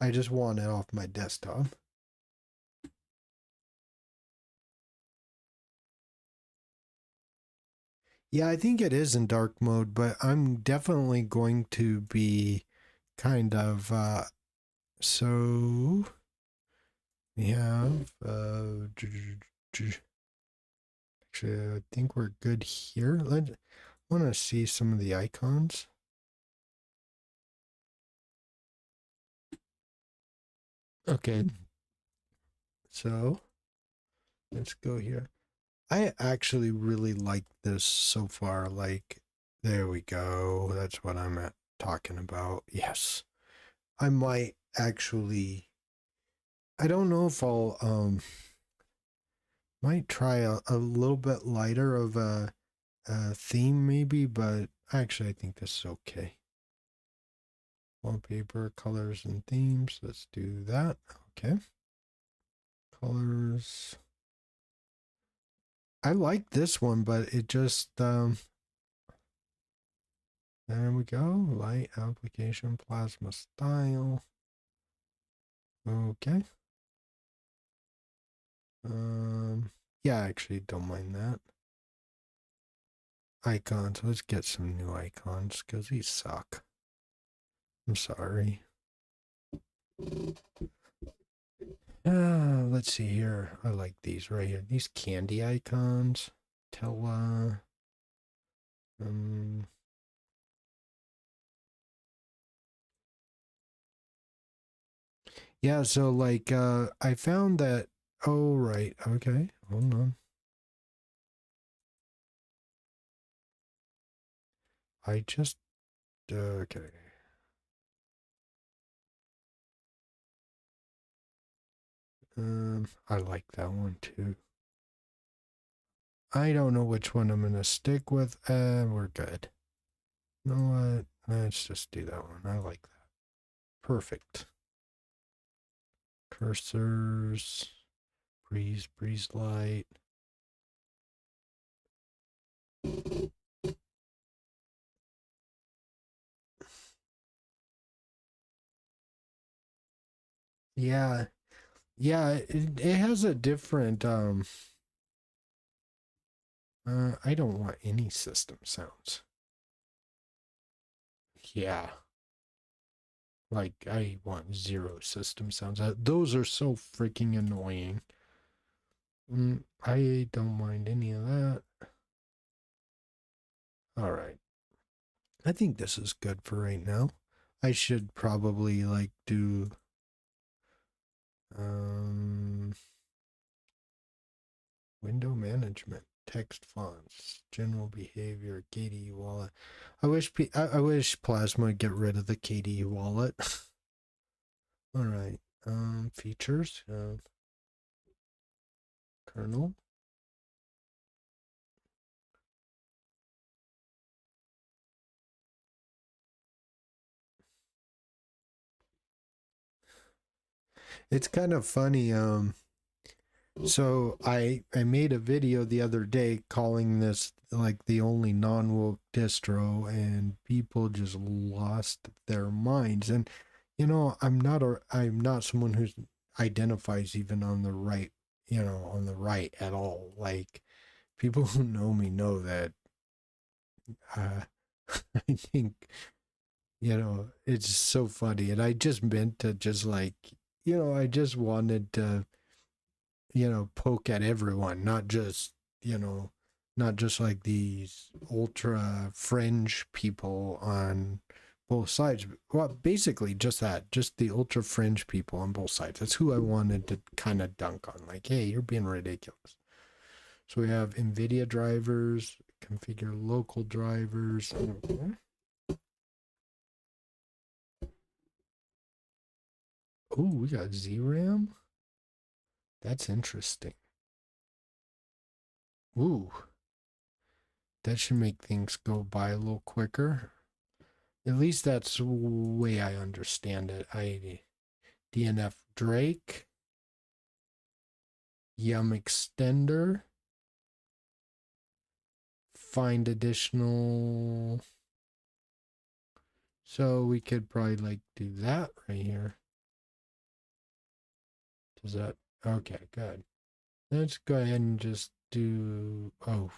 I just want it off my desktop. Yeah, I think it is in dark mode, but I'm definitely going to be kind of so we have actually I think we're good here. I want to see some of the icons. Okay. So let's go here. I actually really like this so far. Like, there we go. That's what I'm talking about. Yes. I might actually, I don't know if I'll, might try a little bit lighter of a theme maybe, but actually I think this is okay. Wallpaper, colors, and themes. Let's do that. Okay. Colors. I like this one, but it just, there we go. Light application, plasma style. Okay. Yeah, I actually don't mind that. Icons. Let's get some new icons because these suck. I'm sorry. Let's see here. I like these right here. These candy icons. Tella. Yeah, so like I found that oh right, okay, hold on. I just okay. I like that one too. I don't know which one I'm gonna stick with. We're good. You know what? Let's just do that one. I like that. Perfect. Cursors. Breeze light. Yeah. Yeah, it has a different I don't want any system sounds. Yeah. Like I want zero system sounds. Those are so freaking annoying. I don't mind any of that. All right. I think this is good for right now. I should probably like do window management, text fonts, general behavior, KDE wallet. I wish Plasma would get rid of the KDE wallet. All right. Features, kernel. It's kind of funny. So I made a video the other day calling this like the only non-woke distro, and people just lost their minds. And you know, I'm not someone who identifies even on the right, on the right at all. Like people who know me know that uh, I think it's so funny, and I just meant to just like I just wanted to poke at everyone, not just like these ultra fringe people on both sides. Well, basically just that, just the ultra fringe people on both sides. That's who I wanted to kind of dunk on. Like, hey, you're being ridiculous. So we have NVIDIA drivers, configure local drivers. Oh, we got ZRAM. That's interesting. Ooh, that should make things go by a little quicker. At least that's the way I understand it. DNF Drake, Yum Extender, find additional. So we could probably like do that right here. Does that? Okay, good. Let's go ahead and just do. Oh,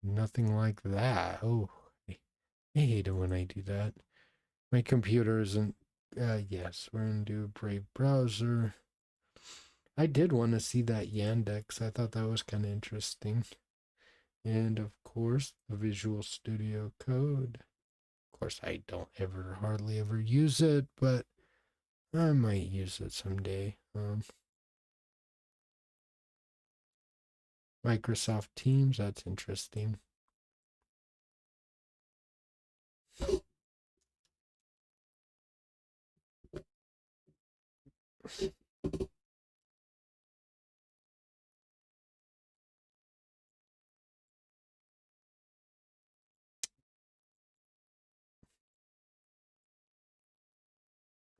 nothing like that. Oh, I hate it when I do that. My computer isn't. Yes, we're gonna do Brave browser. I did want to see that Yandex. I thought that was kind of interesting. And of course, the Visual Studio Code. Of course, I don't hardly ever use it, but I might use it someday. Microsoft Teams, that's interesting.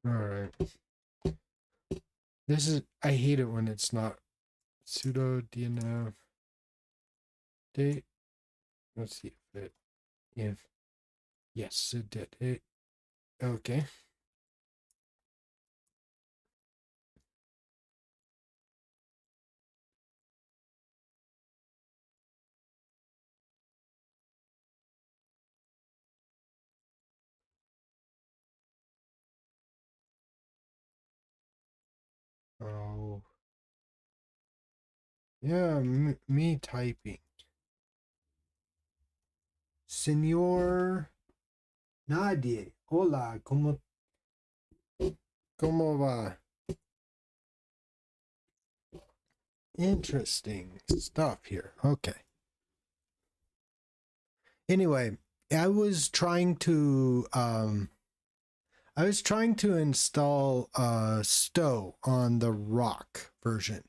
All right. This is, I hate it when it's not sudo dnf date. Let's see yes, it did. Okay. Oh. Yeah, me typing. Señor Nadie. Hola, ¿cómo va? Interesting stuff here. Okay. Anyway, I was trying to install Stow on the Rock version,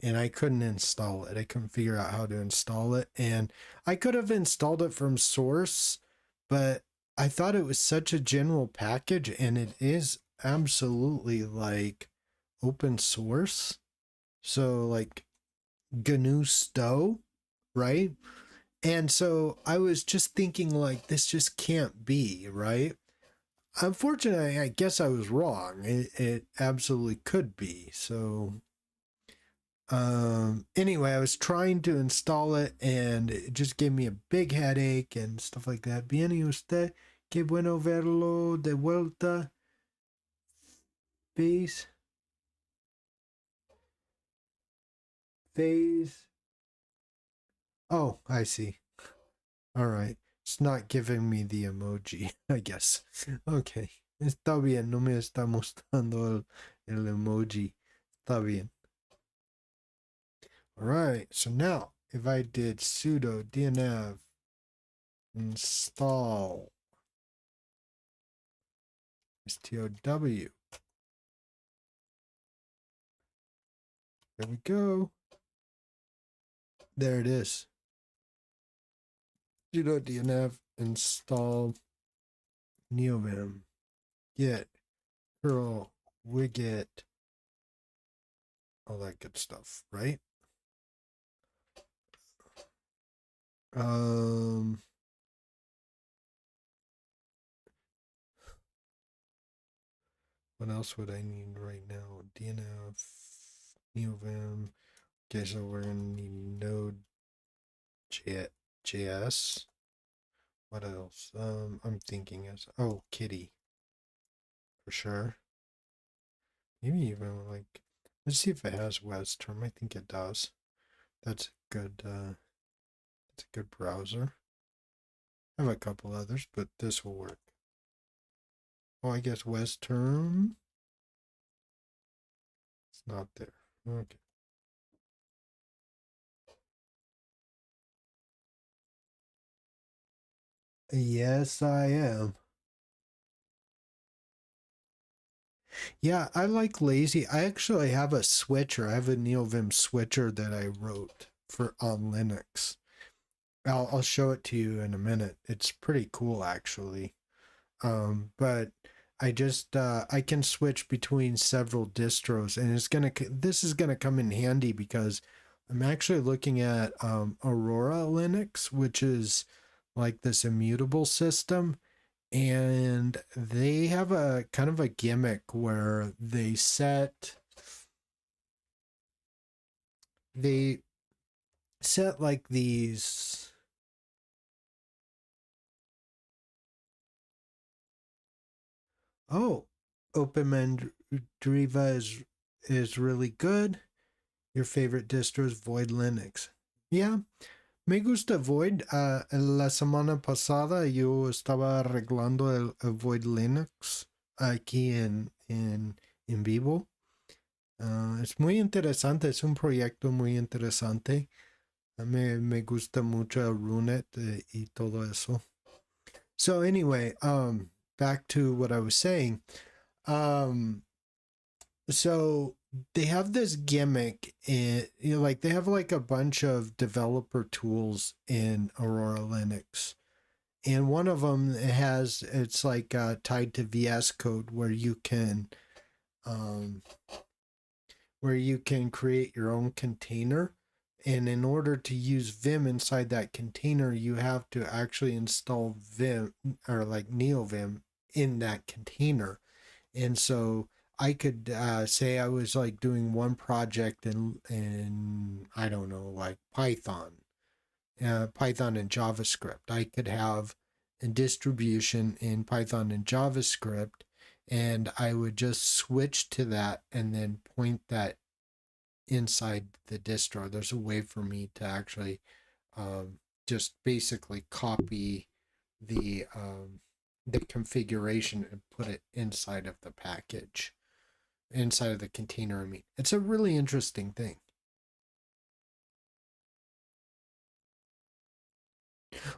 and I couldn't install it. I couldn't figure out how to install it, and I could have installed it from source, but I thought it was such a general package, and it is absolutely like open source. So like GNU Stow, right? And so I was just thinking like this just can't be, right? Unfortunately, I guess I was wrong. It absolutely could be. So anyway, I was trying to install it and it just gave me a big headache and stuff like that. Viene usted, qué bueno verlo de vuelta. Phase. Oh, I see. All right. It's not giving me the emoji, I guess. Okay. Está bien, no me está mostrando el emoji. Está bien. All right. So now, if I did sudo dnf install stow, there we go. There it is. Sudo dnf install neovim git curl widget, all that good stuff, right? What else would I need right now? DNF, neovim. Okay, so we're gonna need Node.js. What else? I'm thinking as Kitty for sure. Maybe even like, let's see if it has WebStorm. I think it does. That's good. That's a good browser. I have a couple others, but this will work. Oh, I guess Western. It's not there. Okay. Yes, I am. Yeah, I like lazy. I actually have a switcher. I have a NeoVim switcher that I wrote for on Linux. I'll show it to you in a minute. It's pretty cool actually. But I can switch between several distros, and this is gonna come in handy because I'm actually looking at Aurora Linux, which is like this immutable system, and they have a kind of a gimmick where they set like these. Oh, Open Mandriva is really good. Your favorite distro is Void Linux. Yeah, me gusta Void. La semana pasada yo estaba arreglando el Void Linux aquí en vivo. Es muy interesante, es un proyecto muy interesante. Me gusta mucho el Runet y todo eso. So anyway, back to what I was saying. Um, so they have this gimmick in, like they have like a bunch of developer tools in Aurora Linux, and one of them it's like tied to VS Code um, where you can create your own container. And in order to use Vim inside that container, you have to actually install Vim or like NeoVim in that container. And so I could say I was like doing one project in I don't know, like Python and JavaScript. I could have a distribution in Python and JavaScript, and I would just switch to that and then point that inside the distro. There's a way for me to actually just basically copy the configuration and put it inside of the package, inside of the container. I mean, it's a really interesting thing.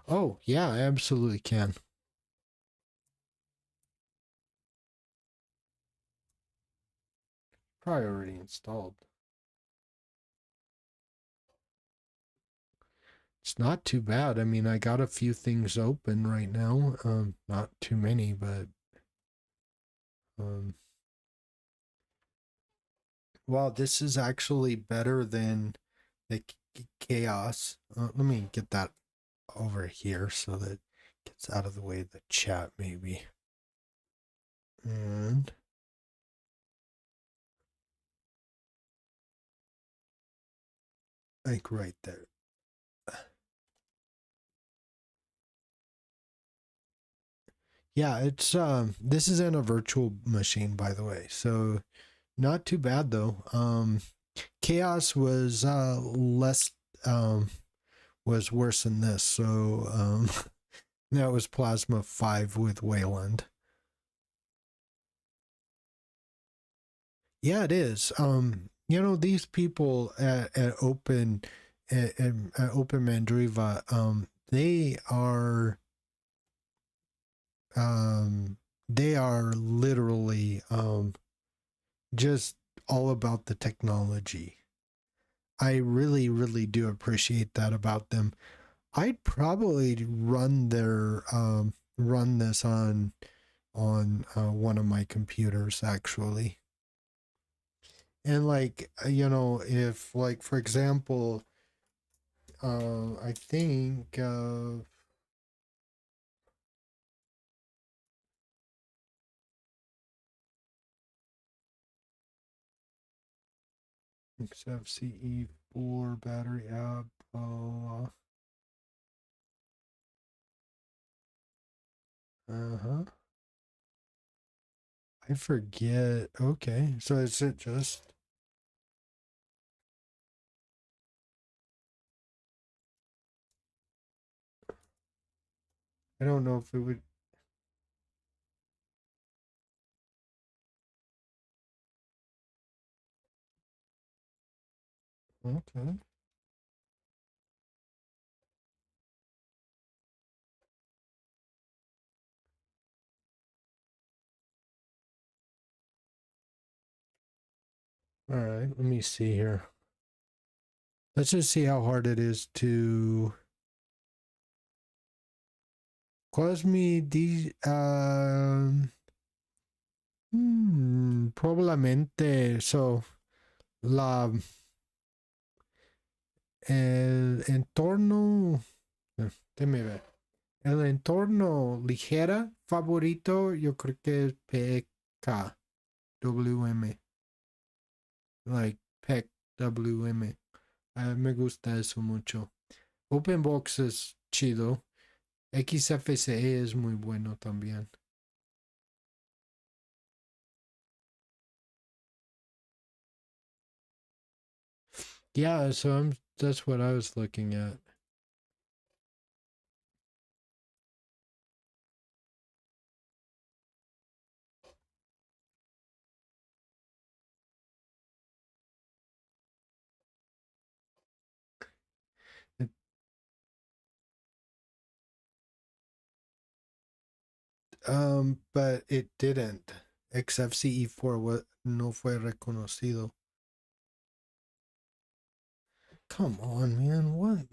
Oh, yeah, I absolutely can. Probably already installed. It's not too bad. I mean, I got a few things open right now. Not too many, but um, well, this is actually better than the chaos. Let me get that over here so that it gets out of the way of the chat, maybe. And like right there. Yeah, it's this is in a virtual machine, by the way, so not too bad though. Chaos was less was worse than this, so that was Plasma 5 with Wayland. Yeah, it is. These people at Open Mandriva, they are literally just all about the technology. I really, really do appreciate that about them. I'd probably run this on one of my computers actually. And like if like for example, I think XFCE4 battery app. Uh-huh. I forget. Okay. So is it just I don't know if it would Okay. All right, let me see here. Let's just see how hard it is to Cosmi di probablemente el entorno déjame ver. El entorno ligera favorito yo creo que es PKWM. Like PKWM. Me gusta eso mucho. OpenBox es chido. XFCE es muy bueno también. Yeah, so that's what I was looking at. It, but it didn't. XFCE4 no fue reconocido. Come on, man, what?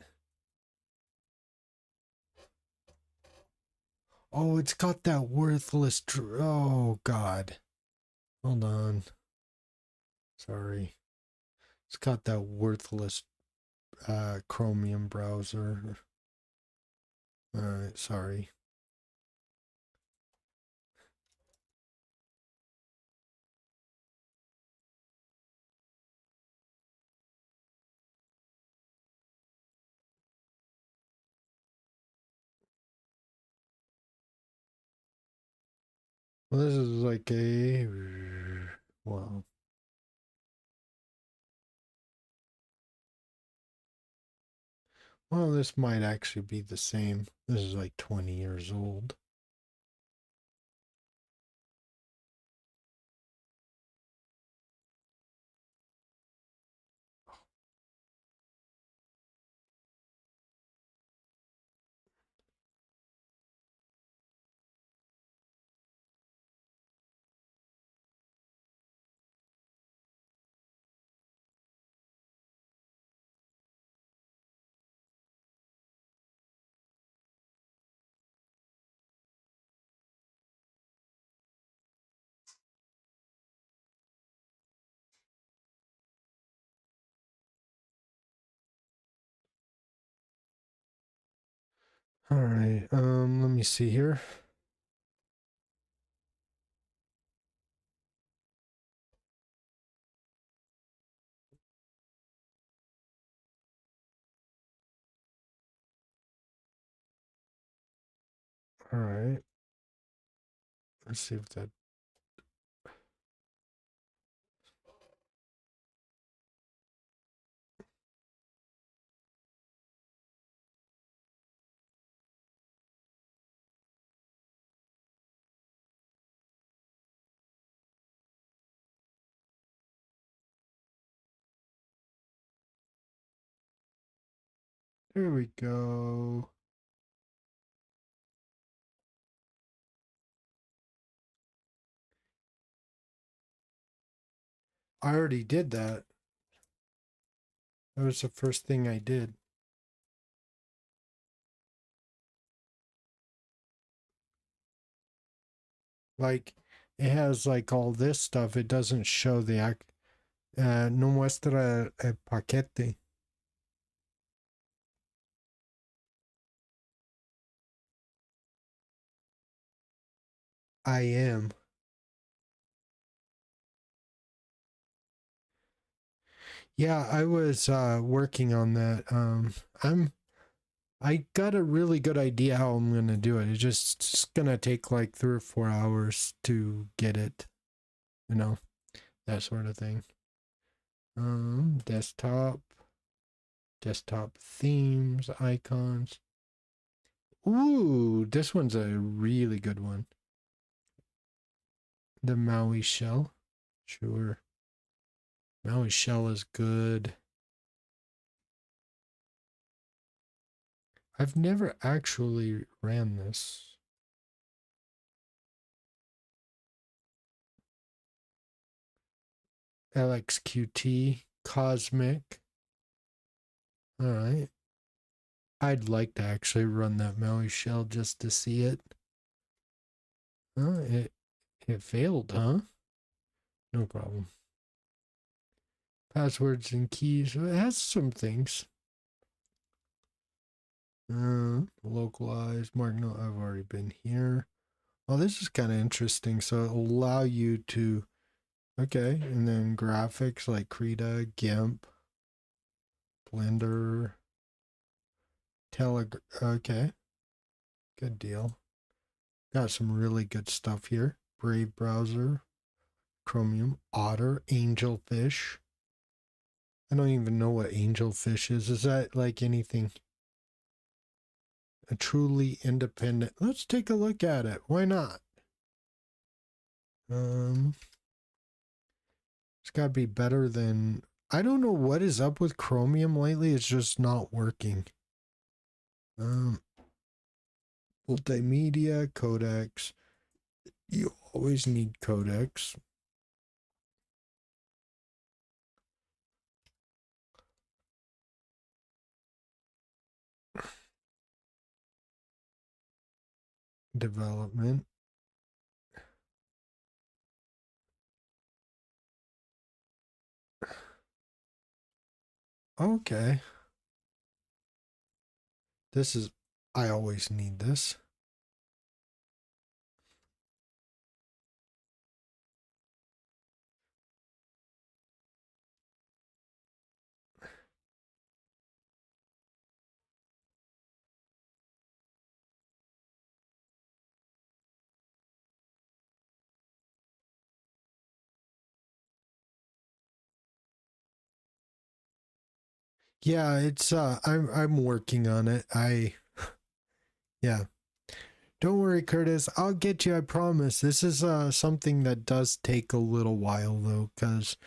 Oh, it's got that worthless. Oh, God. Hold on. Sorry. It's got that worthless Chromium browser. Alright, sorry. Well, this is like a. Wow. Well, this might actually be the same. This is like 20 years old. All right. Let me see here. All right. Let's see if that. There we go. I already did that. That was the first thing I did. Like, it has like all this stuff. It doesn't show the no muestra el paquete. I am. Yeah, I was working on that. I got a really good idea how I'm gonna do it. It's gonna take like 3 or 4 hours to get it, you know, that sort of thing. Desktop themes, icons. Ooh, this one's a really good one. The Maui shell, sure. Maui shell is good. I've never actually ran this. LXQT, Cosmic. All right. I'd like to actually run that Maui shell just to see it. Oh, it failed, huh? No problem. Passwords and keys. It has some things. Localized. Mark, no, I've already been here. Oh, this is kind of interesting. So it'll allow you to, okay, and then graphics like Krita, GIMP, Blender, okay, good deal. Got some really good stuff here. Brave browser, Chromium, Otter, Angelfish. I don't even know what Angelfish is. Is that like anything? A truly independent. Let's take a look at it. Why not? It's got to be better than. I don't know what is up with Chromium lately. It's just not working. Multimedia, codecs. You always need codecs. Development. Okay. This is. I always need this. Yeah, it's I'm working on it. Yeah. Don't worry, Curtis. I'll get you, I promise. This is something that does take a little while though, because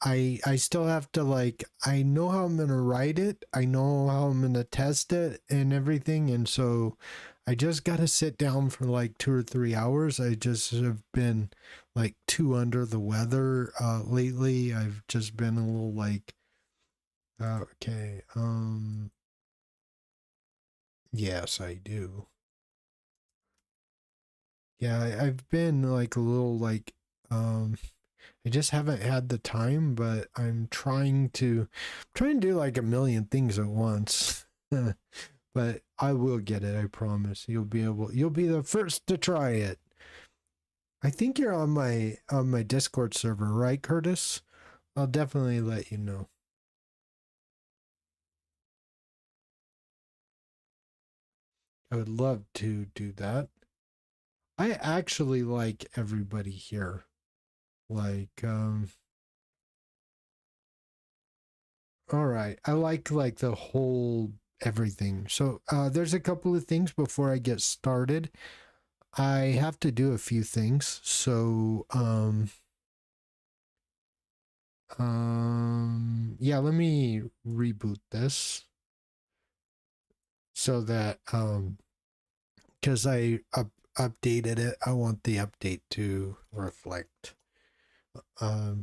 I still have to like I know how I'm gonna write it, I know how I'm gonna test it and everything, and so I just gotta sit down for like 2 or 3 hours. I just have been like too under the weather lately. I've just been a little like okay, yes, I do. Yeah, I've been like a little like I just haven't had the time, but I'm trying to do like a million things at once. But I will get it, I promise. You'll be the first to try it. I think you're on my Discord server, right, Curtis? I'll definitely let you know. I would love to do that. I actually like everybody here. Like all right. I like the whole everything. So there's a couple of things before I get started. I have to do a few things. So yeah, let me reboot this so that because updated it, I want the update to reflect. I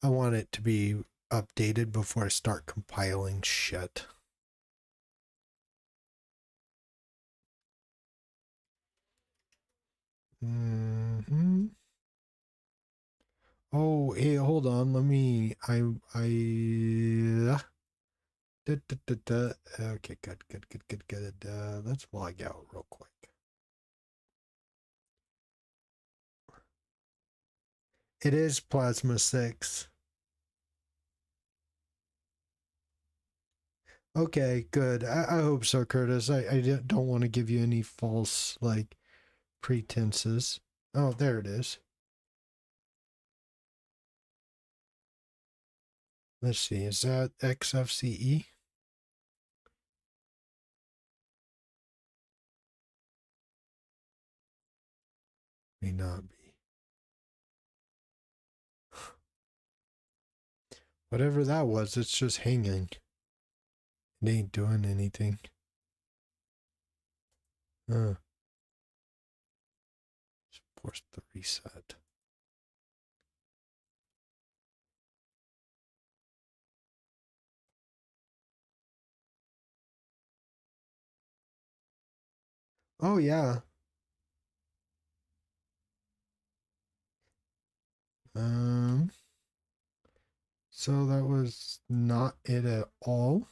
want it to be updated before I start compiling shit. Oh, hey, hold on. Let me. Okay, good. Let's log out real quick. It is Plasma 6. Okay, good. I hope so, Curtis. I don't want to give you any false, like, pretenses. Oh, there it is. Let's see. Is that XFCE? May not be. Whatever that was, it's just hanging. It ain't doing anything. Force the reset. Oh yeah. So that was not it at all.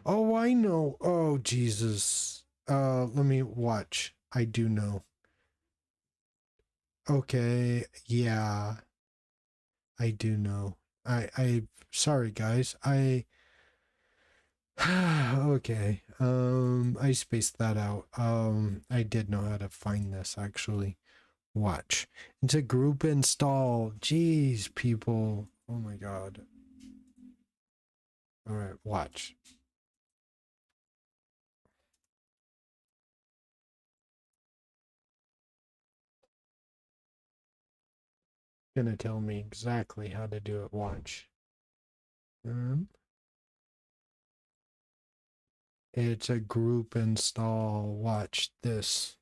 Oh, I know. Oh, Jesus. Let me watch. I do know. Okay, yeah. I do know. Sorry guys. Okay. I spaced that out. I did know how to find this actually. Watch. It's a group install. Jeez, people. Oh my god. All right, watch. Gonna tell me exactly how to do it. Watch. It's a group install. Watch this.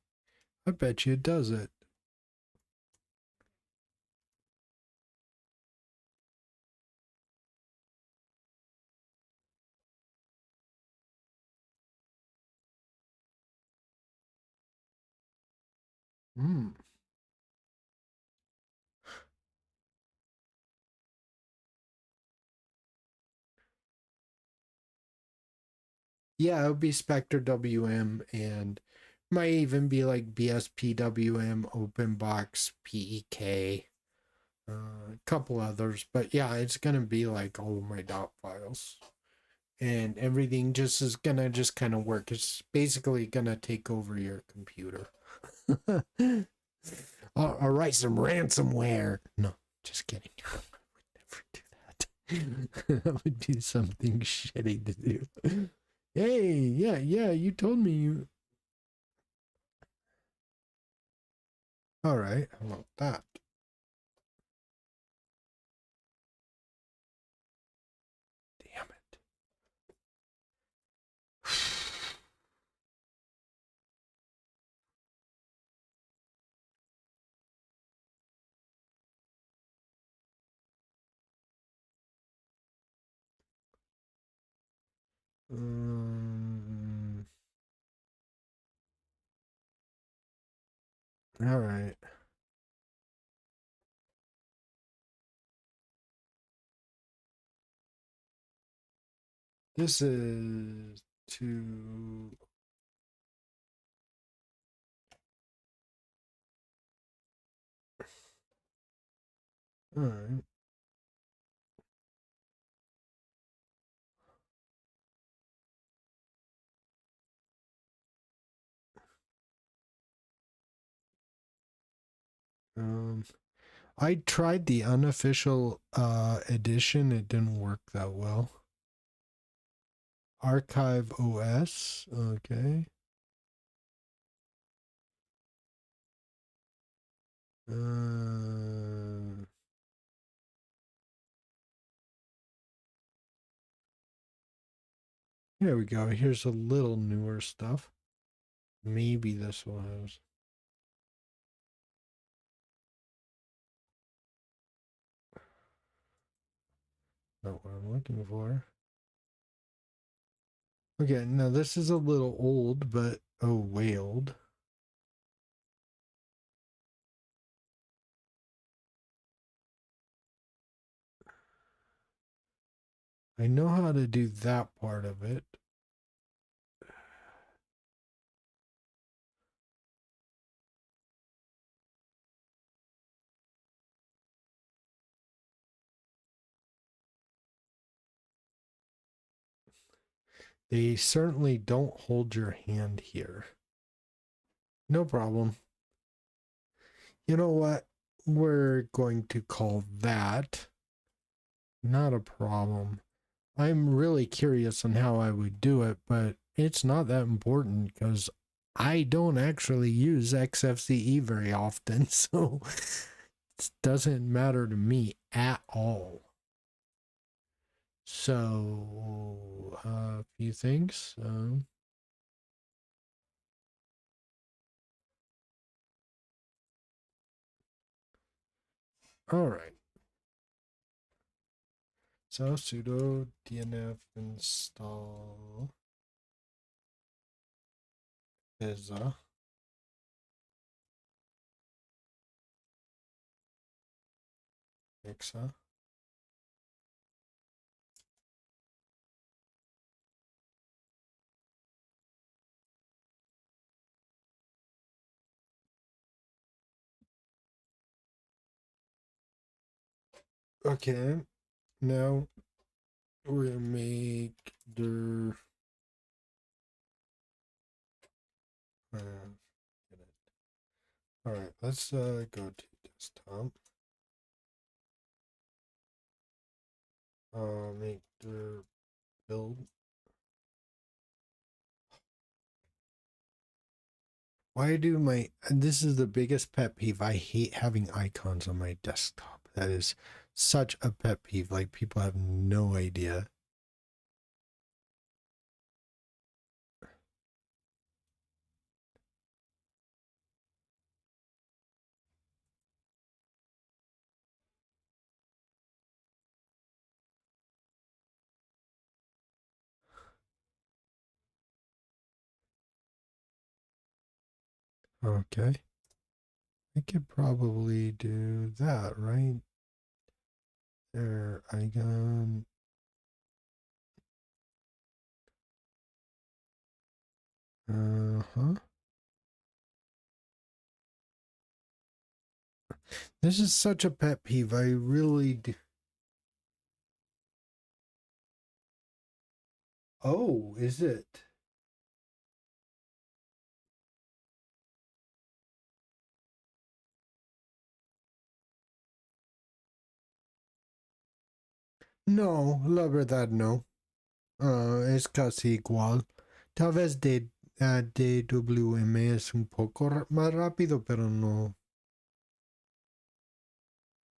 I bet you it does it. Hmm. Yeah, it would be Spectre WM and might even be like BSPWM, OpenBox, PEK, a couple others. But yeah, it's gonna be like all of my dot files. And everything just is gonna just kind of work. It's basically gonna take over your computer. I'll write some ransomware. No, just kidding. I would never do that. That would be something shitty to do. Hey, yeah, you told me you. All right, how about that? Damn it. Um, all right. This is to. All right. Um, I tried the unofficial edition. It didn't work that well. Archive OS. Okay. Here we go. Here's a little newer stuff. Maybe this will have. Not what I'm looking for. Okay, now this is a little old, but oh, way old. I know how to do that part of it. They certainly don't hold your hand here. No problem. You know what? We're going to call that not a problem. I'm really curious on how I would do it, but it's not that important because I don't actually use XFCE very often, so it doesn't matter to me at all. So, a few things. All right. So sudo dnf install Pizza. Exa. Okay. Now we're gonna make the all right, let's go to desktop. Make the build. Why do my, and this is the biggest pet peeve. I hate having icons on my desktop. That is such a pet peeve. Like, people have no idea. Okay. I could probably do that, right? There, icon. Uh-huh. This is such a pet peeve. I really do. Oh, is it? No, la verdad no. Es casi igual. Tal vez DWM es un poco más rápido, pero no.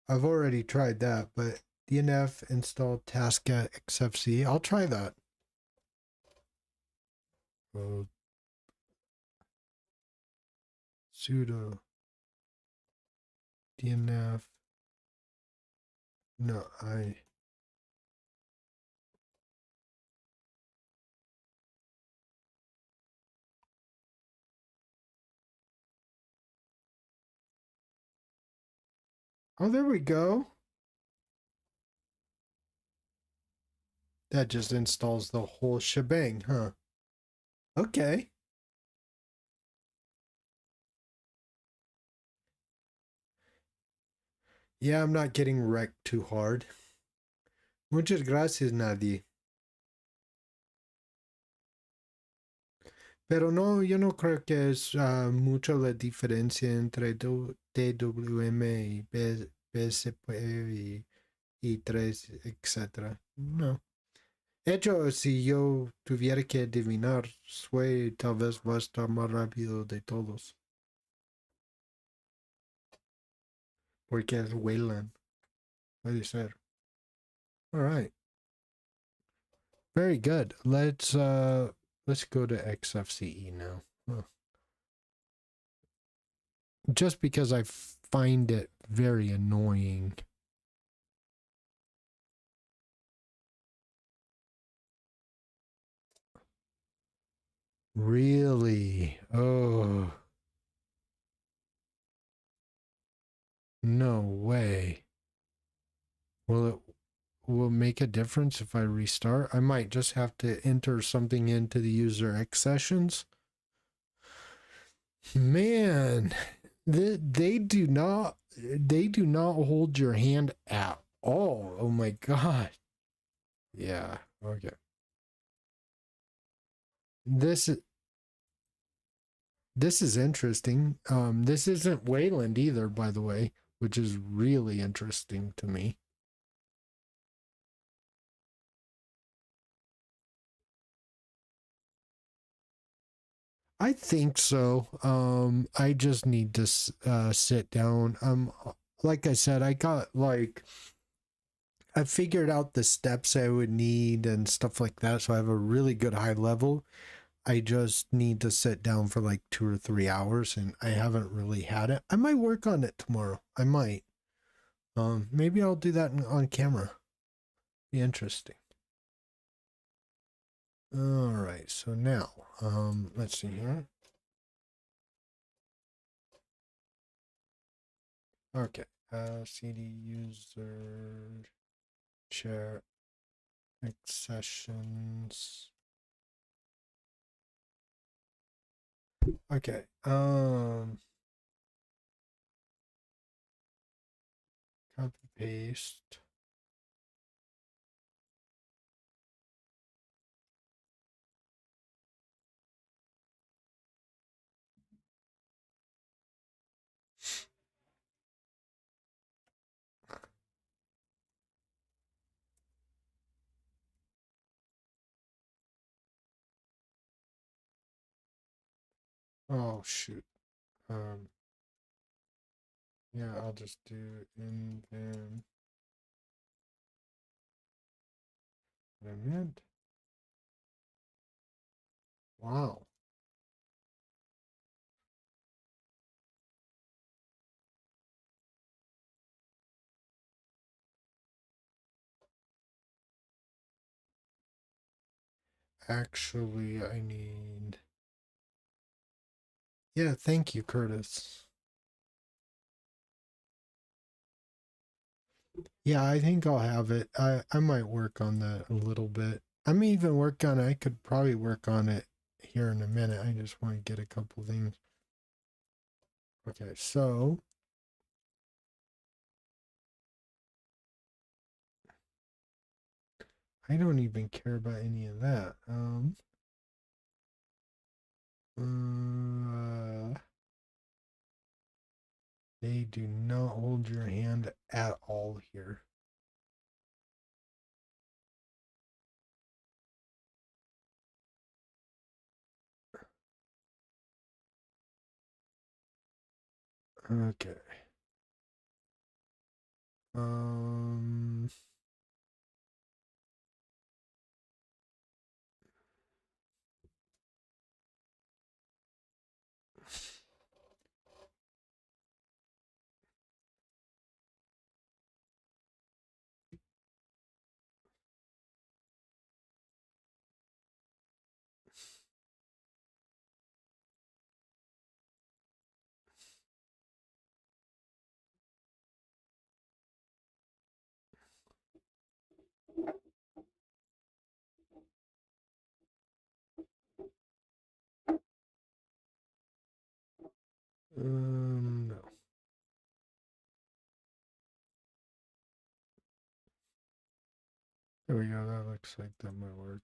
I've already tried that, but DNF install task at XFC. I'll try that. Sudo DNF. No, oh, there we go. That just installs the whole shebang, huh? Okay. Yeah, I'm not getting wrecked too hard. Muchas gracias, Nadie. Pero no, yo no creo que es mucho la diferencia entre TWM y BSP y 3, etc. No. De hecho, si yo tuviera que adivinar, Sway tal vez va a estar más rápido de todos. Porque es Wayland. Puede ser. All right. Very good. Let's go to XFCE now. Huh. Just because I find it very annoying. Really? Oh. No way. Will it make a difference if I restart? I might just have to enter something into the user X sessions. Man, they do not hold your hand at all. Oh my god. Yeah, okay. This is interesting. This isn't Wayland either, by the way, which is really interesting to me. I think so. I just need to sit down. Like I said, I got like I figured out the steps I would need and stuff like that, so I have a really good high level. I just need to sit down for like 2 or 3 hours, and I haven't really had it. I might work on it tomorrow. I might. Maybe I'll do that on camera. Be interesting. All right, so now, let's see here. Okay, CD user share accessions. Okay, copy paste. Oh shoot. Yeah, I'll just do invent. What I meant. Wow. Actually, I need. Yeah, thank you, Curtis. Yeah, I think I'll have it. I might work on that a little bit. I may even work on it. I could probably work on it here in a minute. I just want to get a couple things. Okay, so I don't even care about any of that. They do not hold your hand at all here. Okay. Um, no. There we go. That looks like that might work.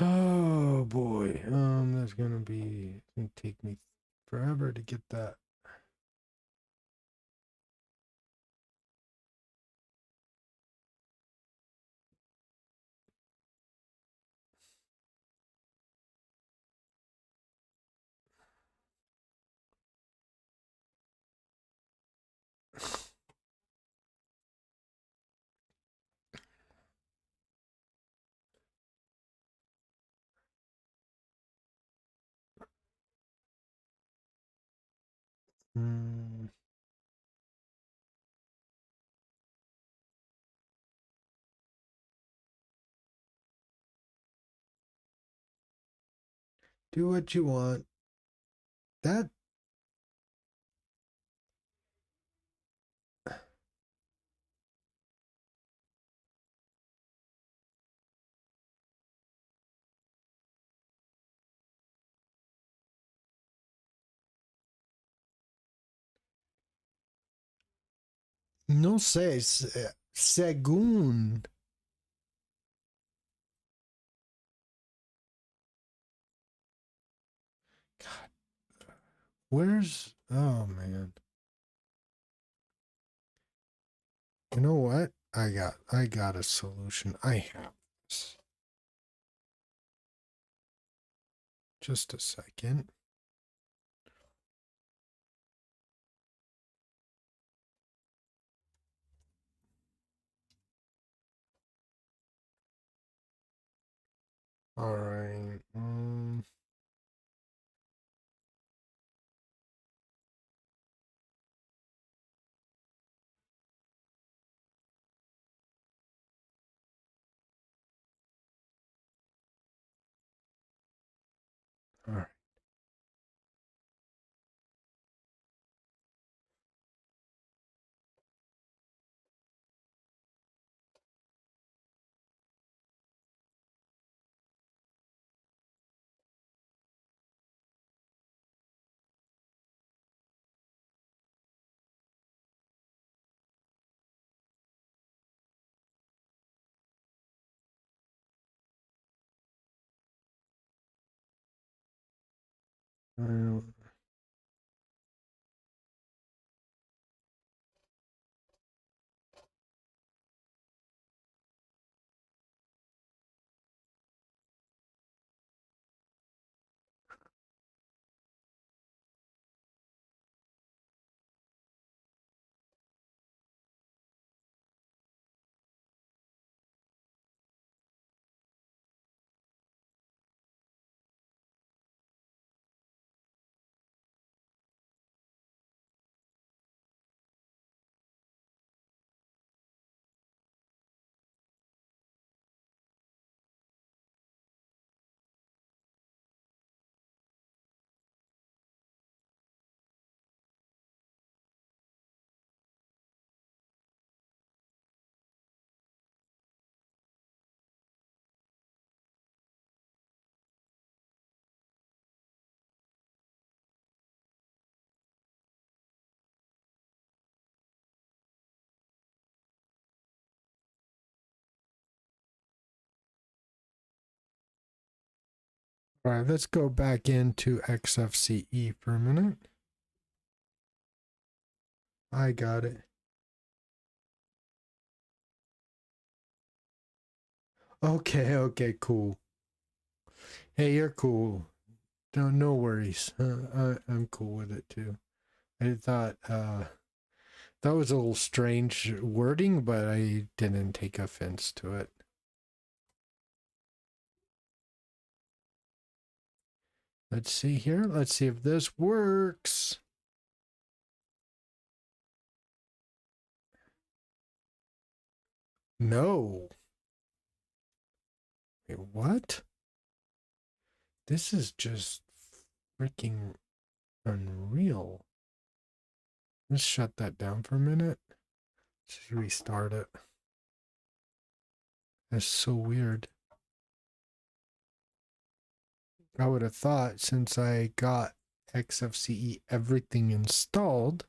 Oh boy. That's gonna be. It's gonna take me forever to get that. Mm, do what you want. That. No sé. Según. God, where's. Oh man. You know what? I got a solution. I have this. Just a second. All right. All right. All right, let's go back into XFCE for a minute. I got it. Okay, okay, cool. Hey, you're cool. No worries. I'm cool with it too. I thought that was a little strange wording, but I didn't take offense to it. Let's see here. Let's see if this works. No. Wait, what? This is just freaking unreal. Let's shut that down for a minute. Let's restart it. That's so weird. I would have thought since I got XFCE everything installed.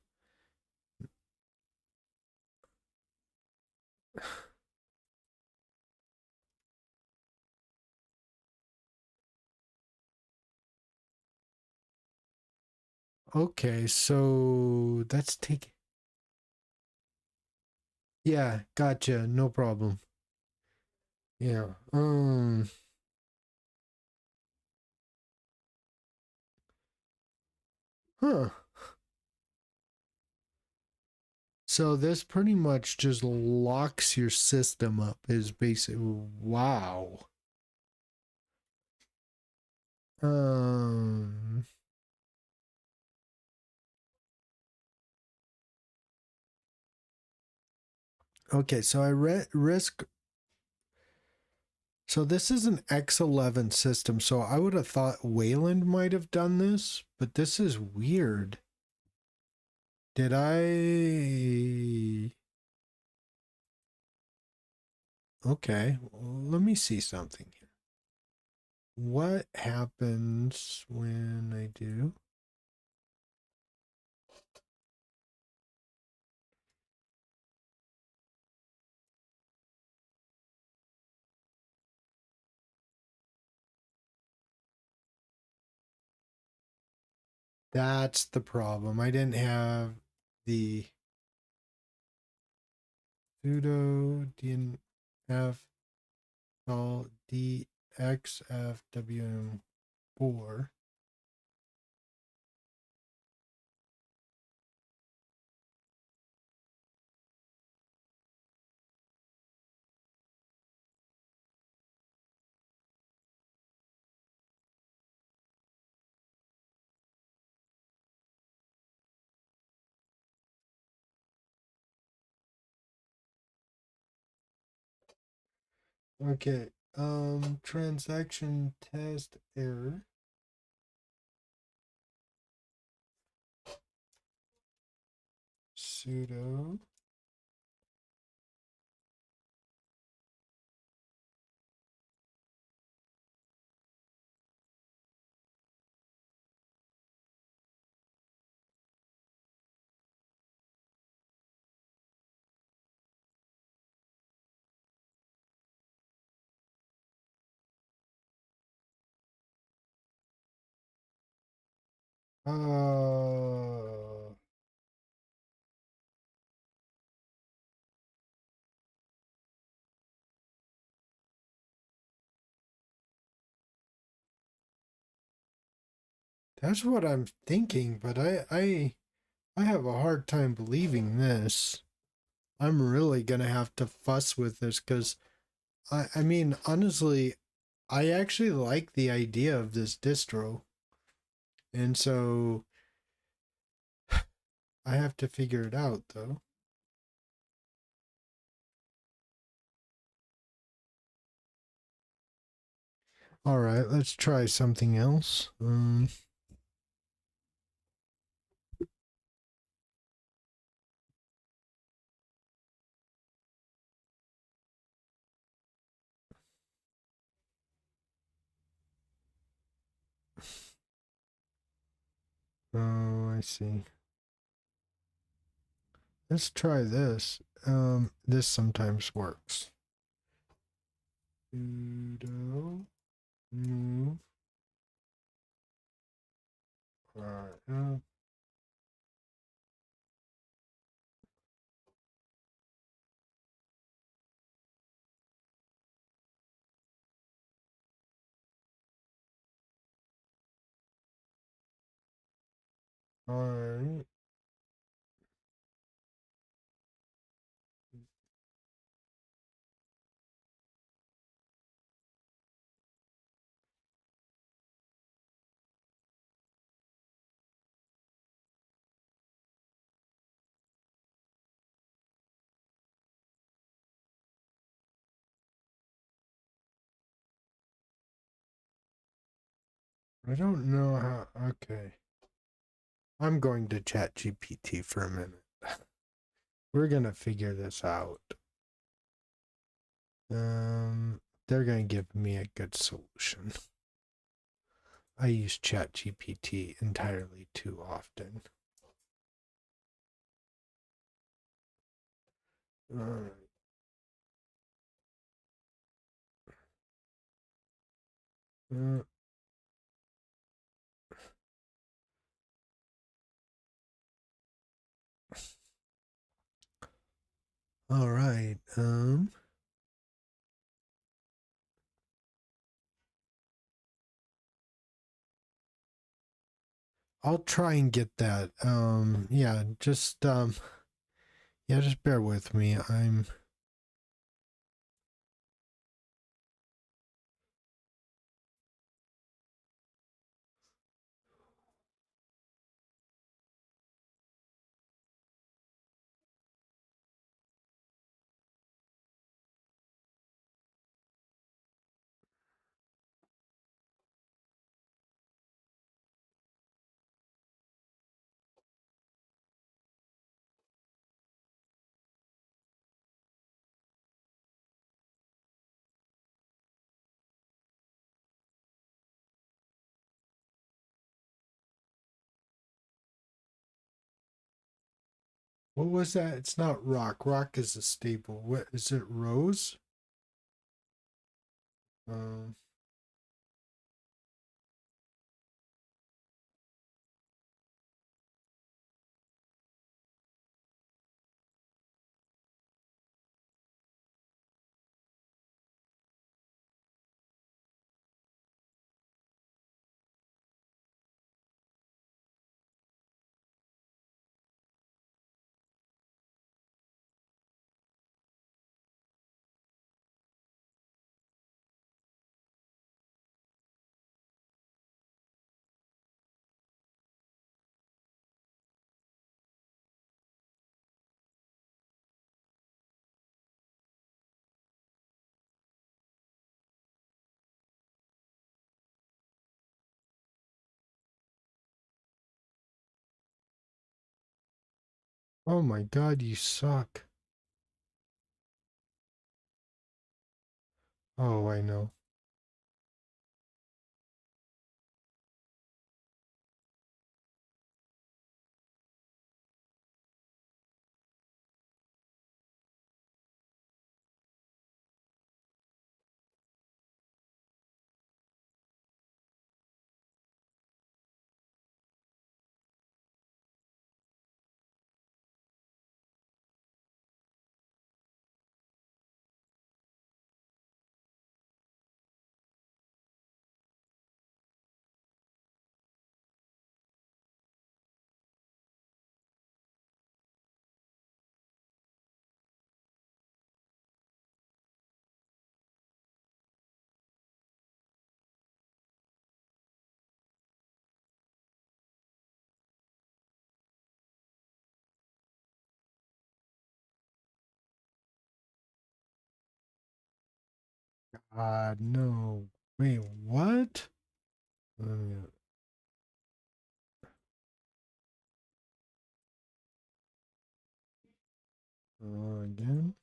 Okay, so that's take. Yeah, gotcha. No problem. Yeah. Huh. So this pretty much just locks your system up is basically wow. Um okay, so I risk so this is an X11 system, so I would have thought Wayland might have done this, but this is weird. Did I Okay, well, let me see something here. What happens when I do? That's the problem. I didn't have the sudo dnf all dxfwm4. Okay, transaction test error. Sudo uh that's what I'm thinking, but I have a hard time believing this. I'm really gonna have to fuss with this because I mean honestly, I actually like the idea of this distro. And so I have to figure it out though. Alright, let's try something else. Oh, I see. Let's try this. This sometimes works. Sudo move. Alright. Alright. I don't know how. Okay. I'm going to chat GPT for a minute. We're gonna figure this out. They're gonna give me a good solution. I use chat GPT entirely too often. Alright. All right. I'll try and get that. Yeah, just bear with me. What was that? It's not rock. Rock is a staple. What is it? Rose? Um, Oh my god, you suck. Oh, I know. No. Wait, what? Uh, again?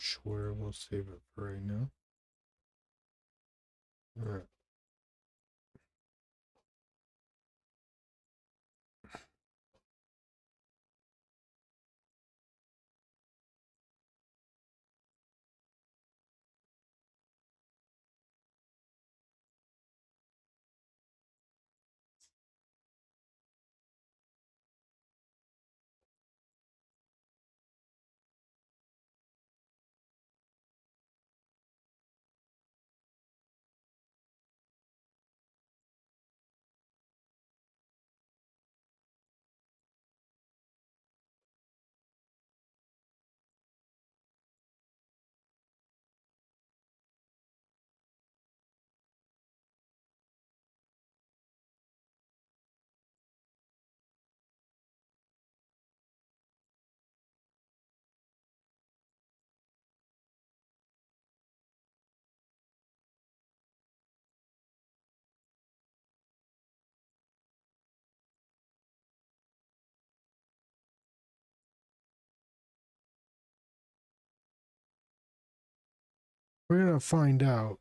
Sure, we'll save it for right now. Alright. We're gonna find out.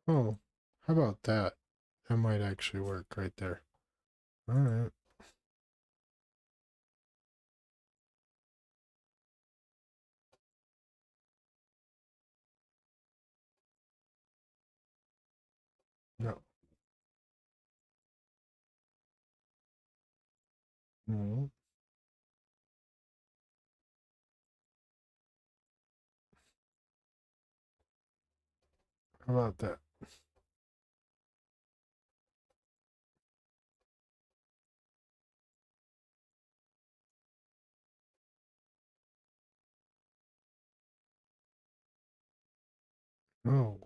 Oh, how about that? That might actually work right there. Alright. No. No. How about that? Oh.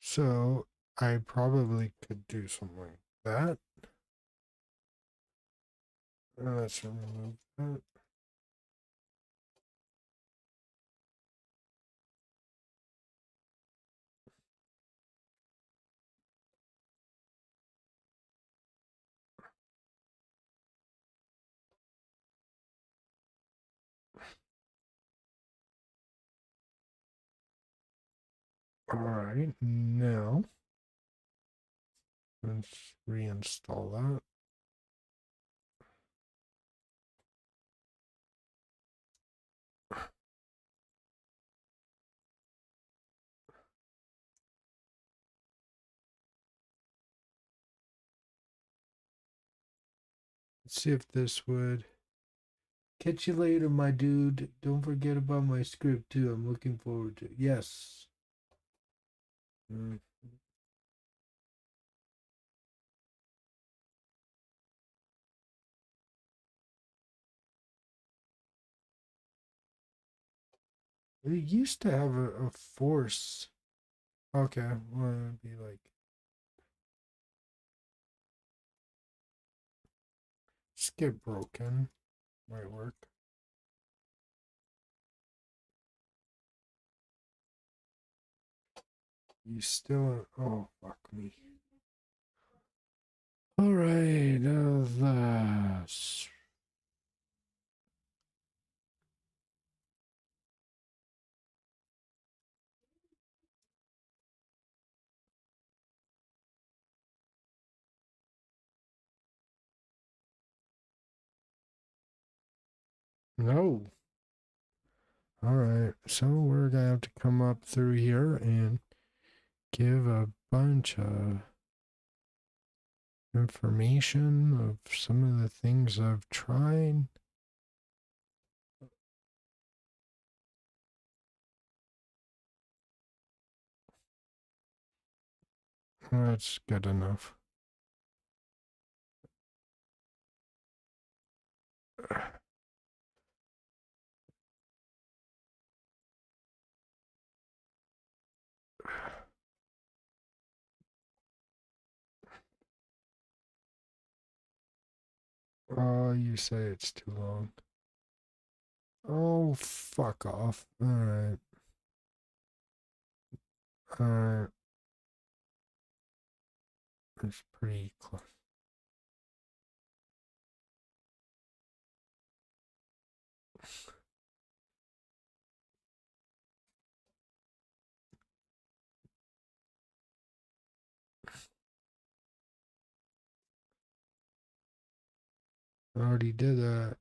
So I probably could do something like that. Let's remove that. All right, now let's reinstall that. Let's see if this would. Catch you later, my dude. Don't forget about my script, too. I'm looking forward to it. Yes. Mm. We used to have a force. Okay, well, it'd be like skip broken. Might work. You still. Oh, fuck me. All right, that's. No. All right, so we're gonna have to come up through here and give a bunch of information of some of the things I've tried. That's good enough. Oh, you say it's too long. Oh, fuck off. Alright. Alright. It's pretty close. I already did that.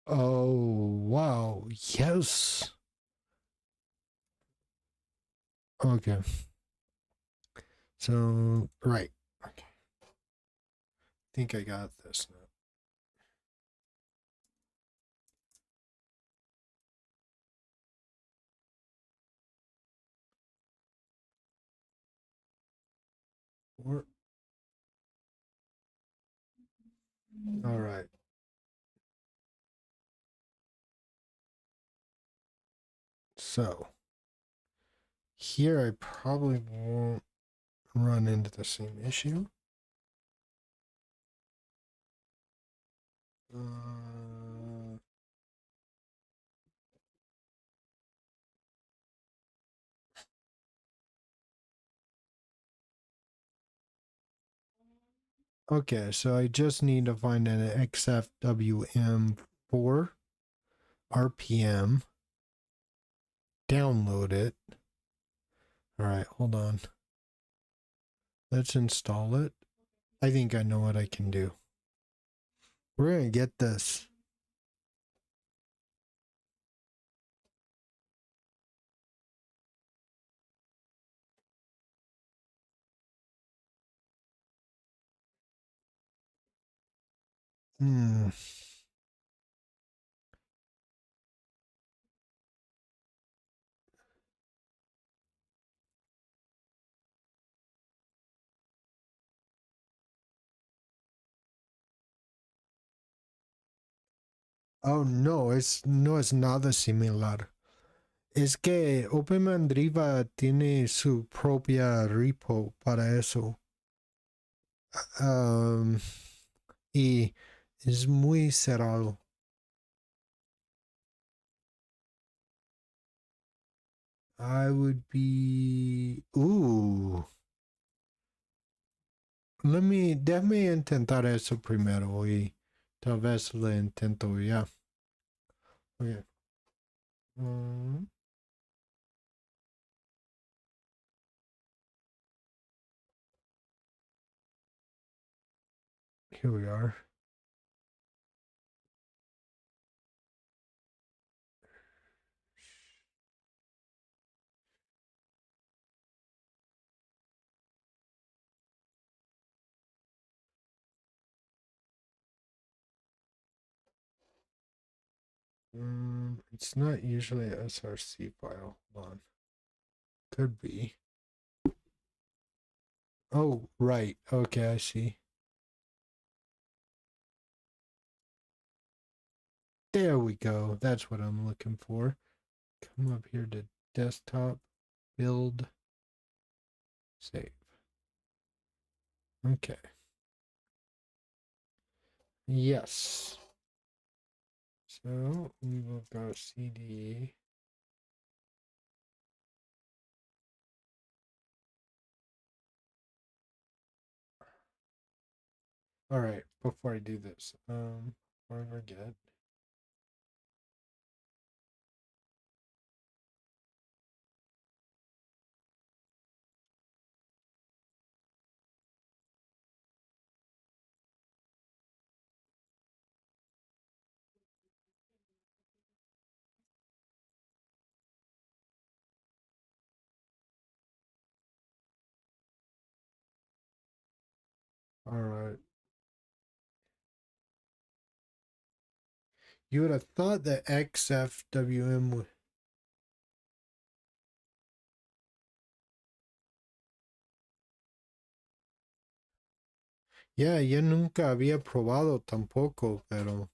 Oh, wow. Yes. Okay. So, right. Okay. I think I got this now. All right. So, here I probably won't run into the same issue. Okay, so I just need to find an XFWM4 RPM, download it. All right, hold on. Let's install it. I think I know what I can do. We're going to get this. Hmm. Oh, no es nada similar. Es que Open Mandriva tiene su propia repo para eso. Um, y es muy cerrado. I would be. Déjame intentar eso primero y tal vez lo intento ya. Okay. Here we are. It's not usually a SRC file. Hold on. Could be. Oh, right. Okay, I see. There we go. That's what I'm looking for. Come up here to desktop, build, save. Okay. Yes. So we will go CD. All right. Before I do this, before I forget. All right. You would have thought that XFWM would. Yeah, yo nunca había probado tampoco, pero.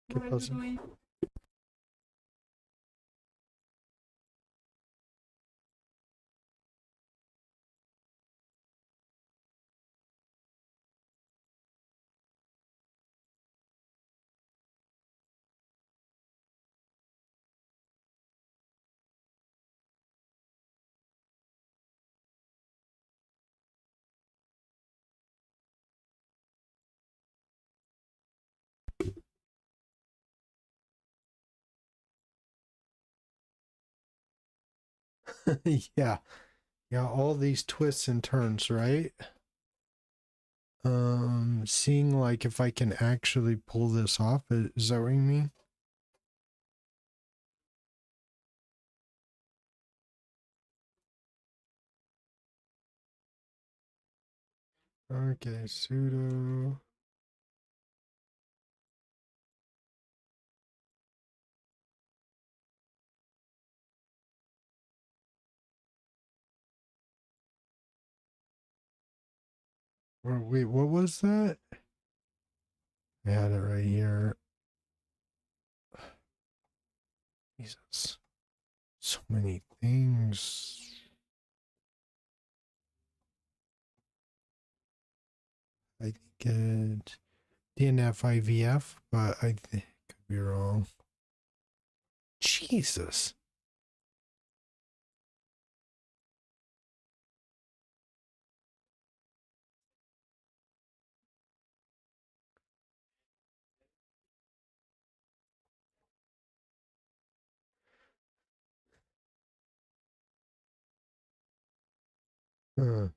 ¿Qué pasa? Yeah. Yeah, all these twists and turns, right? Seeing like if I can actually pull this off, is that what you mean? Okay, sudo. Wait, what was that? I had it right here. Jesus. So many things. I think it DNF IVF, but I think I could be wrong. Jesus. Huh.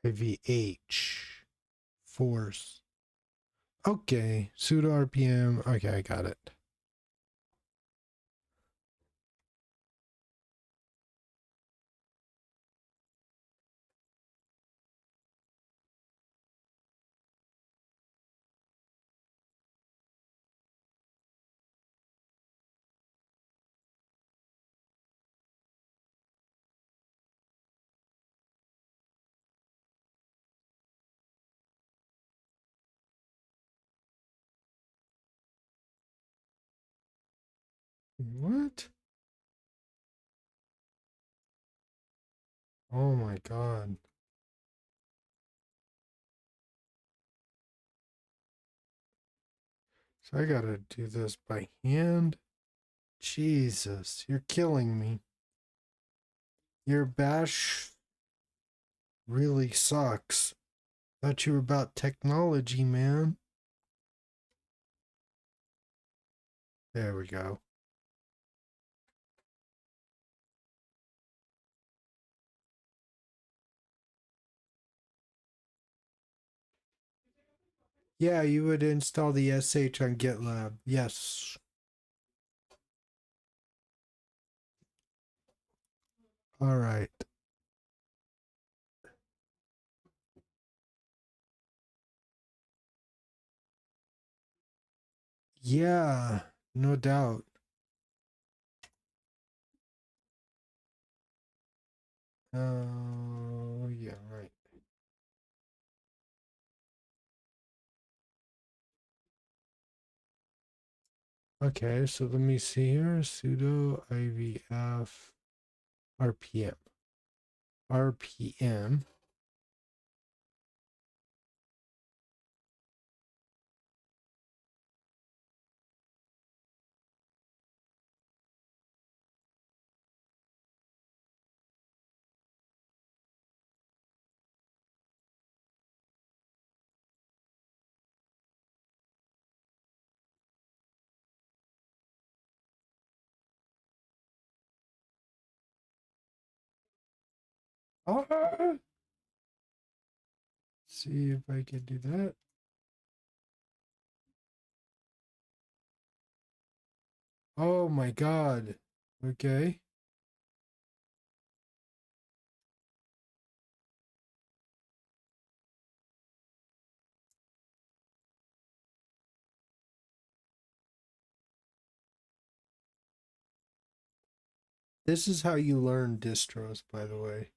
IVH force. Okay, sudo rpm. Okay, I got it. What? Oh my god. So I gotta do this by hand? Jesus, you're killing me. Your bash really sucks. Thought you were about technology, man. There we go. Yeah, you would install the sh on GitLab. Yes. All right. Yeah, no doubt. Oh, yeah, right. Okay, so let me see here. Sudo ivf rpm. RPM. Ah! See if I can do that. Oh my god. Okay. This is how you learn distros, by the way.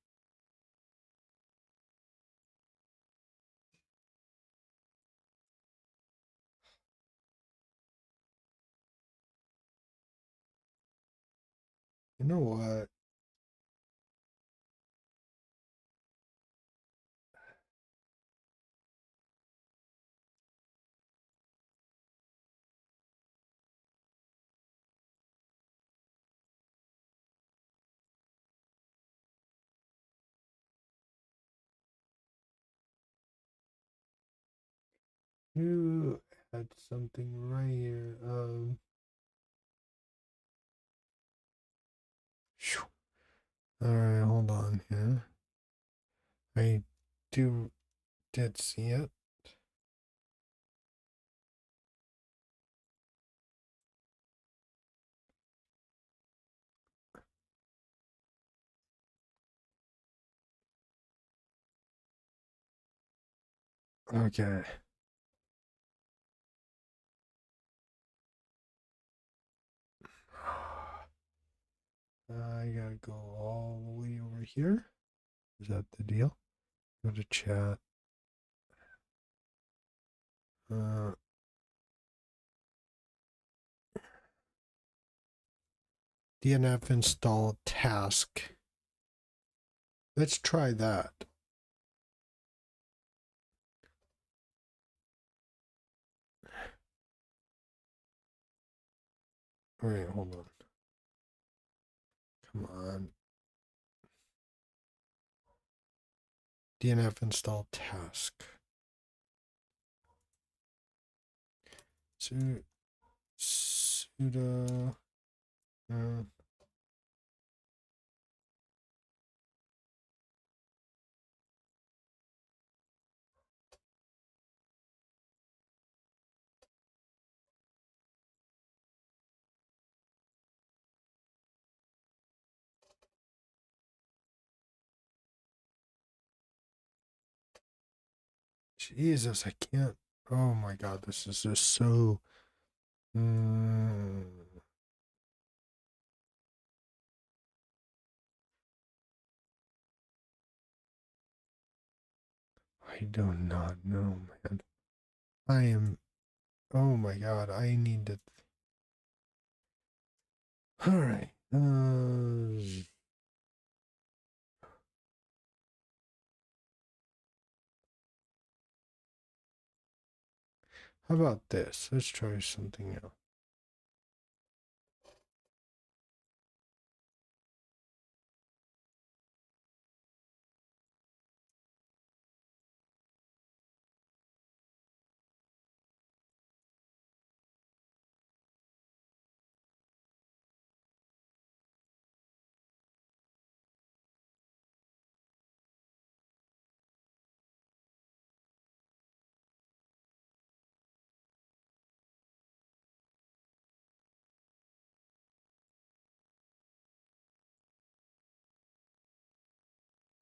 You know what? You had something right here. All right, hold on here. I did see it. Okay. I gotta go all the way over here. Is that the deal? Go to chat. DNF install task. Let's try that. Wait, hold on. Come on. DNF install task. Sudo. Jesus, I can't. Oh my God, this is just so. Mm, I do not know, man. I am. Oh my God, I need to. All right. How about this? Let's try something else.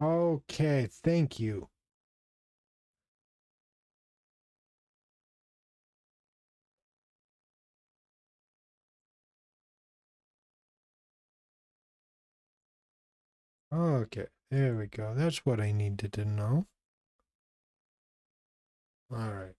Okay, thank you. Okay, there we go. That's what I needed to know. All right.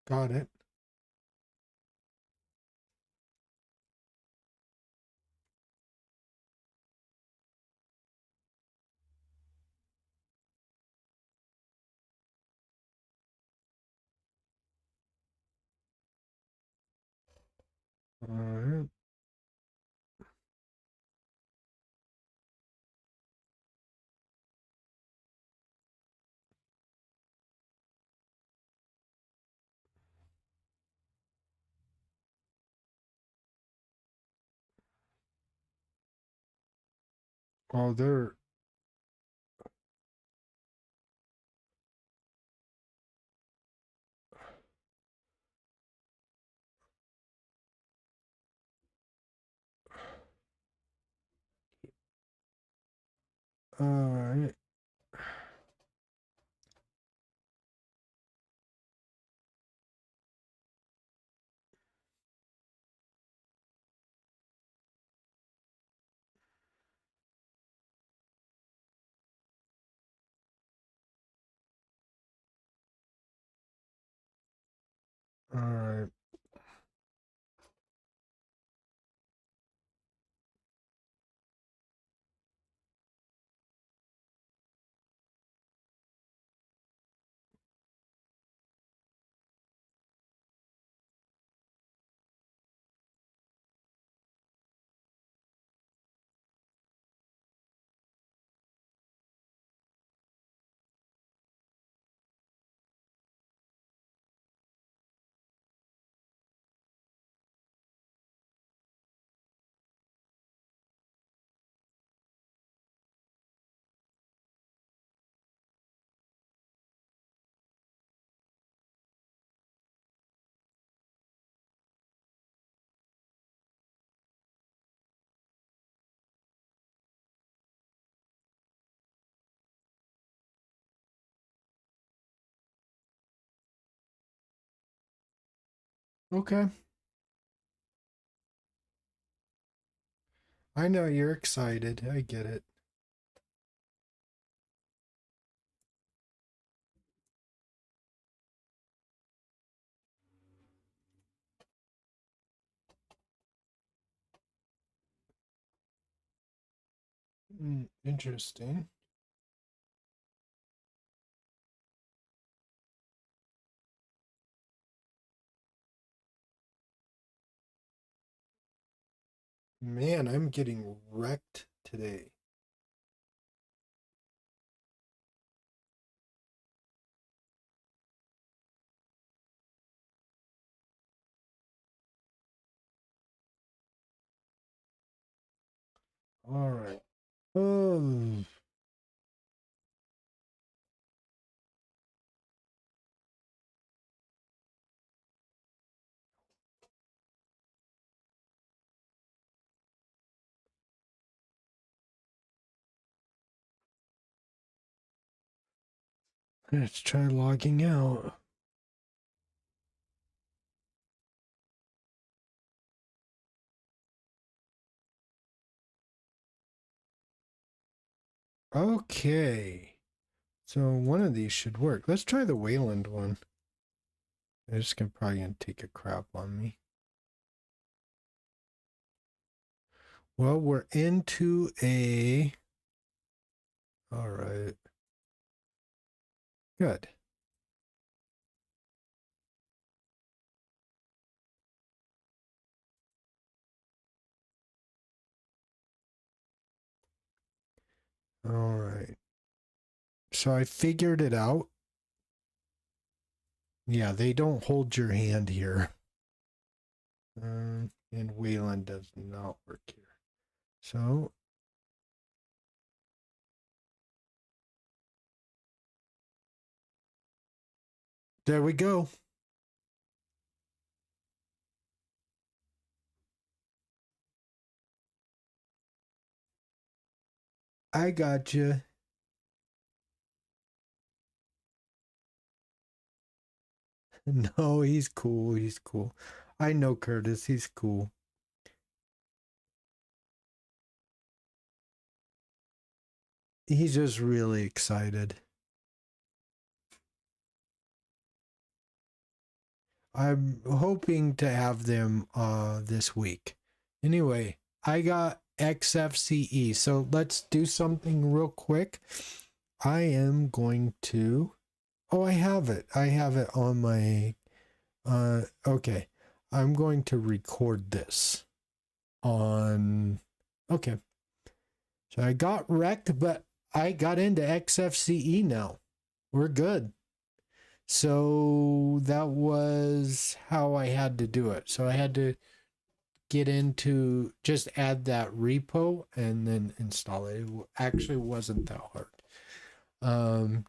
Got it. All right. Oh, they're. All right. All right. Okay. I know you're excited. I get it. Interesting. Man, I'm getting wrecked today. All right. Oh. Let's try logging out. Okay. So one of these should work. Let's try the Wayland one. It's probably gonna take a crap on me. Well, we're into a... All right. Good. All right. So I figured it out. Yeah, they don't hold your hand here. And Wayland does not work here. So there we go. I got you. No, he's cool. He's cool. I know Curtis. He's cool. He's just really excited. I'm hoping to have them this week. Anyway, I got XFCE. So let's do something real quick. I am going to... Oh, I have it. I have it on my... okay. I'm going to record this on... Okay. So I got Rekt, but I got into XFCE now. We're good. So that was how I had to do it. So I had to get into, just add that repo and then install it. It actually wasn't that hard.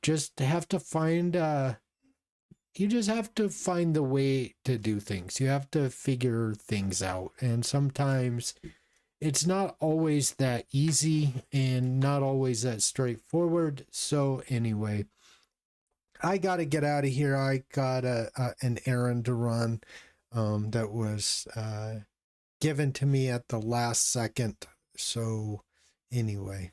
Just have to find, you just have to find the way to do things. You have to figure things out. And sometimes it's not always that easy and not always that straightforward. So anyway, I got to get out of here. I got an errand to run that was given to me at the last second. So anyway,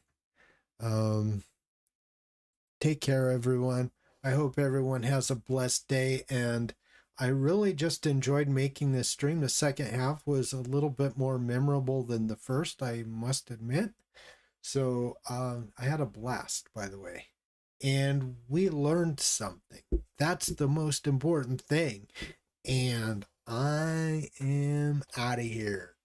take care, everyone. I hope everyone has a blessed day. And I really just enjoyed making this stream. The second half was a little bit more memorable than the first, I must admit. So I had a blast, by the way. And we learned something. That's the most important thing. And I am out of here.